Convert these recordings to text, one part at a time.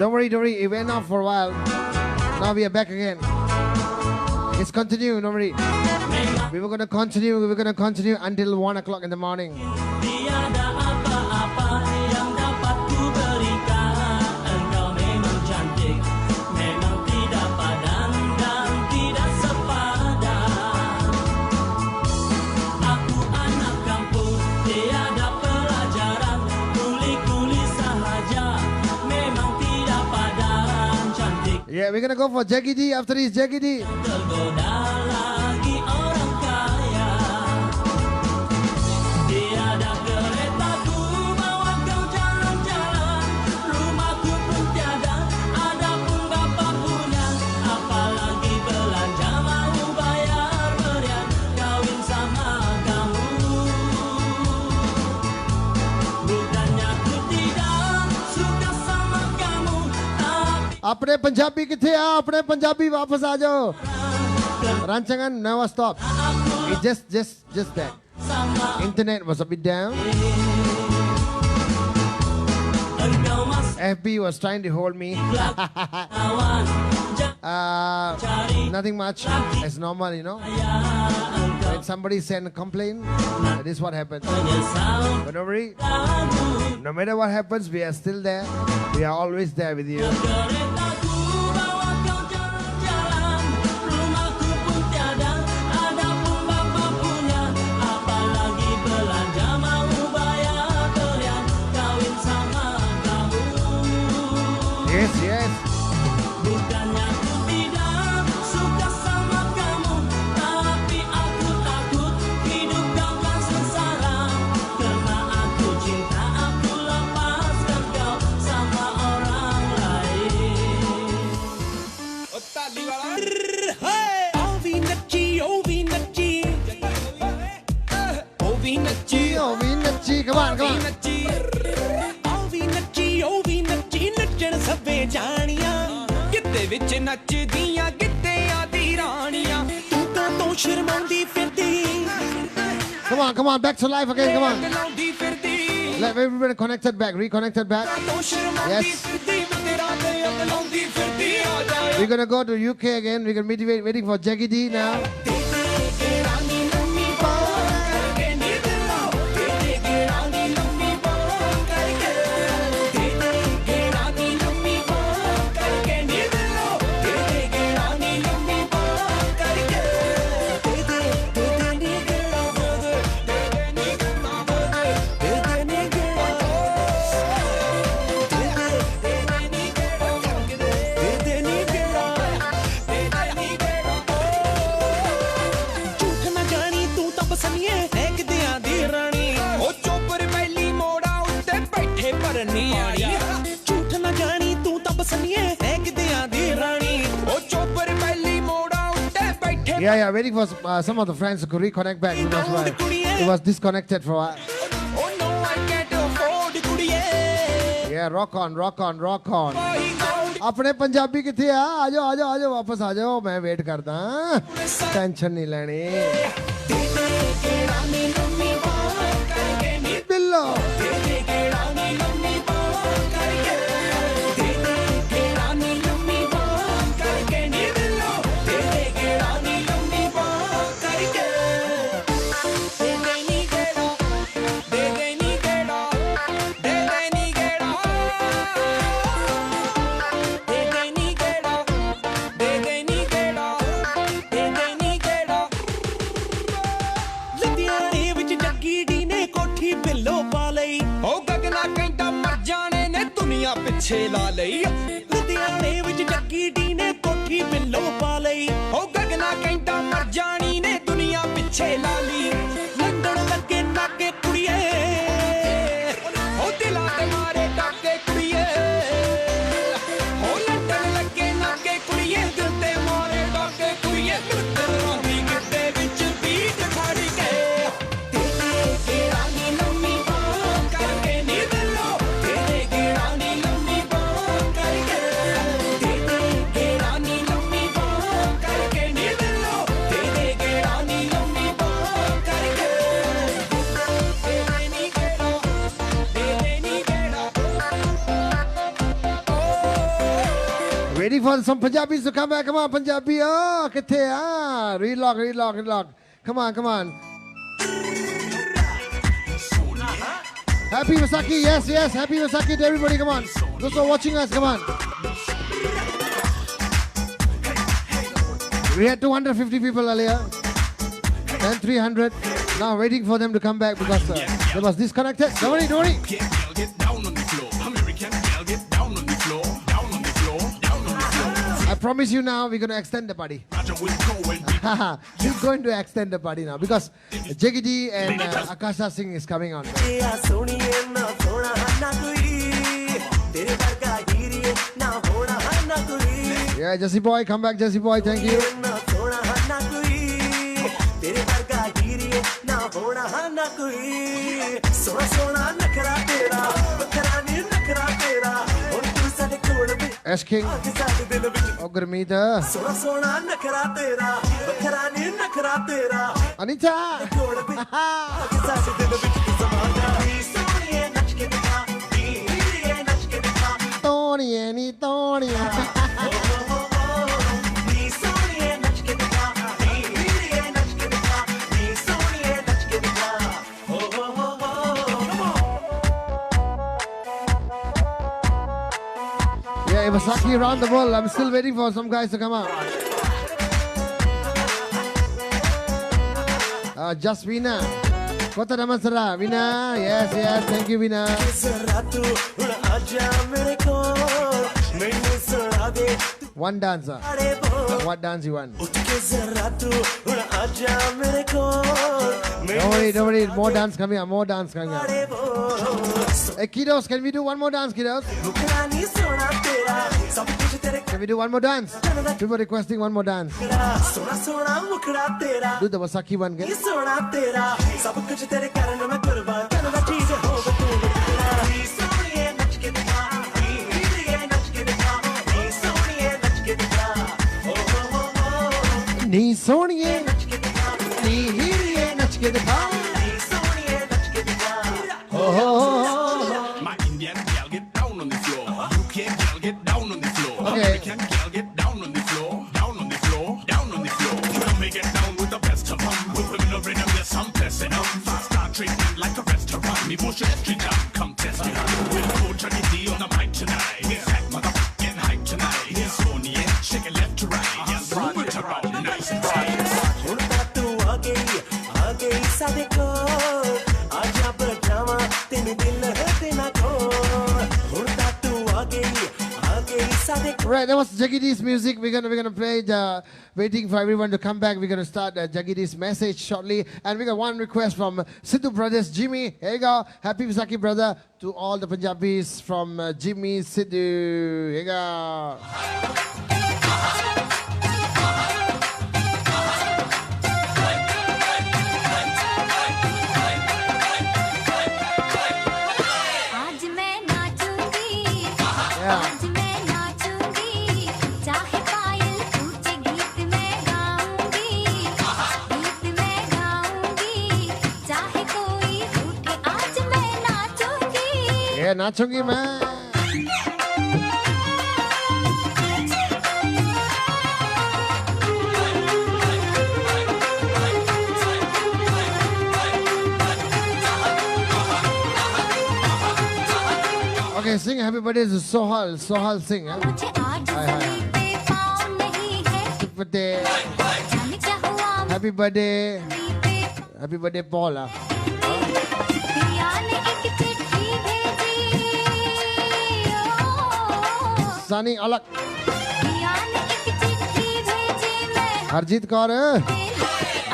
Don't worry, don't worry. It went off for a while. Now we are back again. It's continue, don't worry. We were gonna continue until 1 o'clock in the morning. Tiada apa-apa yang dapat ku berikan. Engkau memang cantik, memang tidak padan dan tidak sepadan. Aku anak kampung, tiada pelajaran, kuli-kuli sahaja, memang tidak padan cantik. Yeah, we're gonna go for Jackie D after this, Jackie D. Tergoda lagi orang kaya. Tiada keretaku bawa kau jalan-jalan. Rumahku pun tiada, ada pun bapak punya. Apalagi belanja mau bayar berian, kawin sama kamu. Bukannya aku tidak suka sama kamu, tapi अपने पंजाबी किथे आ अपने पंजाबी वापस आ जाओ rancangan never stop. It just that internet was a bit down. engkau masih FB was trying to hold me. lawan. Nothing much as normal, you know. When somebody send a complaint, that is what happens. Menyesal But don't worry, lagu. no matter what happens, we are still there. We are always there with you. Keretaku bawa kau jalan-jalan. Rumahku pun tiada, ada pun bapak punya. Apalagi belanja mau bayar berian, kawin sama kamu. Yes, yes. Bukannya aku tidak suka sama kamu, tapi aku takut hidup kau kan sengsara. Karena aku cinta, aku lepaskan kau sama orang lain. ਉਹ ਵੀ ਨੱਚੀ Oh, we nachi. Come on, come on. ਉਹ ਵੀ ਨੱਚੀ ਨੱਚਣ ਸਭੇ ਜਾਣੀਆਂ ਕਿਤੇ ਵਿੱਚ ਨੱਚਦੀਆਂ ਗਿੱਧਿਆਂ ਦੀ ਰਾਣੀਆਂ ਤੂੰ ਤਾਂ ਤੋਂ ਸ਼ਰਮਾਉਂਦੀ ਫਿਰਦੀ Come on, back to life again. Come on. ਲਾਉਂਦੀ ਫਿਰਦੀ Let everybody connected back, reconnected back. ਤੋਂ ਸ਼ਰਮਾਉਂਦੀ Yes. ਫਿਰਦੀ ਮੈਂ ਤੇਰਾ ਤੇ ਲਾਉਂਦੀ ਫਿਰਦੀ ਆ ਜਾ We're gonna go to UK again. We're gonna be waiting for Jackie D now. ਰਾਣੀ ਲੰਮੀ ਬਾਹ ਕਰਕੇ ਨੀ ਦਿਲੋਂ ਦੇ ਰਾਣੀ ਲੰਮੀ ਬਾਹ ਕਰਕੇ ਦੇ ਰਾਣੀ ਲੰਮੀ ਬਾਹ ਕਰਕੇ ਨੀ ਦਿਲੋਂ ਦੇ ਰਾਣੀ ਲੰਮੀ ਬਾਹ ਕਰਕੇ ਦੇ ਨੀ ਗੇੜਾ ਦੇ ਨੀ ਗੇੜਾ ਦੇ ਨੀ ਗੇੜਾ ਦੇ ਨੀ ਗੇੜਾ ਦੇ ਨੀ ਗੇੜਾ ਝੂਠ ਨਾ ਜਾਣੀ ਤੂੰ ਤਾਂ ਬਸਨੀਏ ਹੈ ਕਿਦਿਆਂ ਦੀ ਰਾਣੀ ਉਹ ਚੋਪਰ ਪਹਿਲੀ ਮੋੜਾ ਉੱਤੇ ਬੈਠੇ ਭਰਨੀ ਆਣੀ ਝੂਠ ਨਾ ਜਾਣੀ ਤੂੰ ਤਾਂ ਬਸਨੀਏ ਹੈ ਕਿਦਿਆਂ ਦੀ ਰਾਣੀ ਉਹ ਚੋਪਰ ਪਹਿਲੀ ਮੋੜਾ ਉੱਤੇ ਬੈਠੇ Yeah, waiting for some of the friends to reconnect back. That's why it was disconnected for a while. Oh no I can't afford ਕੁੜੀਏ Yeah, rock on. ਆਈ ਗਾਉਂ ਆਪਣੇ ਪੰਜਾਬੀ ਕਿੱਥੇ ਆ ਆਜੋ ਵਾਪਸ ਆ ਜਾਓ ਮੈਂ ਵੇਟ ਕਰਦਾ ਟੈਨਸ਼ਨ ਨਹੀਂ ਲੈਣੀ ਰਾਣੀ ਲੰਮੀ ਬਾਹ ਕਰਕੇ ਨੀ ਬਿੱਲੋ ਰਾਣੀ ਲੰਮੀ ਬਾਹ ਕਰਕੇ ਰਾਣੀ ਲੰਮੀ ਬਾਹ ਕਰਕੇ ਨੀ ਦਿਲੋਂ ਰਾਣੀ ਲੰਮੀ ਬਾਹ ਕਰਕੇ ਦੇ ਨੀ ਗੇੜਾ ਦੇ ਨੀ ਗੇੜਾ ਦੇ ਨੀ ਗੇੜਾ ਦੇ ਨੀ ਗੇੜਾ ਦੇ ਨੀ ਗੇੜਾ ਦੇ ਨੀ ਗੇੜਾ ਲੁਧਿਆਣੇ ਵਿੱਚ ਜੱਗੀ ਡੀ ਨੇ ਕੋਠੀ ਬਿੱਲੋ ਪਾ ਲਈ ਉਹ ਗਗਨਾ ਕਹਿੰਦਾ ਮਰ ਜਾਣੇ ਨੇ ਦੁਨੀਆ ਪਿੱਛੇ ਲਾ ਲਈ ਲੁਧਿਆਣੇ ਵਿੱਚ ਜੱਗੀ ਡੀ ਨੇ ਕੋਠੀ ਬਿੱਲੋ ਪਾ ਲਈ ਉਹ ਗਗਨਾ ਕਹਿੰਦਾ ਮਰ ਜਾਣੀ ਨੇ ਦੁਨੀਆ ਪਿੱਛੇ ਲਾ ਲਈ ਲੰਡਨ ਲੱਗੇ ਨਾਕੇ ਕੁੜੀਏ ਉਹ ਦਿਲਾਂ ਤੇ ਮਾਰੇ ਡਾਕੇ ਕੁੜੀਏ ਉਹ ਲੰਡਨ ਲੱਗੇ ਨਾਕੇ ਕੁੜੀਏ ਦਿਲ ਤੇ ਮਾਰੇ ਡਾਕੇ ਕੁੜੀਏ ਰਾਣੀ ਗਿੱਟੇ ਵਿੱਚ ਬੀਟ ਖੜ ਕੇ ਰਾਣੀ ਲੰਮੀ ਬਾਹ ਕਰਕੇ ਨੀ ਦਿਲੋਂ ਰਾਣੀ ਲੰਮੀ ਬਾਹ ਕਰਕੇ ਰਾਣੀ ਲੰਮੀ ਬਾਹ ਕਰਕੇ ਨੀ ਦਿਲੋਂ ਰਾਣੀ ਲੰਮੀ ਬਾਹ waiting for some Punjabis to come back. Come on, Punjabi. Oh, kithe ah. Relock. Come on. Happy Vaisakhi. Yes. Happy Vaisakhi to everybody. Come on. Those who are watching us, come on. We had 250 people earlier. Then 300. Now waiting for them to come back because they was disconnected. Don't worry. Get down on the floor. American girl, get down on the floor. Down on the floor. I promise you now, we're going to extend the party. We're going to extend the party now because Jagidi and Akasha Singh is coming on. Yeah, Jesse boy, come back, Jesse boy. Thank you. Ash King. Oh, Gurmeet. Anita. Tony. Yeah, Vaisakhi around the world. I'm still waiting for some guys to come out. Just Veena. Kota Damansara. Veena. Yes. Thank you, Veena. One dancer. What dance you want? Don't worry. More dance coming up. Hey, kiddos, can we do one more dance, kiddos? Can we do one more dance? People requesting one more dance. Do the Vaisakhi one, guys. Nee soniye, nee hiriye, nach ke dikha. My Indian girl, get down on the floor. UK girl, get down on the floor. Okay. American girl, get down on the floor. Down on the floor. You know me get down with the best of them. With women of rhythm, yes, I'm blessing them. Fast start treatment like a restaurant. Me push it street down, come test me. With coach and D on the mic tonight. That motherfucking hype tonight. Yes, Sony, shake it left to right. Yes, move it around, nice and tight. Right, that was Jagidi's music. We're gonna play the waiting for everyone to come back. We're gonna start Jagidi's message shortly, and we got one request from Sidhu Brothers, Jimmy. Here you go, happy Vaisakhi, brother, to all the Punjabis from Jimmy Sidhu. Here you go. Yeah, नाचूंगी मैं. Okay, sing happy birthday to Sohal. Sohal sing. Happy birthday. Happy birthday, Paula. Sunny Alak. Harjeet Kaur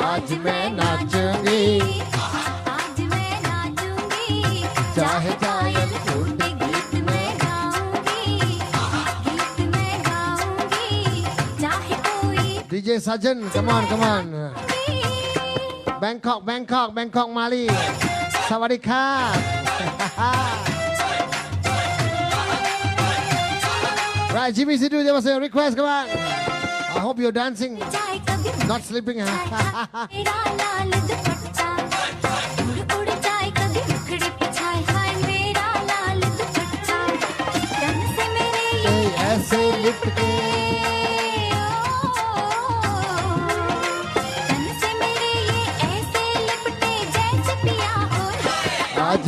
आज मैं नाचूंगी चाहे जायल फूट गीत में गाऊंगी DJ Sajan, come on. Bangkok, Mali. Sawadika. Right, Jimmy Sidhu, there was a request, come on. I hope you're dancing, not sleeping. Hey, ऐसे लिपट के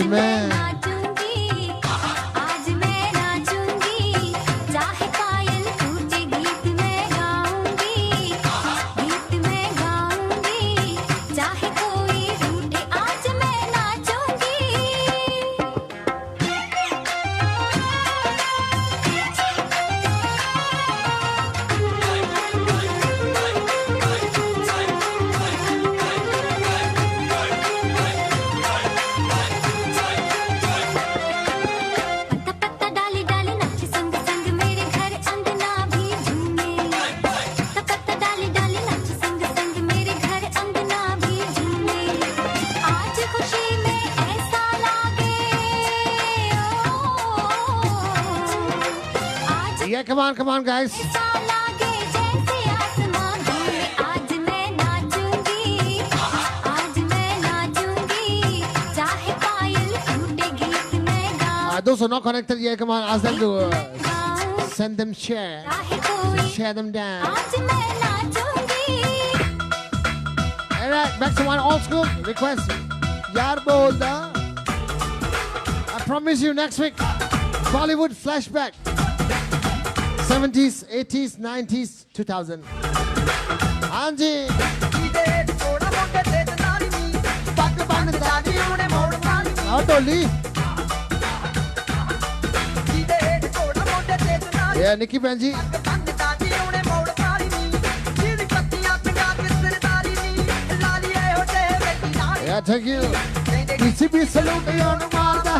आज मैं नाचूंगी, आज मैं नाचूंगी, चाहे पायल टूटे गीत मैं गाऊंगी, चाहे कोई रूठे आज मैं नाचूंगी। पत्ता पत्ता डाली डाली नाचे संग संग मेरे घर अंगना भी झूमे, पत्ता पत्ता डाली डाली नाचे संग संग मेरे घर अंगना भी झूमे, आज खुशी में ऐसा लागे आज Yeah, come on, guys. ऐसा लागे जैसे आसमां घूमे, आज मैं नाचूंगी, चाहे पायल टूटे गीत मैं गाऊं, Those who are not connected yet, come on, ask them to send them share. चाहे कोई Share them down. आज मैं नाचूंगी। Alright, back to one old school request. Yaar bolda. I promise you next week, Bollywood flashback. 70s, 80s, 90s, 2000. Anji. How to leave? Yeah, Nikki Benji. Yeah, thank you. DCB salute you on the marda.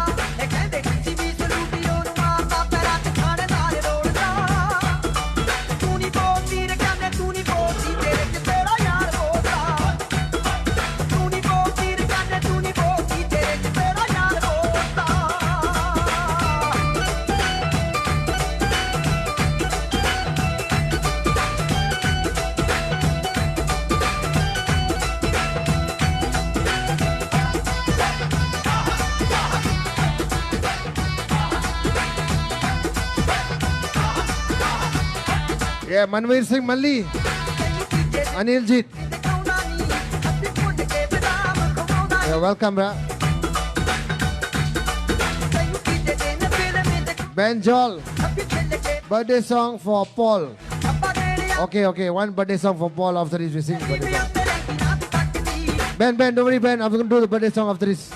Yeah, Manveer Singh Malli. Anil Jeet. Yeah, welcome, bro. Ben Joel. Birthday song for Paul. Okay, one birthday song for Paul after this we sing birthday song. Ben, don't worry, Ben. I'm going to do the birthday song after this.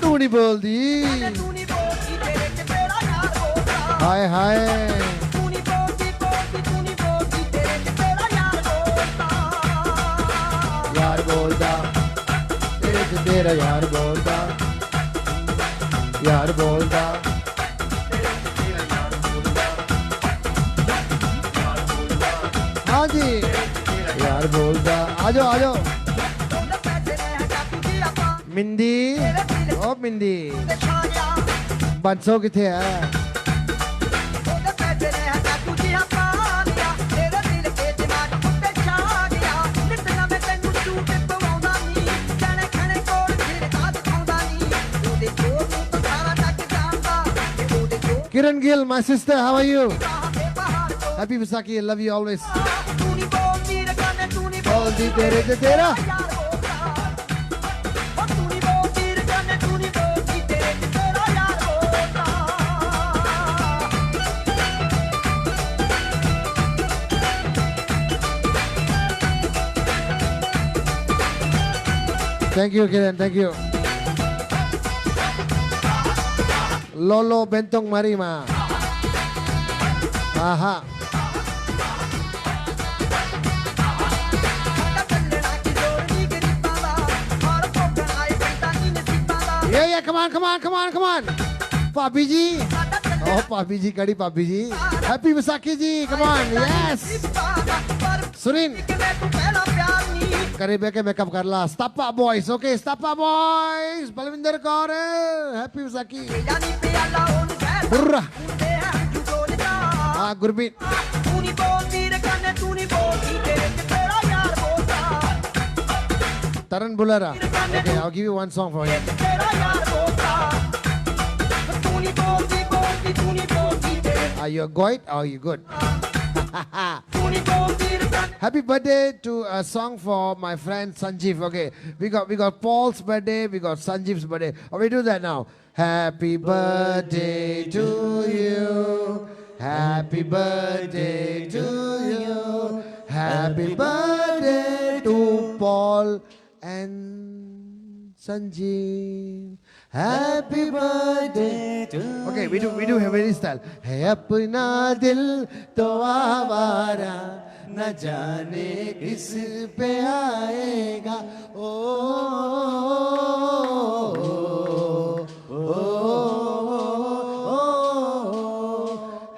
Tuni Boldi. Hi. यार बोलदा तेरे से तेरा यार बोलदा यार बोलदा हाँ जी यार बोलदा आजो मिंदी ओ मिंदी बंसो किथे है Kiran Gill, my sister, how are you? Happy Vaisakhi, I love you always. Boldi tere se tera. Thank you, Kiran, thank you. Lolo Bentong Marima. Aha. Yeah, come on. Papi ji. Oh, Papi ji, Kadi Papi ji. Happy Vaisakhi ji, come on, yes. Surin. Kare beke makeup karla. Stappa boys, okay, Stappa boys. Balvinder Kaur. Happy Vaisakhi. Hurrah. Gurbit. Taran Bulara. Okay, I'll give you one song for him. Are you good or are you good? Happy birthday to a song for my friend Sanjeev. Okay, we got Paul's birthday, we got Sanjeev's birthday. Oh, we do that now. Happy birthday to you. Happy birthday to you. Happy birthday to Paul and Sanjeev. Happy birthday to Okay, we do have very style. Hai apna dil to awara na jaane kis pe aayega.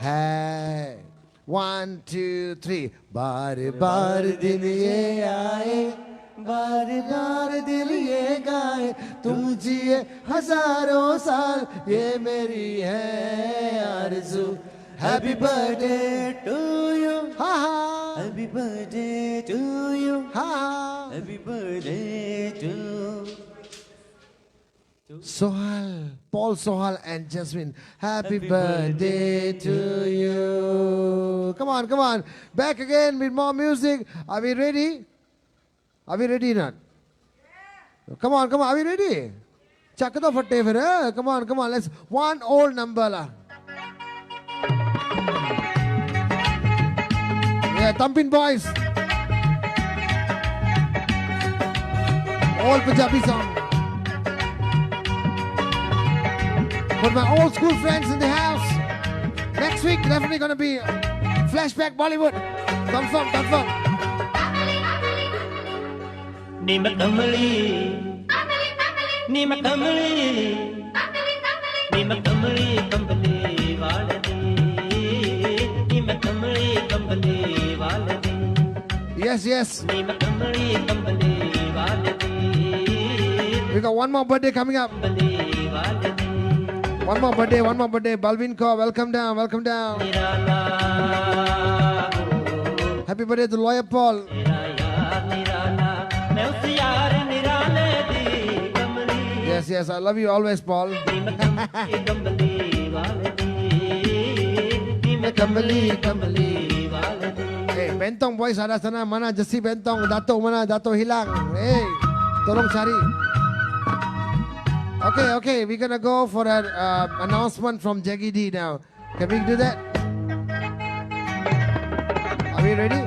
Hai 1 2 3 बार बार दिन ये आए बार बार दिल ये गाए तुम जिए हजारों साल ये मेरी है आरज़ू हैप्पी बर्थडे टू यू हा हा हैप्पी बर्थडे टू यू हा happy birthday to Sohal, Paul Sohal and Jasmine. Happy birthday to you. Come on. Back again with more music. Are we ready? Are we ready not? Come on. Are we ready? Chakda fatte fir. Come on. Let's one old number la. Yeah, Thumping Boys. Old Punjabi song. For my old school friends in the house. Next week definitely gonna be Flashback Bollywood. Confirm. Neem Kamli Neem Kamli Neem Kamli Kambali वालदी Neem Kamli Kambali वालदी Yes. Neem Kamli Kambali वालदी We got one more birthday coming up. Kambali वालदी One more birthday. Balvin Kaur, welcome down. Nirala Happy birthday to Lawyer Paul. मेरा यार निराला मैं उस यार निराले दी कमली Yes, I love you always, Paul. Neem Kambali वालदी Neem Kambali. Kambali वालदी Hey, Bentong boys ada sana. Mana Jesse Bentong? Dato mana? Dato hilang. Hey, tolong cari. Okay, we're gonna go for an announcement from Jackie D now. Can we do that? Are we ready?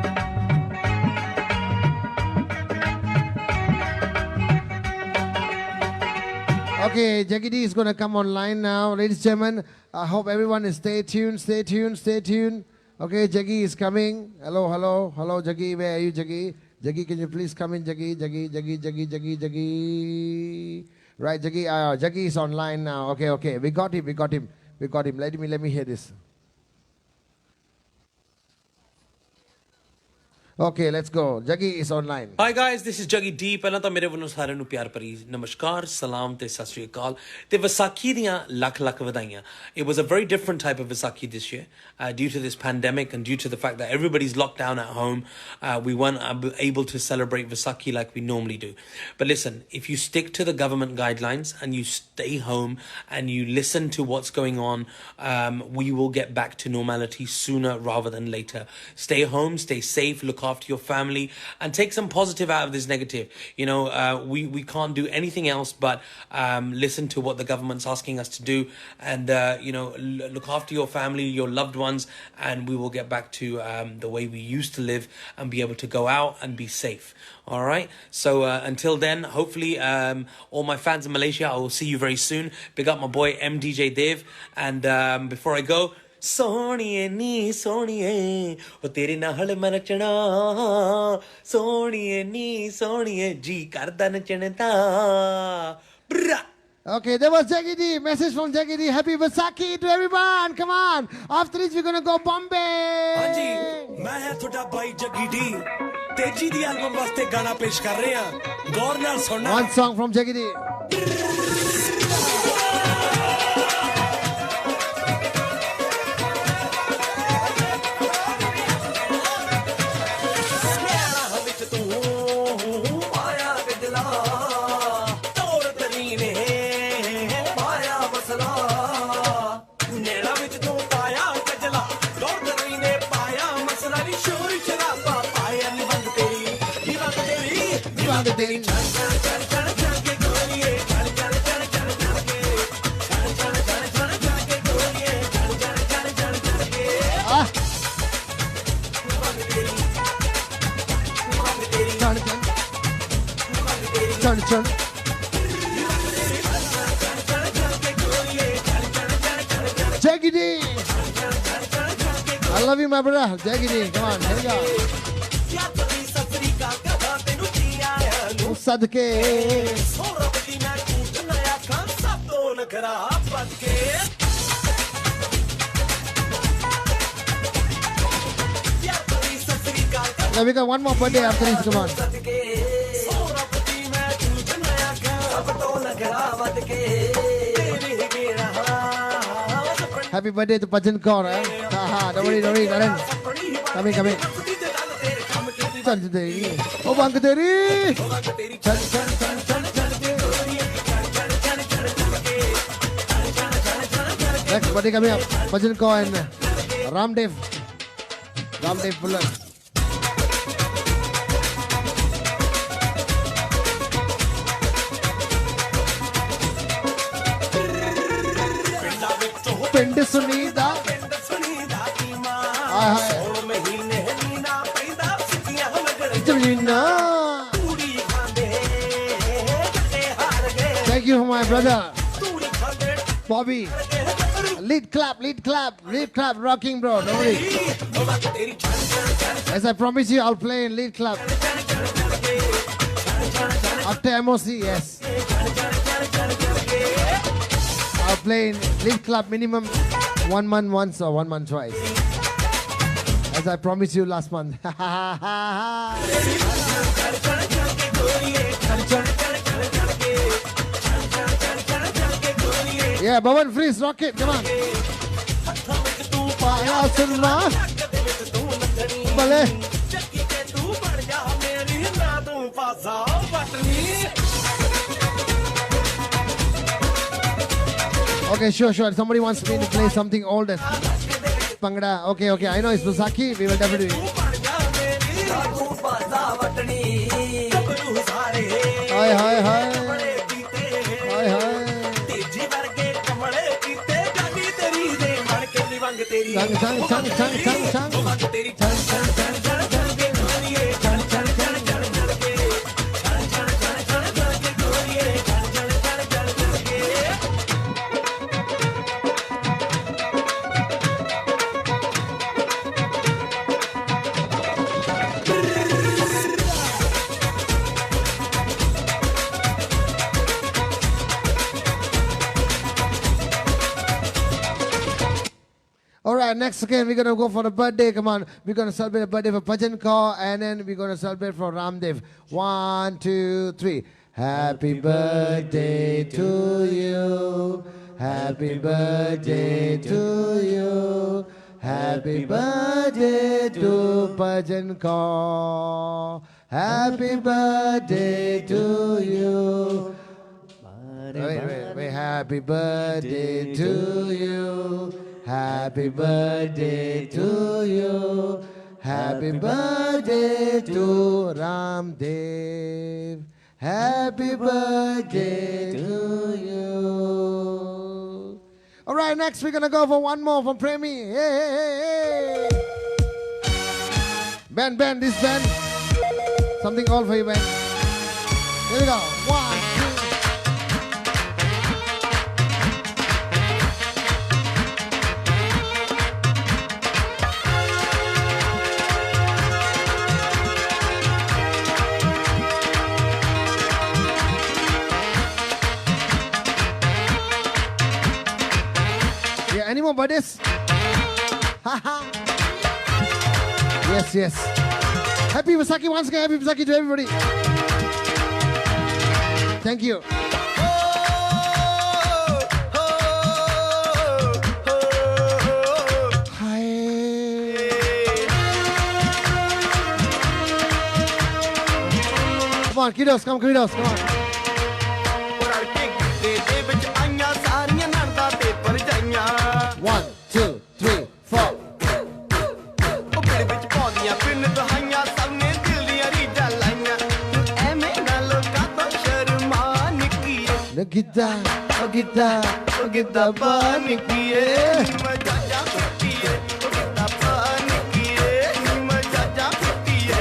Okay, Jackie D is gonna come online now. Ladies and gentlemen, I hope everyone is stay tuned. Okay, Jackie is coming. Hello, Jackie. Where are you, Jackie? Jackie, can you please come in, Jackie? Right, Jackie. Jackie is online now. Okay. We got him. Let me hear this. Okay, let's go. Jackie is online. Hi guys, this is Juggy D. ਪਹਿਲਾਂ ਤਾਂ ਮੇਰੇ ਵੱਲੋਂ ਸਾਰਿਆਂ ਨੂੰ ਪਿਆਰ ਭਰੀ ਨਮਸਕਾਰ, ਸਲਾਮ ਤੇ ਸਤਿ ਸ਼੍ਰੀ ਅਕਾਲ ਤੇ ਵਿਸਾਖੀ ਦੀਆਂ ਲੱਖ ਵਧਾਈਆਂ. It was a very different type of Vaisakhi this year due to this pandemic and due to the fact that everybody's locked down at home. We weren't able to celebrate Vaisakhi like we normally do. But listen, if you stick to the government guidelines and you stay home and you listen to what's going on, we will get back to normality sooner rather than later. Stay home, stay safe, look after your family and take some positive out of this negative. You know, we can't do anything else but listen to what the government's asking us to do and look after your family, your loved ones, and we will get back to the way we used to live and be able to go out and be safe. All right, so until then, hopefully all my fans in Malaysia, I will see you very soon. Big up my boy MDJ Dev, and before I go, सोनिए नी सोनिए ओ तेरे नाल मैं नचना सोनिए नी सोनिए जी करदा नचण दा ब्रा. Okay, that was Jackie D. Message from Jackie D. Happy Vaisakhi to everyone. Come on. After this, we're going to go Bombay. ਹਾਂਜੀ ਮੈਂ ਹਾਂ ਤੁਹਾਡਾ ਬਾਈ ਜੱਗੀ ਡੀ ਤੇਜੀ ਦੀ ਐਲਬਮ ਵਾਸਤੇ ਗਾਣਾ ਪੇਸ਼ ਕਰ ਰਹੇ ਹਾਂ ਗੌਰ ਨਾਲ ਸੁਣਨਾ. One song from Jackie D. ਨੈਣਾ ਵਿੱਚ ਤੂੰ ਪਾਇਆ ਕਜਲਾ ਦੌੜ ਦਰੀ ਨੇ ਪਾਇਆ ਮਸਲਾ छन तेरी Ah. Turn. Jackie D. I love you, my brother. Jackie D, come on, here we go. Sadke. Now we got one more birthday after this, come on. Happy birthday to Bhajan Kaur, eh? Haha, don't worry, Karan. Come in. Chal teri. Oh, bang teri. Chal. Next birthday coming up, Bhajan Kaur and Ramdev Bullet. पिंड सुनीदा जमीना Thank you for my brother Bobby. Lead clap, rocking bro, don't worry. As I promise you, I'll play in lead clap after MOC, yes. I'll play in lead clap minimum 1 month once or 1 month twice. As I promised you last month. Yeah, Bhavan, freeze, rock it, come on. Bale. Okay, sure. Somebody wants me to play something old. Pangda. Okay. I know it's Vaisakhi. We will definitely. Hi. Chang. Alright, next again, we're going to go for the birthday. Come on, we're going to celebrate a birthday for Bhajan Kaur and then we're going to celebrate for Ramdev. 1, 2, 3. Happy birthday to you. Happy birthday to you. Happy birthday to Bhajan Kaur. Happy birthday to you. Wait. Happy birthday to you. Happy birthday to you. Happy birthday to Ramdev. Happy birthday to you. All right, next we're going to go for one more from Premi. Hey. Ben, this Ben. Something all for you, Ben. Here we go. 1, 2. Any more birthdays? Yes. Happy Vaisakhi once again. Happy Vaisakhi to everybody. Thank you. Hi. Come on, kiddos. Come on. One, two, three, four. Giddha ओ गिद्दा ओ गिद्दा बन किए मजाजा पिटिए ओ गिद्दा बन किए मजाजा पिटिए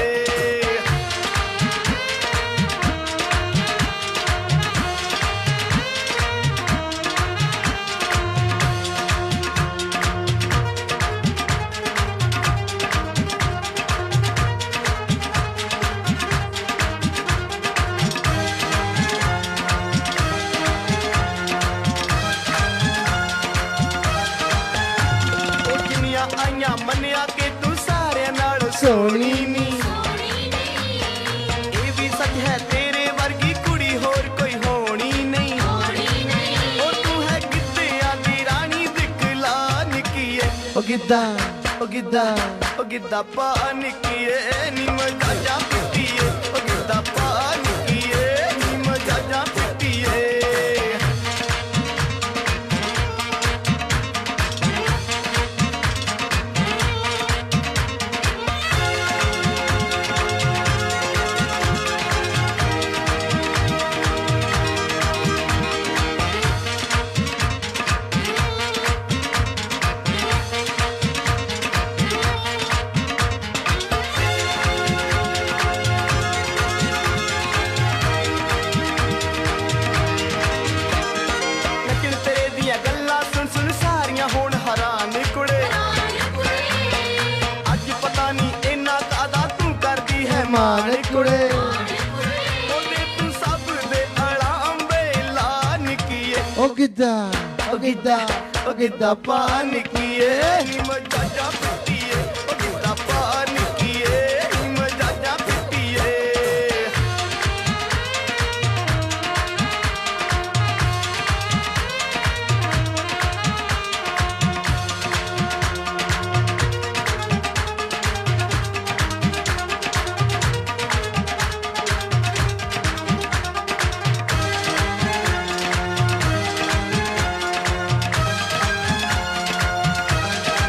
आइया मनिया के तू सारे नाल सोनी नी ये भी सच है तेरे वर्गी कुड़ी होर कोई होनी नहीं ओ तू है गिद्दिया दी रानी दिखला निकिए ओ गिद्दा ओ गिद्दा ओ गिद्दा पा निकिए नी मजाजा पिटिए ओ गिद्दा पा निकिए नी मजाजा पिटिए मान कुड़े तू सब दे अड़ांबे लान किए ओ गिद्दा ओ गिद्दा ओ गिद्दा पान किए मजाजा पिटिए ओ गिद्दा पान किए मजाजा पिटिए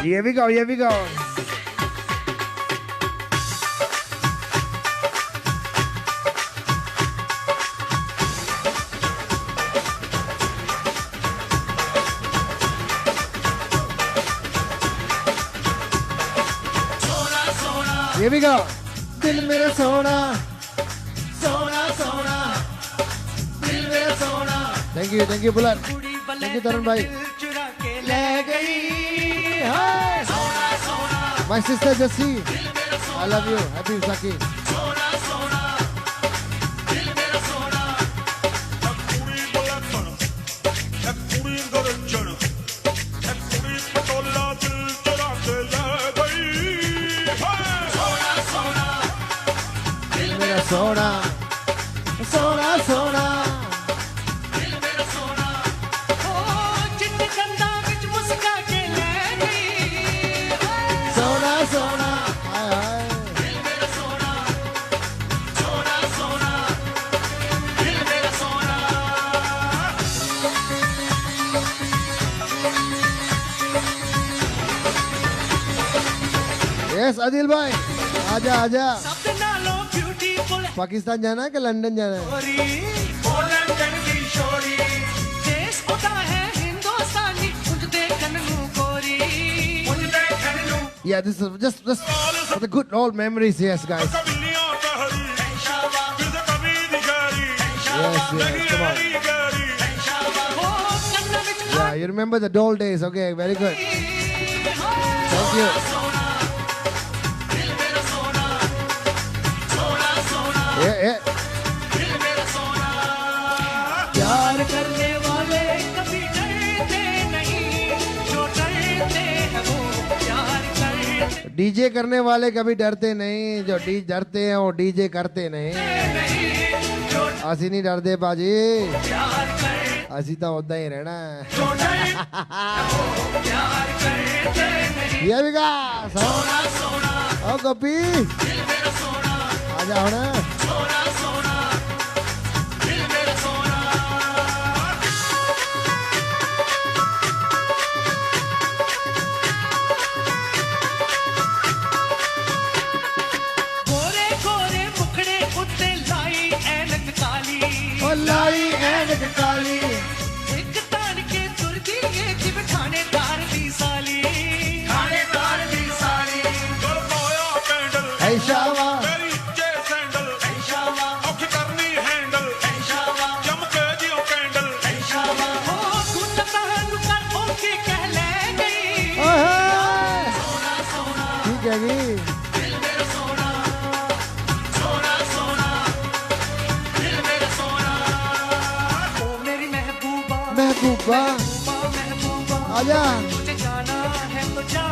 Here we go, here we go. Here we go. दिल मेरा सोना सोना सोना दिल मेरा सोना Thank you Bulan. Thank you Tarun bhai. ले गई My sister Jassi, I love you. Happy Visakhi. Sona, sona, sona. Sona, hi, hi. Yes, Adil bhai, आजा आजा. पाकिस्तान जाना है कि लंदन जाना है? Yeah, this is just for the good old memories, yes, guys. Yes, come on. Yeah, you remember the old days, okay, very good. Thank you. Yeah. प्यार करने वाले कभी डरते नहीं जो डरते हैं वो प्यार करते डीजे करने वाले कभी डरते नहीं जो डरते हैं वो डीजे करते नहीं ਅਸੀਂ नहीं डरते बाजी ਅਸੀਂ ਤਾਂ ਉਦਾਂ ਹੀ ਰਹਿਣਾ ये भी गा सोना सोना ओ गोपी आजा हो ना लाई ऐनक काली ਐਸ਼ਾਵਾ ਮੇਰੀ ਜੇ ਸੈਂਡਲ ਐਸ਼ਾਵਾ ਔਖੀ ਕਰਨੀ ਹੈਂਡਲ ਐਸ਼ਾਵਾ ਚਮਕੇ ਜਿਉ ਕੈਂਡਲ ਐਸ਼ਾਵਾ ਹੋ ਤੂੰ ਚਤਾ ਨੂੰ ਕਰ ਉਹ ਕੀ ਕਹਿ ਲੈ ਗਈ ਓਏ ਠੀਕ ਹੈ ਜੀ ओ मेरी महबूबा ਮਹਿਬੂਬਾ महबूबा आजा तुझे जाना है तो जा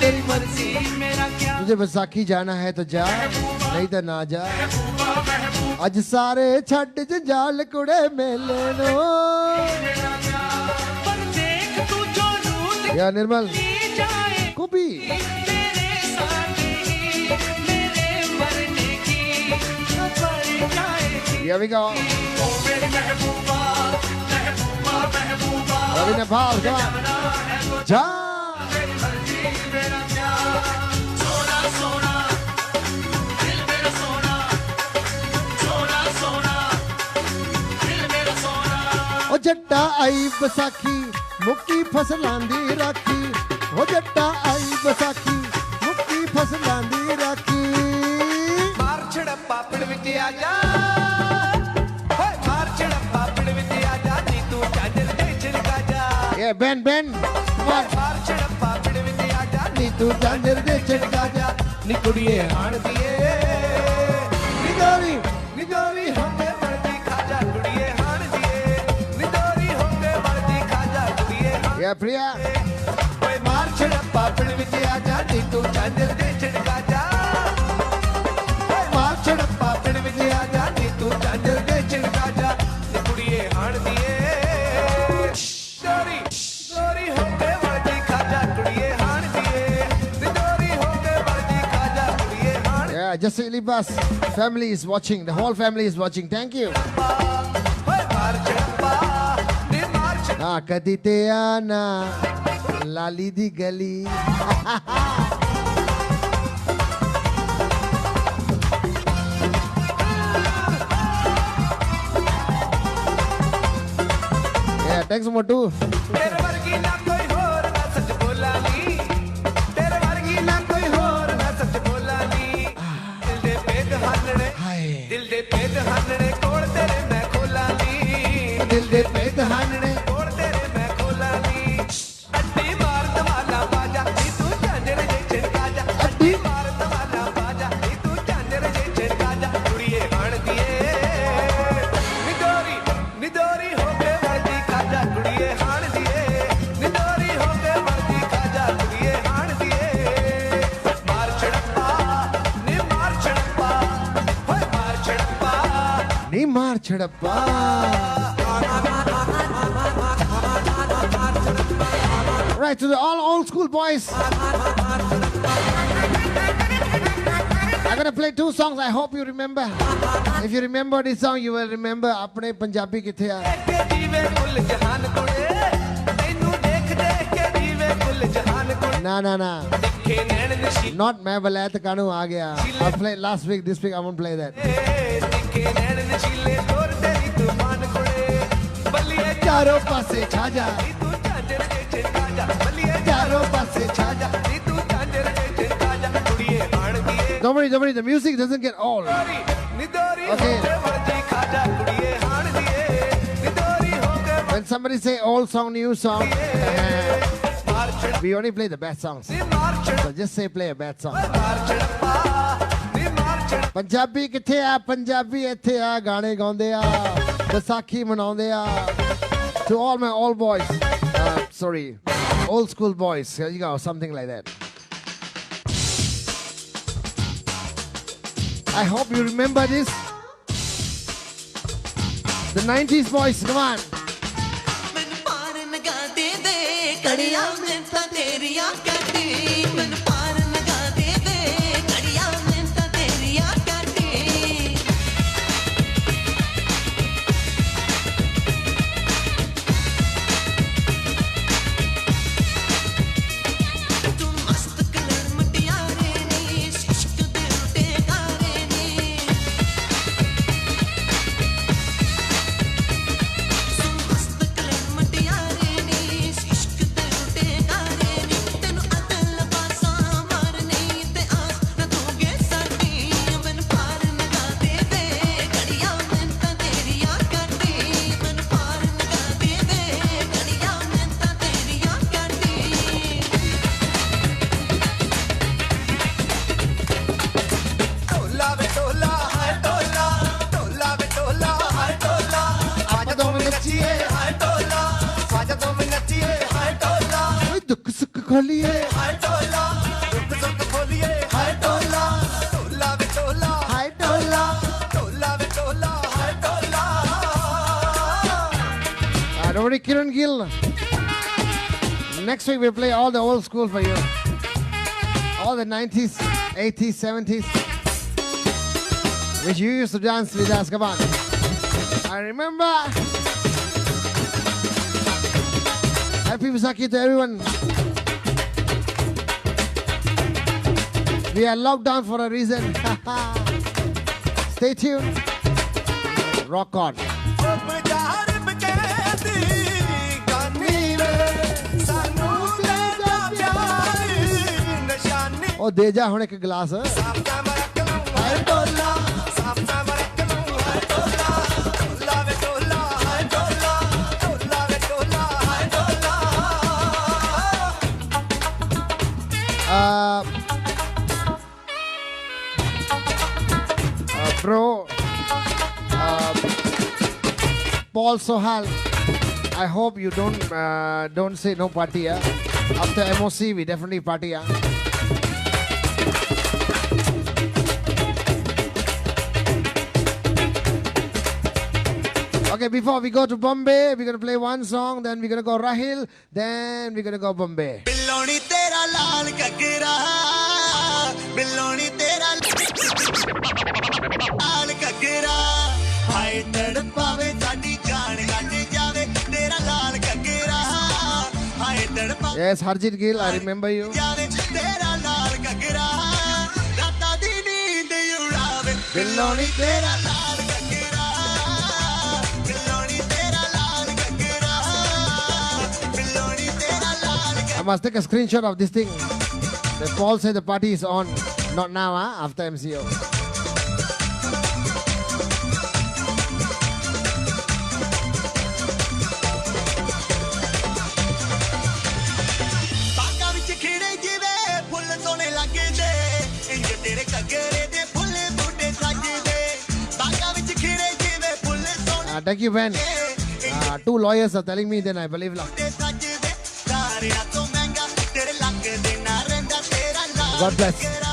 तेरी मर्जी मेरा क्या तुझे बैसाखी जाना है तो जा नहीं तो ना जा ਅੱਜ ਸਾਰੇ ਛੱਡ ਜੰਜਾਲ ਕੁੜੇ ਮੇਲੇ ਨੂੰ पर देख तू जो रूठ ਯਾ ਨਿਰਮਲ ली जाए ਕੁਬੀ तेरे साथ ही मेरे मरने की खबर जाएगी Here we go. ओ मेरी महबूबा महबूबा महबूबा Ravi Nepal, come on. जाना है तो Ja. तेरी मर्जी मेरा क्या सोना सोना दिल मेरा सोना सोना सोना दिल मेरा सोना ਉਹ ਜੱਟਾ ਆਈ ਵਿਸਾਖੀ ਮੁੱਕੀ ਫਸਲਾਂ ਦੀ ਰਾਖੀ ਉਹ ਜੱਟਾ ਆਈ ਵਿਸਾਖੀ ਮੁੱਕੀ ਫਸਲਾਂ ਦੀ ਰਾਖੀ ਮਾਰ ਛੜੱਪਾ ਪਿੜ ਵਿੱਚ ਆ ਜਾ ਹੋਏ ਮਾਰ ਛੜੱਪਾ ਪਿੜ ਵਿੱਚ ਆ ਜਾ ਨੀ ਤੂੰ ਚਾਦਰ ਤੇ ਛਿਲਕਾ ਜਾ Yeah, Ben, come on. ਮਾਰ ਛੜੱਪਾ ਪਿੜ ਵਿੱਚ ਆ ਜਾ ਨੀ ਤੂੰ ਚਾਂਦਰ ਦੇ ਛਿੜਕਾ ਜਾ ਨੀ ਕੁੜੀਏ ਹਾਣ ਦੀਏ ਨੀ ਗੋਰੀ ਹੁੰਦੇ ਵਰਦੀ ਖਾਜਾ ਕੁੜੀਏ ਹਾਣ ਦੀਏ ਨੀ ਦੋਰੀ ਹੁੰਦੇ ਵਰਦੀ ਖਾਜਾ ਕੁੜੀਏ ਹਾਣ Yeah, Priya. ਓਏ ਮਾਰ ਛੜੱਪਾ ਪਿੜ ਵਿੱਚ ਆ ਜਾ ਨੀ ਤੂੰ ਚਾਦਰ ਤੇ ਛਿਲਕਾ ਜਾ ਓਏ ਮਾਰ ਛੜੱਪਾ ਪਿੜ ਵਿੱਚ ਆ ਜਾ ਨੀ ਤੂੰ ਚਾਦਰ ਤੇ ਛਿਲਕਾ ਜਾ ਨੀ ਕੁੜੀਏ ਹਾਣ ਦੀਏ ਦੋਰੀ ਹੁੰਦੇ ਵਰਦੀ ਖਾਜਾ ਕੁੜੀਏ ਹਾਣ ਦੀਏ ਨੀ ਦੋਰੀ ਹੁੰਦੇ ਵਰਦੀ ਖਾਜਾ ਕੁੜੀਏ ਹਾਣ Yeah, just Libas family is watching. The whole family is watching. Thank you. ਓਏ ਮਾਰ ਛੜੱਪਾ ਨੀ ਮਾਰ ਛੜੱਪਾ Ah, ਕਦੀ ਤੇ ਆਨਾ ਲਾਲੀ ਦੀ ਗਲੀ Yeah, thanks Motu. ਤੇਰੇ ਵਰਗੀ ਨਾ ਕੋਈ ਹੋਰ ਨਾ ਸੱਚ ਬੋਲਾਂ ਨੀ ਤੇਰੇ ਵਰਗੀ ਨਾ ਕੋਈ ਹੋਰ ਨਾ ਸੱਚ ਬੋਲਾਂ ਨੀ ਦਿਲ ਦੇ ਭੇਦ ਹਾਨਣੇ ਹਾਏ ਦਿਲ ਦੇ ਭੇਦ ਹਾਨਣੇ ਕੋਲ ਤੇਰੇ ਮੈਂ ਖੋਲਾਂ ਨੀ ਦਿਲ ਦੇ ਭੇਦ ਹਾਨਣੇ ਕੋਲ ਤੇਰੇ ਮੈਂ ਖੋਲਾਂ ਨੀ ਅੱਡੀ ਮਾਰ ਦਵਾਲਾ ਬਾਜਾ ਨੀ ਤੂੰ ਝਾਂਜਰ ਜੇ ਛਿੜਕਾ ਜਾ ਅੱਡੀ ਮਾਰ ਦਵਾਲਾ ਬਾਜਾ ਨੀ ਤੂੰ ਝਾਂਜਰ ਜੇ ਛਿੜਕਾ ਜਾ ਕੁੜੀਏ ਹਾਣ ਦੀਏ ਨਿਦੋਰੀ ਹੋ ਕੇ ਵਰਦੀ ਖਾਜਾ ਕੁੜੀਏ ਹਾਣ ਦੀਏ ਨਿਦੋਰੀ ਹੋ ਕੇ ਵਰਦੀ ਖਾਜਾ ਕੁੜੀਏ ਹਾਣ ਦੀਏ ਮਾਰ ਛੜੱਪਾ ਨੀ ਮਾਰ ਛੜੱਪਾ ਹੋਏ ਮਾਰ ਛੜੱਪਾ ਨੀ ਮਾਰ ਛੜੱਪਾ Right, to the all old school boys. I'm gonna play two songs. I hope you remember. If you remember this song, you will remember अपने पंजाबी किथे आ. ਕੇ ਜੀਵੇ ਕੁੱਲ ਜਹਾਨ ਕੁੜੇ ਤੈਨੂੰ ਦੇਖ ਦੇਖ ਕੇ ਜੀਵੇ ਕੁੱਲ ਜਹਾਨ ਕੁੜੇ Na na na. ਦੇਖੇ ਨੈਣ ਨਸ਼ੀਲੇ Not मैं वलैत कानू आ गया. I played last week. This week I won't play that. ਦੇਖੇ ਨੈਣ ਨਸ਼ੀਲੇ ਤੋਰ ਤੇਰੀ ਤੂਫਾਨ ਕੁੜੇ ਬੱਲੀਏ चारों पासे छा जा. ਨੀ ਤੂੰ ਝਾਂਜਰ ਦੇ ਛਿੜਕਾ ਜਾ ਬੱਲੀਏ चारों पासे छा जा. ਨੀ ਤੂੰ ਝਾਂਜਰ ਦੇ ਛਿੜਕਾ ਜਾ ਕੁੜੀਏ ਹਾਣ ਦੀਏ Don't worry. The music doesn't get old. ਨਿਦੋਰੀ ਹੋ Okay. ਕੇ ਵਰਦੀ ਖਾਜਾ ਕੁੜੀਏ ਹਾਣ ਦੀਏ ਨਿਦੋਰੀ ਹੋ ਕੇ When somebody say old song, new song, ਮਾਰ ਛੜ we only play the best songs. ਨੀ ਮਾਰ ਛੜ So just say play a bad song. ਮਾਰ ਛੜੱਪਾ ਨੀ ਮਾਰ ਛੜ ਪੰਜਾਬੀ ਕਿੱਥੇ ਆ ਪੰਜਾਬੀ ਇੱਥੇ ਆ ਗਾਣੇ ਗਾਉਂਦੇ ਆ ਵਿਸਾਖੀ ਮਨਾਉਂਦੇ ਆ to all my old boys old school boys here you go something like that I hope you remember this the 90s boys come on ਮੈਨੂੰ ਪਾਰ ਲਗਾ ਦੇ ਕੜੀਆਂ ਮਿੰਟਾਂ ਤੇਰੀਆਂ ਕੱਢੀ ਮੈਨੂੰ ਪਾਰ ਲਗਾ ਦੇ ਕੜੀਆਂ ਮਿੰਟਾਂ ਤੇਰੀਆਂ ਕੱਢੀ ਤੂੰ ਮਸਤ ਕਲਰ ਮਟਿਆਰੇ ਨੀ ਇਸ਼ਕ ਦੇ ਉਤੇ ਗਾਰੇ ਨੀ ਮਸਤ ਕਲਰ ਮਟਿਆਰੇ ਨੀ ਇਸ਼ਕ ਦੇ ਉਤੇ ਗਾਰੇ ਨੀ ਤੈਨੂੰ खोलिए हाय टोला दुख सुख बोलिए हाय टोला टोला वे टोला हाय टोला टोला वे टोला हाय टोला Nobody Kiran Gill. Next week we'll play all the old school for you. All the 90s, 80s, 70s. Which you used to dance with us. Come on. I remember. Happy Visakhi to everyone. We are locked down for a reason. Stay tuned. Rock on. ਬਾਜ਼ਾਰ ਬਕੈਤੀ ਗਾਨੀ ਵੇ ਸਾਨੂੰ ਲੈ ਜਾ ਪਿਆਰ ਨਿਸ਼ਾਨੀ Oh, Deja, ਹੁਣ ਇੱਕ glass ਸਾਫਤਾ ਮਰਕ ਨੂੰ ਹਾਏ ਟੋਲਾ ਸਾਫਤਾ ਮਰਕ ਨੂੰ ਹਾਏ ਟੋਲਾ ਟੋਲਾ ਵੇ ਟੋਲਾ ਹਾਏ ਟੋਲਾ ਟੋਲਾ ਵੇ ਟੋਲਾ ਹਾਏ ਟੋਲਾ bro, Paul Sohal, I hope you don't say no party. After MOC, we definitely party. Okay, before we go to Bombay, we're gonna play one song, then we're gonna go Rahil, then we're gonna go Bombay. ਬਿੱਲੋਣੀ ਤੇਰਾ ਲਾਲ ਘੱਗਰਾ ਬਿੱਲੋਣੀ ਤੇਰਾ ਲਾਲ ਘੱਗਰਾ ਹਾਏ ਤੜਪਾਵੇ ਸਾਡੀ ਜਾਨ ਗੱਜ ਜਾਵੇ ਤੇਰਾ ਲਾਲ ਘੱਗਰਾ ਹਾਏ ਤੜਪਾਵੇ Yes, Harjit Gill, I remember you. ਜਾਵੇ ਤੇਰਾ ਲਾਲ ਘੱਗਰਾ ਰਾਤਾਂ ਦੀ ਨੀਂਦ ਉਡਾਵੇ ਬਿੱਲੋਣੀ ਤੇਰਾ ਲਾਲ ਘੱਗਰਾ ਬਿੱਲੋਣੀ ਤੇਰਾ ਲਾਲ ਘੱਗਰਾ ਬਿੱਲੋਣੀ ਤੇਰਾ ਲਾਲ I must take a screenshot of this thing. The Paul said the party is on. Not now, after MCO. ਬਾਗਾਂ ਵਿੱਚ ਖਿੜੇ ਜਿਵੇਂ ਫੁੱਲ ਸੋਹਣੇ ਲੱਗਦੇ ਇੰਜ ਤੇਰੇ ਘੱਗਰੇ ਦੇ ਫੁੱਲ ਬੂਟੇ ਸੱਜਦੇ ਬਾਗਾਂ ਵਿੱਚ ਖਿੜੇ ਜਿਵੇਂ ਫੁੱਲ ਸੋਹਣੇ Thank you, Ben. Two lawyers are telling me, then I believe. ਬੂਟੇ ਸੱਜਦੇ ਸਾਰਿਆਂ ਤੋਂ ਮਹਿੰਗਾ ਤੇਰੇ ਲੱਕ ਦੇ ਨਾ ਰਹਿੰਦਾ ਤੇਰਾ ਲਾਲ God bless. ਘੱਗਰਾ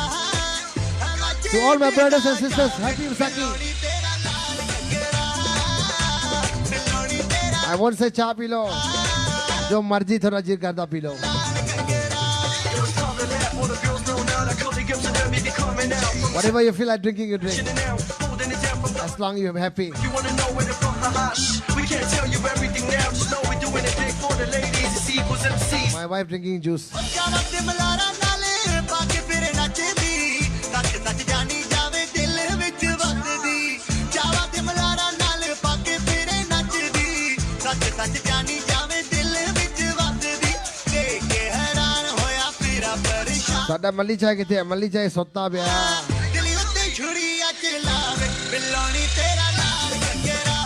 To all my brothers and sisters, happy Visakhi. ਤੇਰਾ ਲਾਲ ਘੱਗਰਾ ਬਿੱਲੋਣੀ ਤੇਰਾ I won't say cha pee lo. Jo marji thoda jir karda pee lo. Whatever you feel like drinking, you drink. As long as you're happy. My wife drinking juice. ਜਾਵਾਂ ਤੇ ਮਲਾਰਾ ਨਾਲੇ ਪਾ ਕੇ ਫਿਰੇ ਨੱਚਦੀ ਸੱਚ ਸੱਚ ਜਾਣੀ ਜਾਵੇ ਦਿਲ ਵਿੱਚ ਵੱਜਦੀ ਜਾਵਾਂ ਤੇ ਮਲਾਰਾ ਨਾਲੇ ਪਾ ਕੇ ਫਿਰੇ ਨੱਚਦੀ ਸੱਚ ਸੱਚ ਜਾਣੀ ਜਾਵੇ ਦਿਲ ਵਿੱਚ ਵੱਜਦੀ ਦੇਖ ਕੇ ਹੈਰਾਨ ਹੋਇਆ ਫਿਰਾ ਪਰੇਸ਼ਾਨ Sada malli chai kithe? Malli chai sotta pya. ਦਿਲ ਉੱਤੇ ਛੁਰੀਆਂ ਚਲਾਵੇ ਬਿੱਲੋਣੀ ਤੇਰਾ ਲਾਲ ਘੱਗਰਾ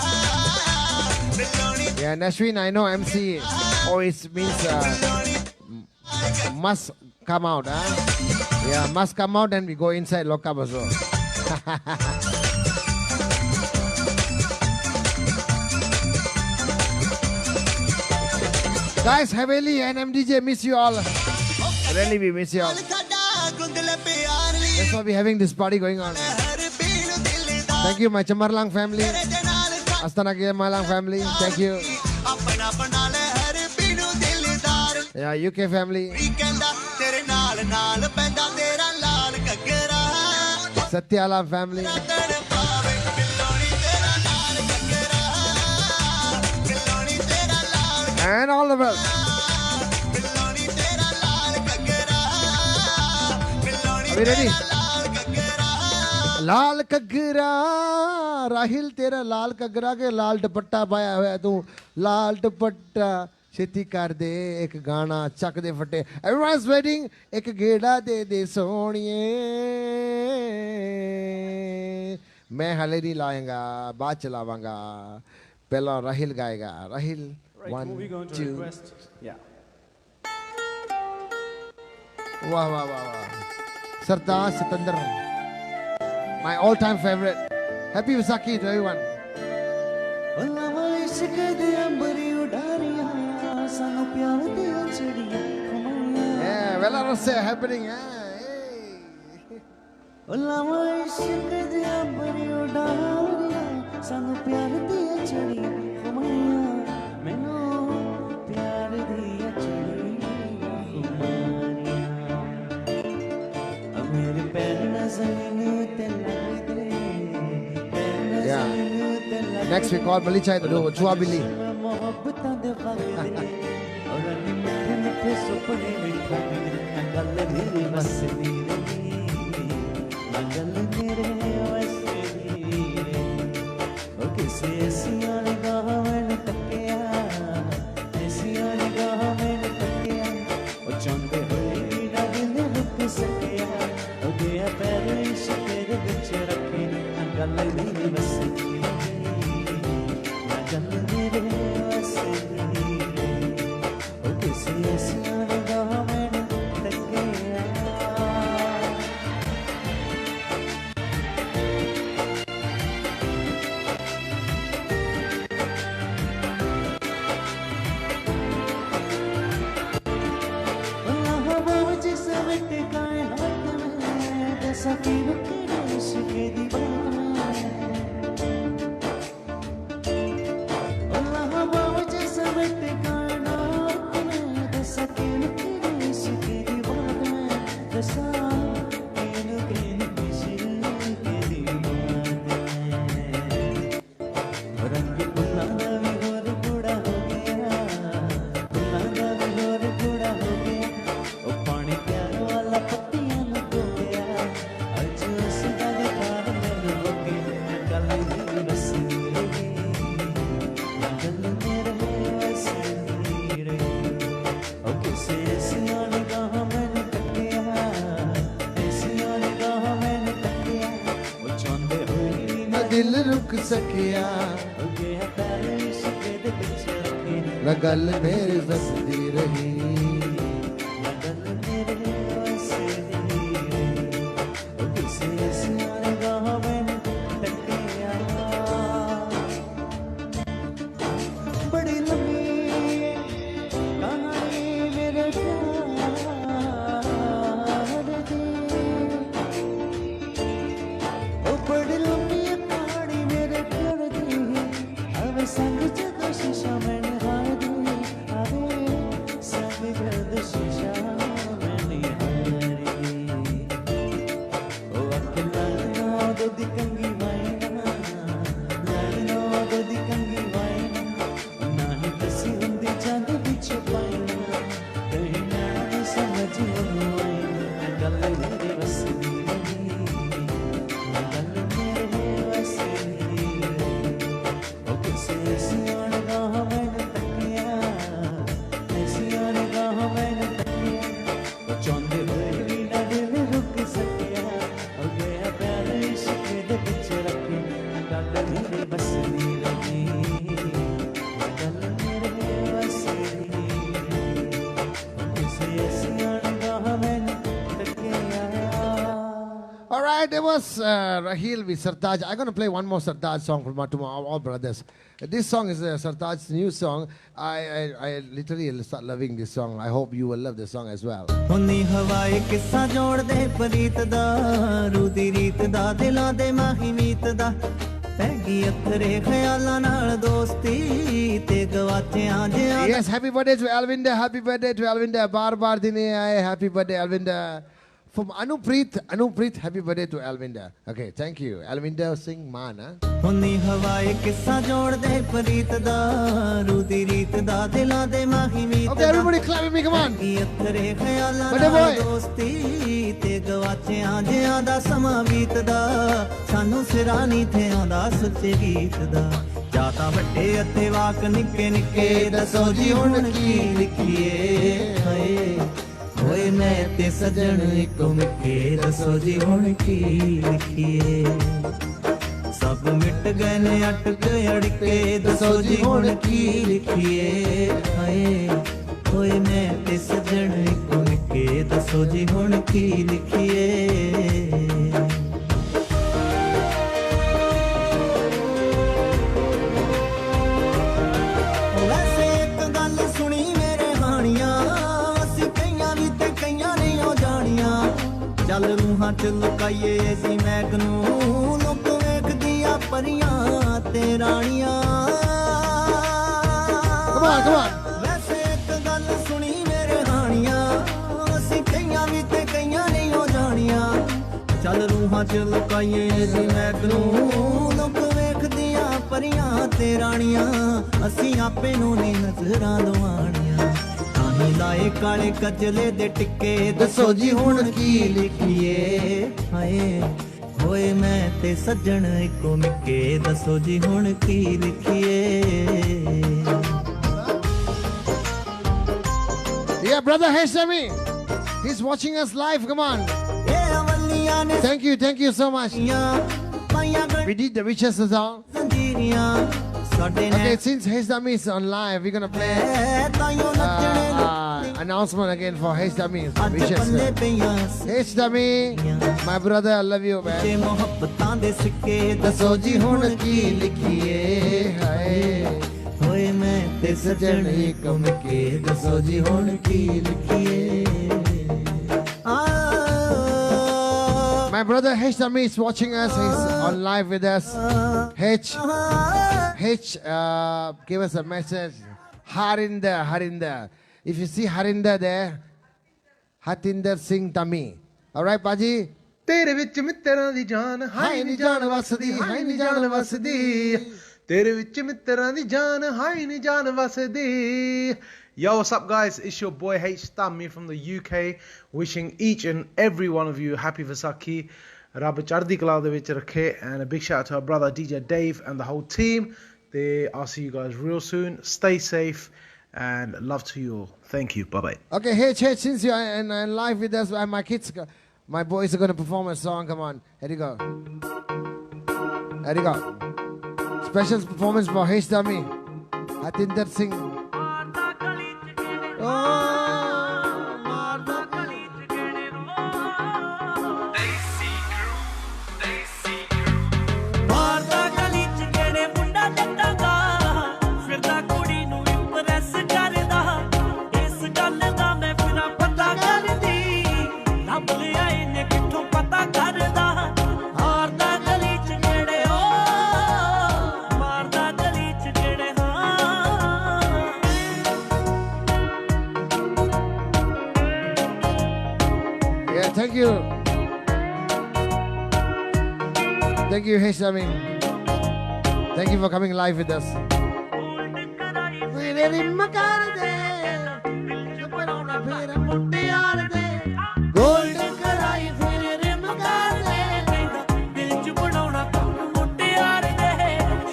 ਬਿੱਲੋਣੀ Yeah, Nashwin, I know MC. Oh, it means must come out, Yeah, must come out and we go inside Lokab also. Guys, Haveli and MDJ, miss you all. Really, we miss you all. ਸਾਡਾ ਗੁੰਦਲੇ ਪਿਆਰ ਲਈ That's why we're having this party going on. ਹਰ ਪੀਣ ਦਿਲ ਦਾ Thank you, my Chamarlang family. ਤੇਰੇ ਨਾਲ Astana Malang family. Thank you. ਆਪਣਾ ਬਣਾ ਲੈ ਹਰ ਪੀਣੂ ਦਿਲਦਾਰ Yeah, UK family. ਵੀ ਕਹਿੰਦਾ ਤੇਰੇ ਨਾਲ ਨਾਲ ਪੈਂਦਾ ਤੇਰਾ ਲਾਲ ਘੱਗਰਾ Satyala family. ਤੜ ਪਾਵੇ ਬਿੱਲੋਣੀ ਤੇਰਾ ਲਾਲ ਘੱਗਰਾ ਬਿੱਲੋਣੀ ਤੇਰਾ ਲਾਲ And all of us. ਬਿੱਲੋਣੀ ਤੇਰਾ ਲਾਲ ਘੱਗਰਾ ਬਿੱਲੋਣੀ Are we ready? ਲਾਲ ਘੱਗਰਾ लाल कगरा राहिल तेरा लाल कगरा के लाल दुपट्टा पाया हुआ है तू लाल दुपट्टा छेती कर दे एक गाना चक दे फटे एवरीवन's waiting एक गेड़ा दे सोनिए मैं हले नहीं लाएगा बाद चलावांगा पहला राहिल गाएगा राहिल वन टू वाह वाह वाह वाह सरताज Sikandar my all-time favorite. Happy Visakhi to everyone. Velarose happening. Hey. ਲਾਵਾਂ ਇਸ਼ਕ ਦੀਆਂ ਬੜੀਆਂ ਡਾਰੀਆਂ ਸਾਨੂੰ ਪਿਆਰ ਦੀਆਂ ਚੜੀਆਂ ਖੁਮਾਈਆਂ ਮੈਨੂੰ ਪਿਆਰ ਦੀਆਂ ਚੜੀਆਂ ਖੁਮਾਈਆਂ ਮੇਰੇ ਪੈਰ ਨਾ ਜ਼ਮੀਨ ਤੇ ਲੱਗਦੇ ਪੈਰ ਨਾ Yeah. ਜ਼ਮੀਨ ਤੇ ਲੱਗਦੇ Next we call Malichai to do Chua Billy. ਮੁਹੱਬਤਾਂ ਦੇ ਵਗਦੇ ਔਰ ਮਿੱਠੇ ਮਿੱਠੇ ਸੁਪਨੇ ਮਿੱਠਾ ਗੱਲ ਮੇਰੀ ਵਸਦੀ ਰਹੀ ਗੱਲ ਮੇਰੇ ਵਸਦੀ ਉਹ ਕਿਸੇ ਐਸੀਆਂ ਨਿਗਾਹਾਂ ਮੈਨੂੰ ਤੱਕਿਆ ਐਸੀਆਂ ਨਿਗਾਹਾਂ ਮੈਨੂੰ ਤੱਕਿਆ ਉਹ ਚਾਹੁੰਦੇ ਹੋਏ ਵੀ ਨਾ ਦਿਲ ਰੁਕ ਸਕਿਆ ਉਹ ਗਿਆ ਪੈਰ ਇਸ਼ਕ ਦੇ ਵਿੱਚ ਰੱਖੇ ਗੱਲ ਮੇਰੀ ਵਸਦੀ ਗੱਲ ਮੇਰੇ ਵਸਦੀ ਉਹ ਕਿਸੇ ਐਸੀਆਂ ਨਿਗਾਹਾਂ ਮੈਨੂੰ ਤੱਕਿਆ सकीर के इश्क की बात में अल्लाह बाबा जैसा बैठे कायनात में सकीर के इश्क की बात में जैसा किन किसी के दीवान में रंग गुलाबी और बूढ़ा हो गया गुलाबी और बूढ़ा हो गया ओ पानी प्यार वाला पत्तियां न हो गया दिल रुक सकिया गल मेरी वसदी रही बड़ी लंबी कहानी मेरे प्यार दी ओ बड़ी लंबी कहानी मेरे प्यार दी अब संग जदों शीशा मैंने हार दी अरे संग जदों शीशा मैंने हार दी ओ अकेला ना दो दी कंगी वाइना लाइनो दो दी कंगी वाइना नाही दसी हुंदी चांद विच पाइना कहीं ना समझ आइना गल मेरे वसदी रही गल मेरे वसदी ओ किसे सियाण गाह मैंने तकिया सियाण गाह मैंने तकिया ओ चांदे होए भी ना दिल रुक सकिया ओ गया प्यार इश्क दे विच रखे गल मेरे वसदी रही गल मेरे वसदी ओ किसे सियाण गाह मैंने तकिया All right, there was Rahil with Sartaj. I'm going to play one more Sartaj song from all brothers. This song is Sartaj's new song. I literally start loving this song. I hope you will love this song as well. ਹੁੰਨੀ ਹਵਾਏ ਕਿੱਸਾ ਜੋੜਦੇ ਪ੍ਰੀਤ ਦਾ ਰੂਦੀ ਰੀਤ ਦਾ ਦਿਲਾਂ ਦੇ ਮਾਹੀ ਮੀਤ ਦਾ ਪੈ ਗਈ ਅਥਰੇ ਖਿਆਲਾਂ ਨਾਲ ਦੋਸਤੀ ਤੇ ਗਵਾਚਿਆਂ ਜਿਆਂ Yes, happy birthday to Alvinda. Happy birthday to Alvinda. Bar bar dine aaye. Happy birthday, Alvinda. From Anupreet, happy birthday to Alvinda. Okay, thank you. Alvinda sing man, huh? ਹੁੰਨੀ ਹਵਾਏ ਕਿੱਸਾ ਜੋੜਦੇ ਪ੍ਰੀਤ ਦਾ ਰੂਦੀ ਰੀਤ ਦਾ ਦਿਲਾਂ ਦੇ ਮਾਹੀ ਮੀਤ Okay, everybody clap with me, come on. ਕੀ ਅਥਰੇ ਖਿਆਲਾਂ Birthday ਨਾਲ boy. ਦੋਸਤੀ ਤੇ ਗਵਾਚਿਆਂ ਜਿਆਂ ਦਾ ਸਮਾਂ ਬੀਤਦਾ ਸਾਨੂੰ ਸਿਰਾਂ ਨਹੀਂ ਥੇ ਆਉਂਦਾ ਸੱਚੇ ਗੀਤ ਦਾ ਜਾਂ ਤਾਂ ਵੱਡੇ ਅਤੇ ਵਾਕ ਨਿੱਕੇ ਨਿੱਕੇ ਦੱਸੋ ਜੀ ਹੁਣ ਕੀ ਲਿਖੀਏ ਹਾਏ ਹੋਏ ਮੈਂ ਤੇ ਸਜਣ ਇੱਕੋ ਮਿੱਕੇ ਦੱਸੋ ਜੀ ਹੁਣ ਕੀ ਲਿਖੀਏ ਸਭ ਮਿਟ ਗਏ ਨੇ ਅਟਕ ਅੜਕੇ ਦੱਸੋ ਜੀ ਹੁਣ ਕੀ ਲਿਖੀਏ ਹਾਏ ਹੋਏ ਮੈਂ ਤੇ ਸਜਣ ਇੱਕੋ ਨਿੱਕੇ ਦੱਸੋ ਜੀ ਹੁਣ ਕੀ ਲਿਖੀਏ ਵੈਸੇ ਇੱਕ ਗੱਲ ਸੁਣੀ ਮੇਰੇ ਹਾਣੀਆਂ ਅਸੀਂ ਕਈਆਂ ਵੀ ਤੇ ਕਈਆਂ ਲੁਕਾਈਏ ਜੀ ਮੈਗ ਨੂੰ ਲੋਕ ਵੇਖਦੀਆਂ ਪਰੀਆਂ ਤੇ ਰਾਣੀਆਂ Come on, come on. ਵੈਸੇ ਇੱਕ ਗੱਲ ਸੁਣੀ ਮੇਰੇ ਹਾਣੀਆਂ ਅਸੀਂ ਕਈਆਂ ਵੀ ਤੇ ਕਈਆਂ ਨਹੀਂ ਹੋ ਜਾਣੀਆਂ ਚੱਲ ਰੂਹਾਂ 'ਚ ਲੁਕਾਈਏ ਜੀ ਮੈਗ ਨੂੰ ਲੋਕ ਵੇਖਦੀਆਂ ਪਰੀਆਂ ਤੇ ਰਾਣੀਆਂ ਅਸੀਂ ਆਪੇ ਨੂੰ ਨਹੀਂ ਨਜ਼ਰਾਂ ਲਵਾਣੀਆਂ ਤਾਹੀਂ ਲਾਏ ਕਾਲੇ ਕਜਲੇ ਦੇ ਟਿੱਕੇ ਦੱਸੋ ਜੀ ਹੁਣ ਕੀ ਲਿਖੀਏ ਹਾਏ ਹੋਏ ਮੈਂ ਤੇ ਸੱਜਣ ਇੱਕੋ ਮਿੱਕੇ ਦੱਸੋ ਜੀ ਹੁਣ ਕੀ ਲਿਖੀਏ Yeah, brother Heshami. He's watching us live. Come on. ਇਹ ਅਵਲੀਆਂ ਨੇ Thank you so much. ਪਾਈਆਂ We did the richest song. ਗੰਜੀਰੀਆਂ ਸਾਡੇ ਨੇ Okay, since Heshami is on live, we're gonna play ਤਾਈਓ ਨੱਚਣੇ announcement again for Heshami. ਅੱਜ ਪੱਲੇ Richest. ਪਈਆਂ Heshami, my brother, I love you, man. ਤੇ ਮੁਹੱਬਤਾਂ ਦੇ ਸਿੱਕੇ ਦੱਸੋ ਜੀ ਹੁਣ ਕੀ ਲਿਖੀਏ ਹਾਏ ਹੋਏ ਮੈਂ ਤੇ ਸੱਜਣ ਇੱਕ ਮਿੱਕੇ ਦੱਸੋ ਜੀ ਹੁਣ ਕੀ ਲਿਖੀਏ My brother Heshami is watching us. He's on live with us. H, give us a message. Harinder. If you see Harinder there, Hatinder Singh Tami. All right, Paji? ਤੇਰੇ ਵਿੱਚ ਮਿੱਤਰਾਂ ਦੀ ਜਾਨ ਹਾਈ ਨਹੀਂ ਜਾਨ ਵਸਦੀ ਹਾਈ ਨਹੀਂ ਜਾਨ ਵਸਦੀ ਤੇਰੇ ਵਿੱਚ ਮਿੱਤਰਾਂ ਦੀ ਜਾਨ ਹਾਈ ਨਹੀਂ ਜਾਨ ਵਸਦੀ Yo, what's up guys? It's your boy H Tammy from the UK wishing each and every one of you happy Vaisakhi. ਰੱਬ ਚੜ੍ਹਦੀ ਕਲਾ ਦੇ ਵਿੱਚ ਰੱਖੇ and a big shout out to our brother DJ Dave and the whole team. I'll see you guys real soon. Stay safe and love to you all. Thank you. Bye bye. Okay, H, since you're in live with us, my kids, my boys are going to perform a song. Come on. Here you go. Here you go. Special performance for H Tammy. Hatinder Singh. ਮਾਰਦਾ ਗਲੀ ਚ ਗੇੜੇ ਮੁੰਡਾ ਜੱਟਾਂ ਦਾ ਫਿਰਦਾ ਕੁੜੀ ਨੂੰ Impress ਕਰਦਾ ਇਸ ਗੱਲ ਦਾ ਮੈਂ ਫਿਰਾਂ ਪਤਾ ਕਰਦੀ ਲੱਭ ਲਿਆ ਇਹਨੇ ਕਿੱਥੋਂ ਪਤਾ ਕਰਦਾ ਮਾਰਦਾ ਗਲੀ ਚ ਗੇੜੇ ਓ ਮਾਰਦਾ ਗਲੀ ਚ ਗੇੜੇ Yeah, thank you. Thank you, Heshami. Thank you for coming live with us. Gold ਕਰਾਈ ਫਿਰ ਰਿਮ ਕਰਦੇ ਦਿਲ ਚ ਬਣਾਉਣਾ ਕੰਮ ਮੁੱਟਿਆਰ ਦੇ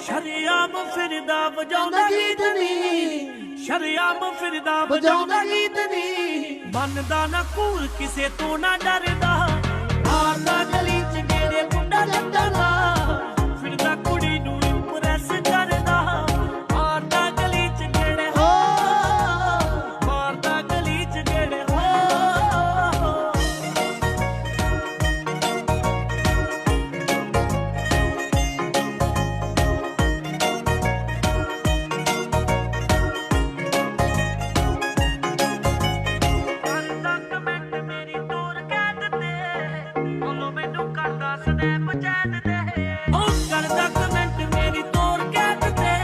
ਸ਼ਰੀਆਮ ਫਿਰਦਾ ਵਜਾਉਂਦਾ ਗੀਤ ਨੀ ਸ਼ਰੀਆਮ ਫਿਰਦਾ ਵਜਾਉਂਦਾ ਗੀਤ ਨੀ ਮੰਨਦਾ ਨਾ ਕੂਰ ਕਿਸੇ ਤੋਂ ਨਾ ਡਰਦਾ ਆਉਂਦਾ ਗਲੀ ਚ ਗੇੜੇ ਮੁੰਡਾ ਜੱਟਾਂ ਦਾ ਫਿਰਦਾ ਕੁੜੀ ਨੂੰ ਇੰਪ੍ਰੈਸ ਕਰਦਾ ਆਉਂਦਾ ਗਲੀ ਚ ਗੇੜੇ ਹੋ ਮਾਰਦਾ ਗਲੀ ਚ ਗੇੜੇ ਹੋ ਕਰਦਾ ਕਮੈਂਟ ਮੇਰੀ ਤੋਰ ਕਹਿ ਦਿੱਤੇ ਬੋਲੋ ਮੈਨੂੰ ਕਰਦਾ ਸਨੈਪ ਚੈਟ ਦੇ ਉਹ ਕਰਦਾ ਕਮੈਂਟ ਮੇਰੀ ਤੋਰ ਕਹਿ ਦਿੱਤੇ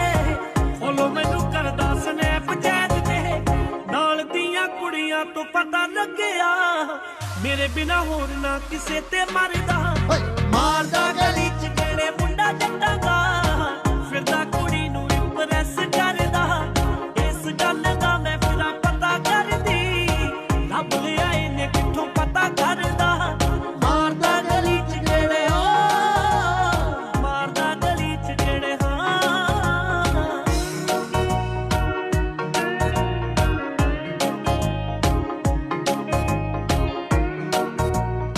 ਫੋਲੋ ਮੈਨੂੰ ਕਰਦਾ ਸਨੈਪ ਚੈਟ ਦੇ ਨਾਲ ਦੀਆਂ ਕੁੜੀਆਂ ਤੋਂ ਪਤਾ ਲੱਗਿਆ ਮੇਰੇ ਬਿਨਾ ਹੋਰ ਨਾ ਕਿਸੇ ਤੇ ਮਰਦਾ ਮਾਰਦਾ ਗਲੀ ਚ ਗੇੜੇ ਮੁੰਡਾ ਜੱਟਾਂ ਦਾ ਫਿਰਦਾ ਕੁੜੀ ਨੂੰ ਇੰਪ੍ਰੈਸ ਕਰਦਾ ਇਸ ਗੱਲ ਦਾ ਮੈਂ ਫਿਰਾਂ ਪਤਾ ਕਰਦੀ ਲੱਭ ਲਿਆ ਇਹਨੇ ਕਿੱਥੋਂ ਪਤਾ ਕਰਦਾ ਮਾਰਦਾ ਗਲੀ ਚ ਗੇੜੇ ਓ ਮਾਰਦਾ ਗਲੀ ਚ ਗੇੜੇ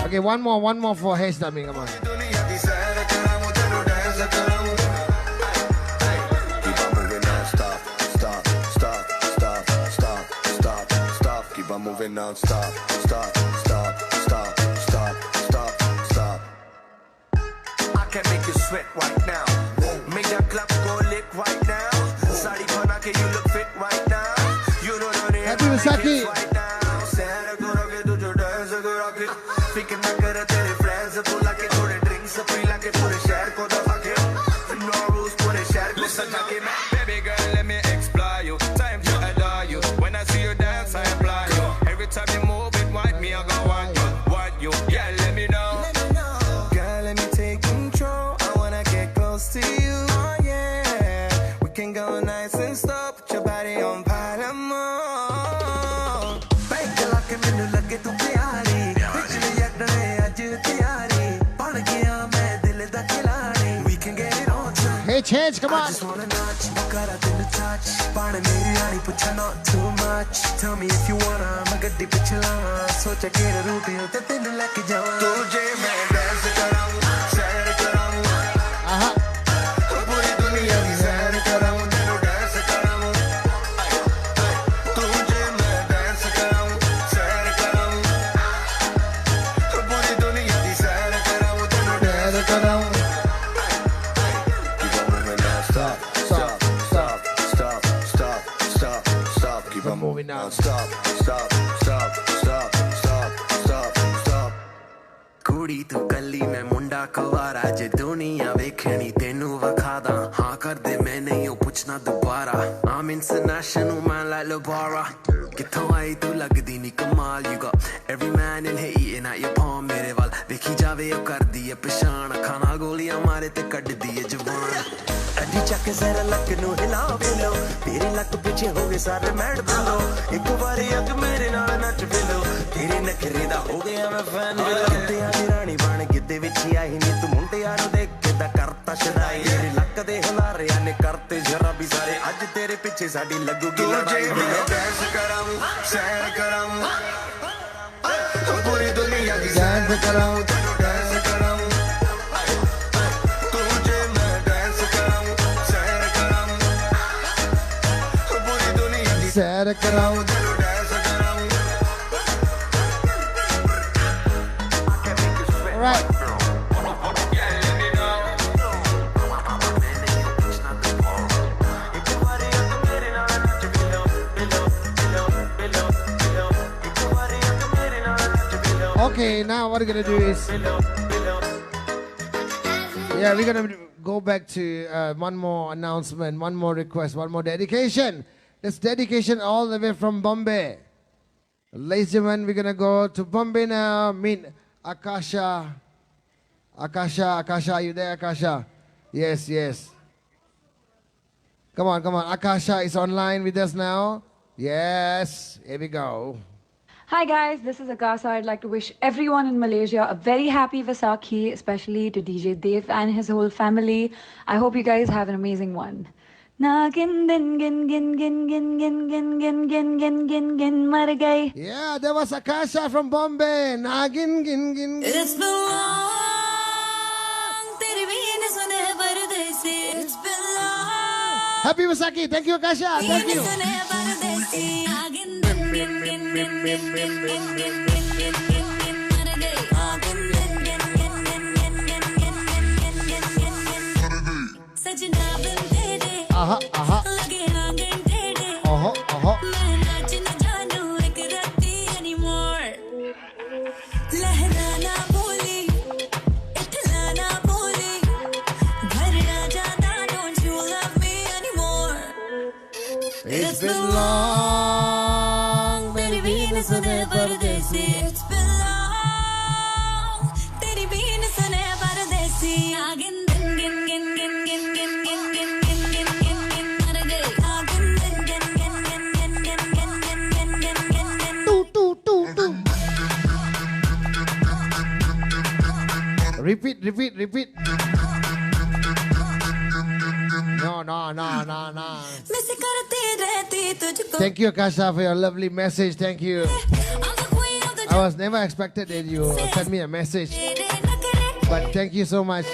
Okay, one more for Heshami. Come on. ਦੁਨੀਆ ਦੀ ਸੈਰ ਕਰਾਉਂ ਤੈਨੂੰ dance ਕਰਾਉਂ keep on moving non-stop stop stop stop stop stop stop keep on moving non-stop stop stop stop stop stop stop I can make you sweat right now make that clap go lick right now sari bana ke you look fit right now you know the Happy Vaisakhi. right now sehar karo ke tu jo dance karo ke fikr na kar tere friends change. Come on. just wanna notch, kara tenu touch. Paane meri aani pucha not too much. Tell me if you wanna, main gaddi pichhlawa. Socha kera route utte tenu leke jawa. तुझे मैं dance कराऊं, सैर कराऊं, Uh-huh. पूरी दुनिया की सैर कराऊं, तेनू dance कराऊं, तुझे मैं dance कराऊं, सैर कराऊं, पूरी दुनिया की सैर कराऊं, तेनू dance कराऊं. Keep on moving now, stop, stop, stop, stop, stop, stop, stop. Keep on moving now, stop, stop, stop, stop, stop, stop, stop. ਕੁੜੀ ਤੂੰ ਕੱਲੀ ਮੈਂ ਮੁੰਡਾ ਕੁਵਾਰਾ ਜੇ ਦੁਨੀਆ ਵੇਖਣੀ ਤੈਨੂੰ ਵਿਖਾਦਾ ਹਾਂ ਕਰਦੇ ਮੈਂ ਨਹੀਂ ਉਹ ਪੁੱਛਣਾ ਦੁਬਾਰਾ I'm international man like LeBara ਕਿੱਥੋਂ ਆਈ ਤੂੰ ਲੱਗਦੀ ਨੀ ਕਮਾਲ You got every man in here eating at your palm ਮੇਰੇ ਵੱਲ ਵੇਖੀ ਜਾਵੇ ਉਹ ਕਰਦੀ ਏ ਪਛਾਣ ਅੱਖਾਂ ਨਾਲ ਗੋਲੀਆਂ ਮਾਰੇ ਤੇ ਕੱਢਦੀ ਏ ਜ਼ੁਬਾਨ ਅੱਡੀ ਚੱਕ ਜ਼ਰਾ ਲੱਕ ਨੂੰ ਹਿਲਾ ਬਿਲੋ ਤੇਰੇ ਲੱਕ ਪਿੱਛੇ ਹੋ ਗਏ ਸਾਰੇ ਮੈਡ ਬਿਲੋ ਇੱਕ ਵਾਰੀ ਅੱਗ ਮੇਰੇ ਨਾਲ ਨੱਚ ਬਿਲੋ ਤੇਰੇ ਨਖਰੇ ਦਾ ਹੋ ਗਿਆ ਮੈਂ ਫੈਨ ਬਿਲੋ ਗਿੱਧਿਆਂ ਦੀ ਰਾਣੀ ਬਣ ਗਿੱਧੇ ਵਿੱਚ ਹੀ ਆਈ ਨੀ ਤੂੰ ਮੁੰਡਿਆਂ ਨੂੰ ਦੇਖ ਕੇ ਦਾ ਕਰਤਾ ਸ਼ਦਾਈ ਤੇਰੇ ਲੱਕ ਦੇ ਹਲਾਰਿਆਂ ਨੇ ਕਰਤੇ ਸ਼ਰਾਬੀ ਸਾਰੇ ਅੱਜ ਤੇਰੇ ਪਿੱਛੇ ਸਾਡੀ ਲੱਗੂਗੀ ਲੜਾਈ तुझे मैं dance कराऊं, सैर कराऊं, पूरी दुनिया की Dance कराऊं, dance कराऊं, तुझे मैं dance कराऊं, सैर कराऊं, पूरी दुनिया की सैर कराऊं. dance कराऊं. Right. Okay, now what we're gonna do is, yeah, we're gonna go back to one more announcement, one more request, one more dedication. This dedication all the way from Bombay. Ladies and gentlemen, we're gonna go to Bombay now. Meet Akasha. Akasha, are you there, Akasha? Yes, yes. Come on, come on. Akasha is online with us now. Yes, here we go. Hi guys, this is Akasa. I'd like to wish everyone in Malaysia a very happy Vaisakhi, especially to DJ Dev and his whole family. I hope you guys have an amazing one. Nagin din gin gin gin gin gin gin gin gin gin gin gin mar gaye. Yeah, there was Akasha from Bombay. Nagin, gin, gin, gin. It's been long, तेरी been सुने परदेसी. It's been long, Happy Vaisakhi. Thank you, Akasha. Thank बीन you. सुने परदेसी. आगिन दिन गिन गिन गिन गिन गिन गिन गिन गिन गिन गिन गिन मर गई. आगिन दिन गिन गिन गिन गिन गिन गिन गिन गिन गिन गिन गिन सजना बिन तेरे लगे आगिन तेरे. मैं नाच न जानू एक राती anymore. लहराना बोली इठलाना बोली घर ना जाना don't you love me anymore. It's been long. तेरी बीन सुने परदेसी. It's been long, तेरी बीन सुने परदेसी. आगिन दिन गिन गिन गिन गिन गिन गिन गिन गिन गिन गिन गिन मर गई. आगिन दिन गिन गिन गिन गिन गिन गिन गिन गिन गिन गिन गिन. Repeat. No. मिस करती रहती तुझको. Thank you, Akasha, for your lovely message. Thank you. I'm the queen of the I was never expected that you sent me a message. तेरे नखरे. But thank you so much.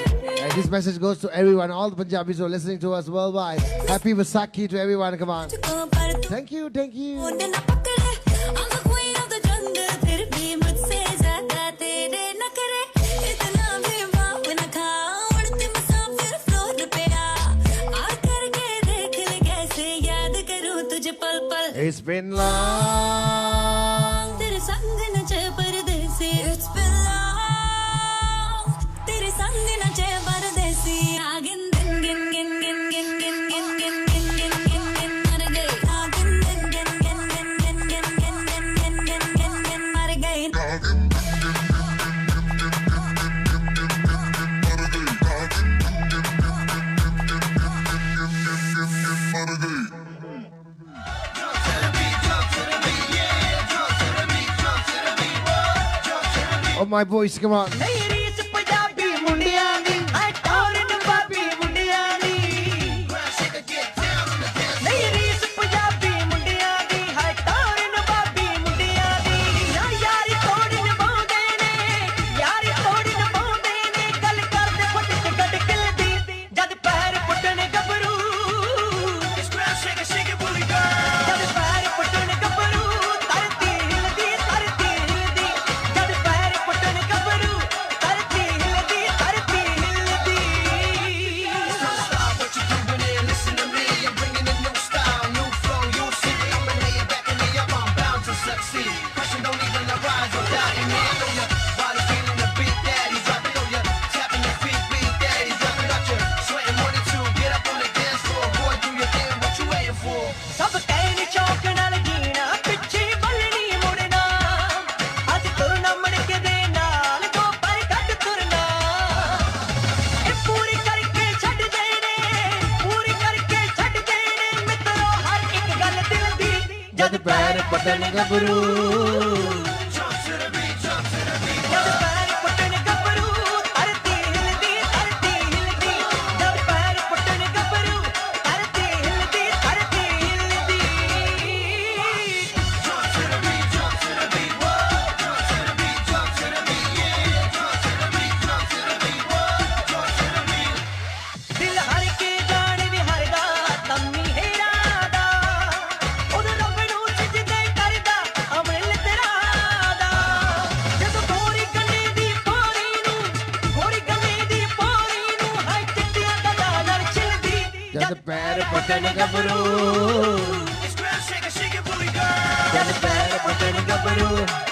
This message goes to everyone, all the Punjabis who are listening to us worldwide. Happy Vaisakhi to everyone. Come on. तुझको पर Thank you. मुझे न पकड़े. I'm the queen of the jungle. फिर भी मुझसे ज्यादा तेरे नखरे. इतना भी भाव न खा. उड़ती मुसाफिर फ्लोर पे आ. आकर के देख ले कैसे याद करूं तुझे पल पल. It's been long. तेरे संग नचे परदेसी. It's been long, तेरे संग नचे परदेसी. आगिन दिन गिन गिन गिन गिन गिन गिन गिन गिन गिन गिन गिन मर गई. आगिन दिन गिन गिन गिन गिन गिन गिन गिन गिन गिन गिन गिन मर गई. Oh, my boys, come on. ਨਹੀਂ ਰੀਸ ਪੰਜਾਬੀ ਮੁੰਡਿਆਂ ਦੀ ਐ ਟੌਰਨ ਬਾਬੀ ਮੁੰਡਿਆਂ ਦੀ ਜਦ ਪੈਰ ਪਟਨ ਗੱਭਰੂ ਜਦ ਪੈਰ ਪਟਣ ਗੱਭਰੂ ਧਰਤੀ ਹਿਲਦੀ ਜਦ ਪੈਰ ਪਟਣ ਗੱਭਰੂ ਧਰਤੀ ਹਿਲਦੀ ਦਿਲ ਹਰ ਕੇ ਜਾਣ ਵਿਹਰਦਾ ਤੰਮੀ ਹੀਰਾ ਦਾ ਉਹਦੇ ਰੱਬ ਨੂੰ ਸਜਦੇ ਕਰਦਾ ਅਮਲ ਤੇਰਾ ਦਾ ਜਦੋਂ ਗੋਰੀ ਗੰਨੇ ਦੀ ਪਾਣੀ ਨੂੰ ਹਾਈ ਚਿੱਟੀਆਂ ਦਾ ਨਾਲ ਛਿਲਦੀ ਜਦ ਪੈਰ ਪਟਨ ਗੱਭਰੂ ਜਦ ਪੈਰ ਪਟਣ ਗੱਭਰੂ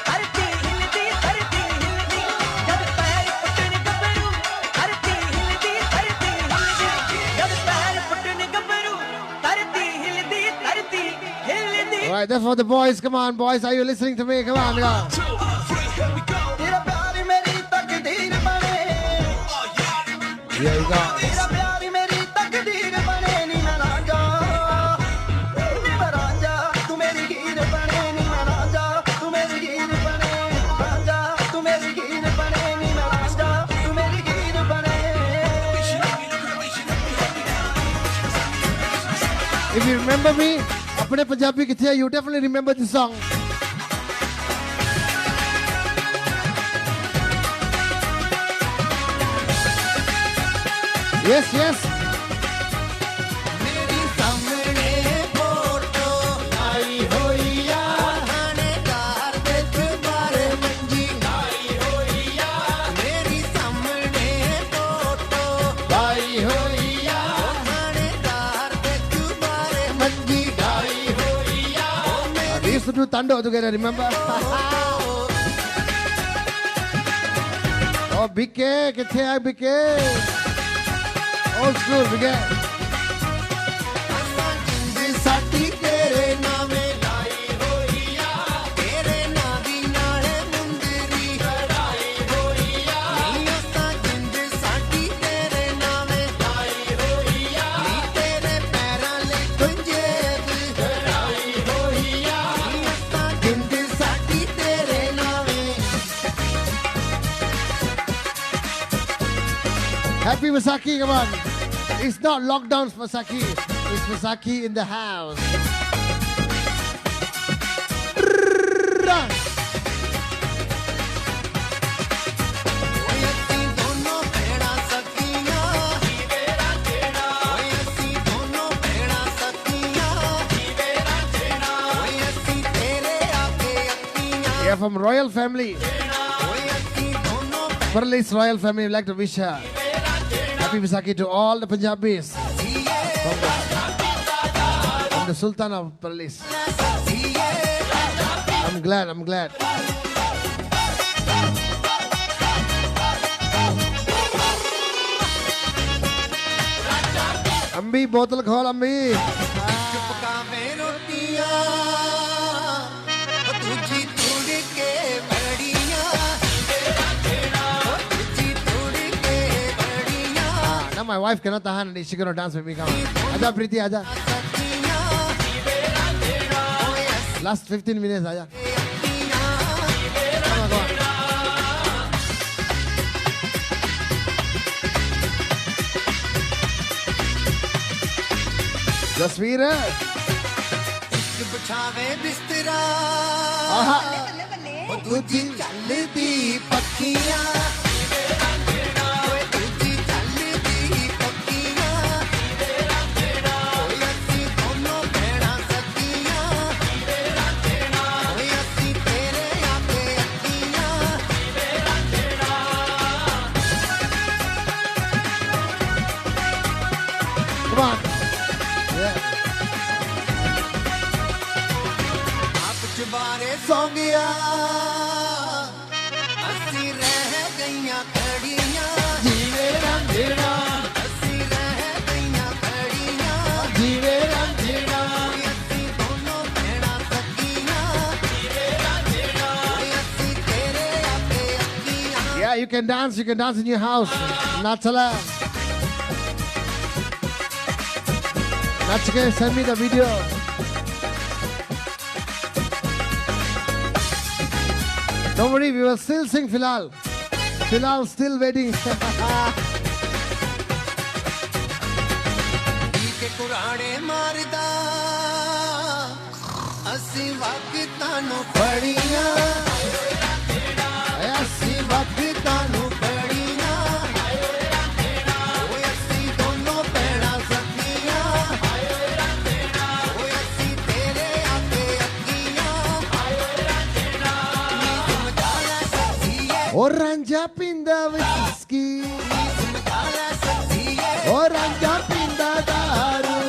ਧਰਤੀ ਹਿਲਦੀ ਜਦ ਪੈਰ ਪਟਣ ਗੱਭਰੂ ਧਰਤੀ ਹਿਲਦੀ ਜਦ ਪੈਰ ਪਟਣ ਗੱਭਰੂ ਧਰਤੀ ਹਿਲਦੀ Alright, that's for the boys. Come on, boys. Are you listening to me? Come on, yeah. ਤੇਰਾ ਪਿਆਰ ਮੇਰੀ ਤਕਦੀਰ ਬਣੇ Here you go. ਤੇਰਾ ਪਿਆਰ ਮੇਰੀ ਤਕਦੀਰ ਬਣੇ ਨੀ ਮੈਂ ਰਾਂਝਾ ਤੂੰ ਮੇਰੀ ਹੀਰ ਬਣੇ ਨੀ ਮੈਂ ਰਾਂਝਾ ਤੂੰ ਮੇਰੀ ਹੀਰ ਬਣੇ ਰਾਂਝਾ ਤੂੰ ਮੇਰੀ ਹੀਰ ਬਣੇ ਨੀ ਮੈਂ ਰਾਂਝਾ ਤੂੰ ਮੇਰੀ ਹੀਰ ਬਣੇ If you remember me, apne Punjabi kithe hai, you definitely remember this song. Yes, yes. ਮੇਰੀ ਸਾਹਮਣੇ ਫੋਟੋ ਆਈ ਹੋਈ ਆ ਥਾਣੇਦਾਰ ਦੇ ਚੁਬਾਰੇ ਮੰਜੀ ਆਈ ਹੋਈ ਆ ਮੇਰੀ ਸਾਹਮਣੇ ਫੋਟੋ Bhai hoyi ya, ਥਾਣੇਦਾਰ ਦੇ ਚੁਬਾਰੇ ਮੰਜੀ ਆਈ ਹੋਈ ਆ we used to do Tando together, remember? Oh, BK, kithe hai BK? Old school, BK. ਜਿੰਦ ਸਾਡੀ ਤੇਰੇ ਨਾਵੇਂ ਲਾਈ ਹੋਈ ਆ ਤੇਰੇ ਨਾਂ ਦੀ ਨਾਲੇ ਮੁੰਦਰੀ ਲੜਾਈ ਹੋਈ ਆ ਨੀ ਅਸਾਂ ਜਿੰਦ ਸਾਡੀ ਤੇਰੇ ਨਾਵੇਂ ਲਾਈ ਹੋਈ ਆ ਨੀ ਤੇਰੇ ਪੈਰਾਂ ਲਈ ਗੁੰਜੇਬ ਲੜਾਈ ਹੋਈ ਆ ਨੀ ਅਸਾਂ ਜਿੰਦ ਸਾਡੀ ਤੇਰੇ ਨਾਵੇਂ Happy Vaisakhi, come on. It's not lockdowns Vaisakhi. It's Vaisakhi in the house. ਓਏ ਅਸੀਂ ਦੋਨੋਂ ਭੈਣਾਂ ਸਕੀਆਂ ਜੀਵੇਰਾ ਜਿਹੜਾ ਓਏ ਅਸੀਂ ਦੋਨੋਂ ਭੈਣਾਂ ਸਕੀਆਂ ਜੀਵੇਰਾ ਜਿਹੜਾ ਓਏ ਅਸੀਂ ਤੇਰੇ ਆਗੇ ਅੱਖੀਆਂ We are from royal family. ਓਏ ਅਸੀਂ ਦੋਨੋਂ Parlis royal family. We'd like to wish happy Vaisakhi to all the Punjabis. From the Sultan of Parlis. I'm glad, I'm glad. Ambi, bottle khol, Ambi. ਪਕਾਵੇਂ ਰੋਟੀਆਂ ਦੂਜੀ ਤੁੜ ਕੇ ਬੜੀਆਂ ਜੀਵੇਰਾ ਜਿਹੜਾ ਦੂਜੀ ਤੁੜ ਕੇ ਬੜੀਆਂ Now my wife cannot tahan and she's gonna dance with me. Come on. Aja Preeti, aja. ਸਕੀਆਂ ਜੀਵੇਰਾ ਜਿਹੜਾ ਓਏ ਅਸੀਂ Last 15 minutes, aja. ਅੱਖੀਆਂ Come on, come on. Jasveer. ਇੱਕ ਬਿਛਾਵੇ ਬਿਸਤਰਾ Aha. ਉਹ ਦੂਜੀ ਚੱਲਦੀ ਪੱਖੀਆਂ ਓਏ ਦੂਜੀ ਚੱਲਦੀ ਪੱਖੀਆਂ ਓਏ ਅਸੀਂ ਦੋਨੋਂ ਭੈਣਾਂ ਸਕੀਆਂ ਓਏ ਅਸੀਂ ਤੇਰੇ ਆਗੇ ਅੱਖੀਆਂ Come on. Yeah. ਆਪ ਚੁਬਾਰੇ ਸੌ ਗਿਆ ਅਸੀਂ ਰਹਿ ਗਈਆਂ ਖੜੀਆਂ Jeeve Randhira. ਅਸੀਂ ਰਹਿ ਗਈਆਂ ਖੜੀਆਂ Jeeve Randhira. ਓਏ ਅਸੀਂ ਦੋਨੋਂ ਭੈਣਾਂ ਸਕੀਆਂ ਓਏ ਅਸੀਂ ਤੇਰੇ ਆਗੇ ਅੱਖੀਆਂ Yeah, you can dance in your house. Natala. Natsuke, send me the video. Don't worry, we will still sing Filhal. Filhal still waiting. ਕੇ ਕੁਰਾੜੇ ਮਾਰਦਾ ਅਸੀਂ ਵਕਤਾਂ ਨੂੰ ਫੜੀਆਂ ਅਸੀਂ ਵਕਤਾਂ ਨੂੰ ਫੜੀਆਂ ਓਏ ਅਸੀਂ ਦੋਨੋਂ ਭੈਣਾਂ ਸਖੀਆਂ ਓਏ ਅਸੀਂ ਤੇਰੇ ਅੱਗੇ ਅੱਗੀਆਂ ਮਜਾਲਾ ਸਖੀਏ ਉਹ ਰਾਂਝਾ ਪੀਂਦਾ ਵਿਸਕੀ ਮਜਾਲਾ ਸਖੀਏ ਉਹ ਰਾਂਝਾ ਪੀਂਦਾ ਦਾਰੂ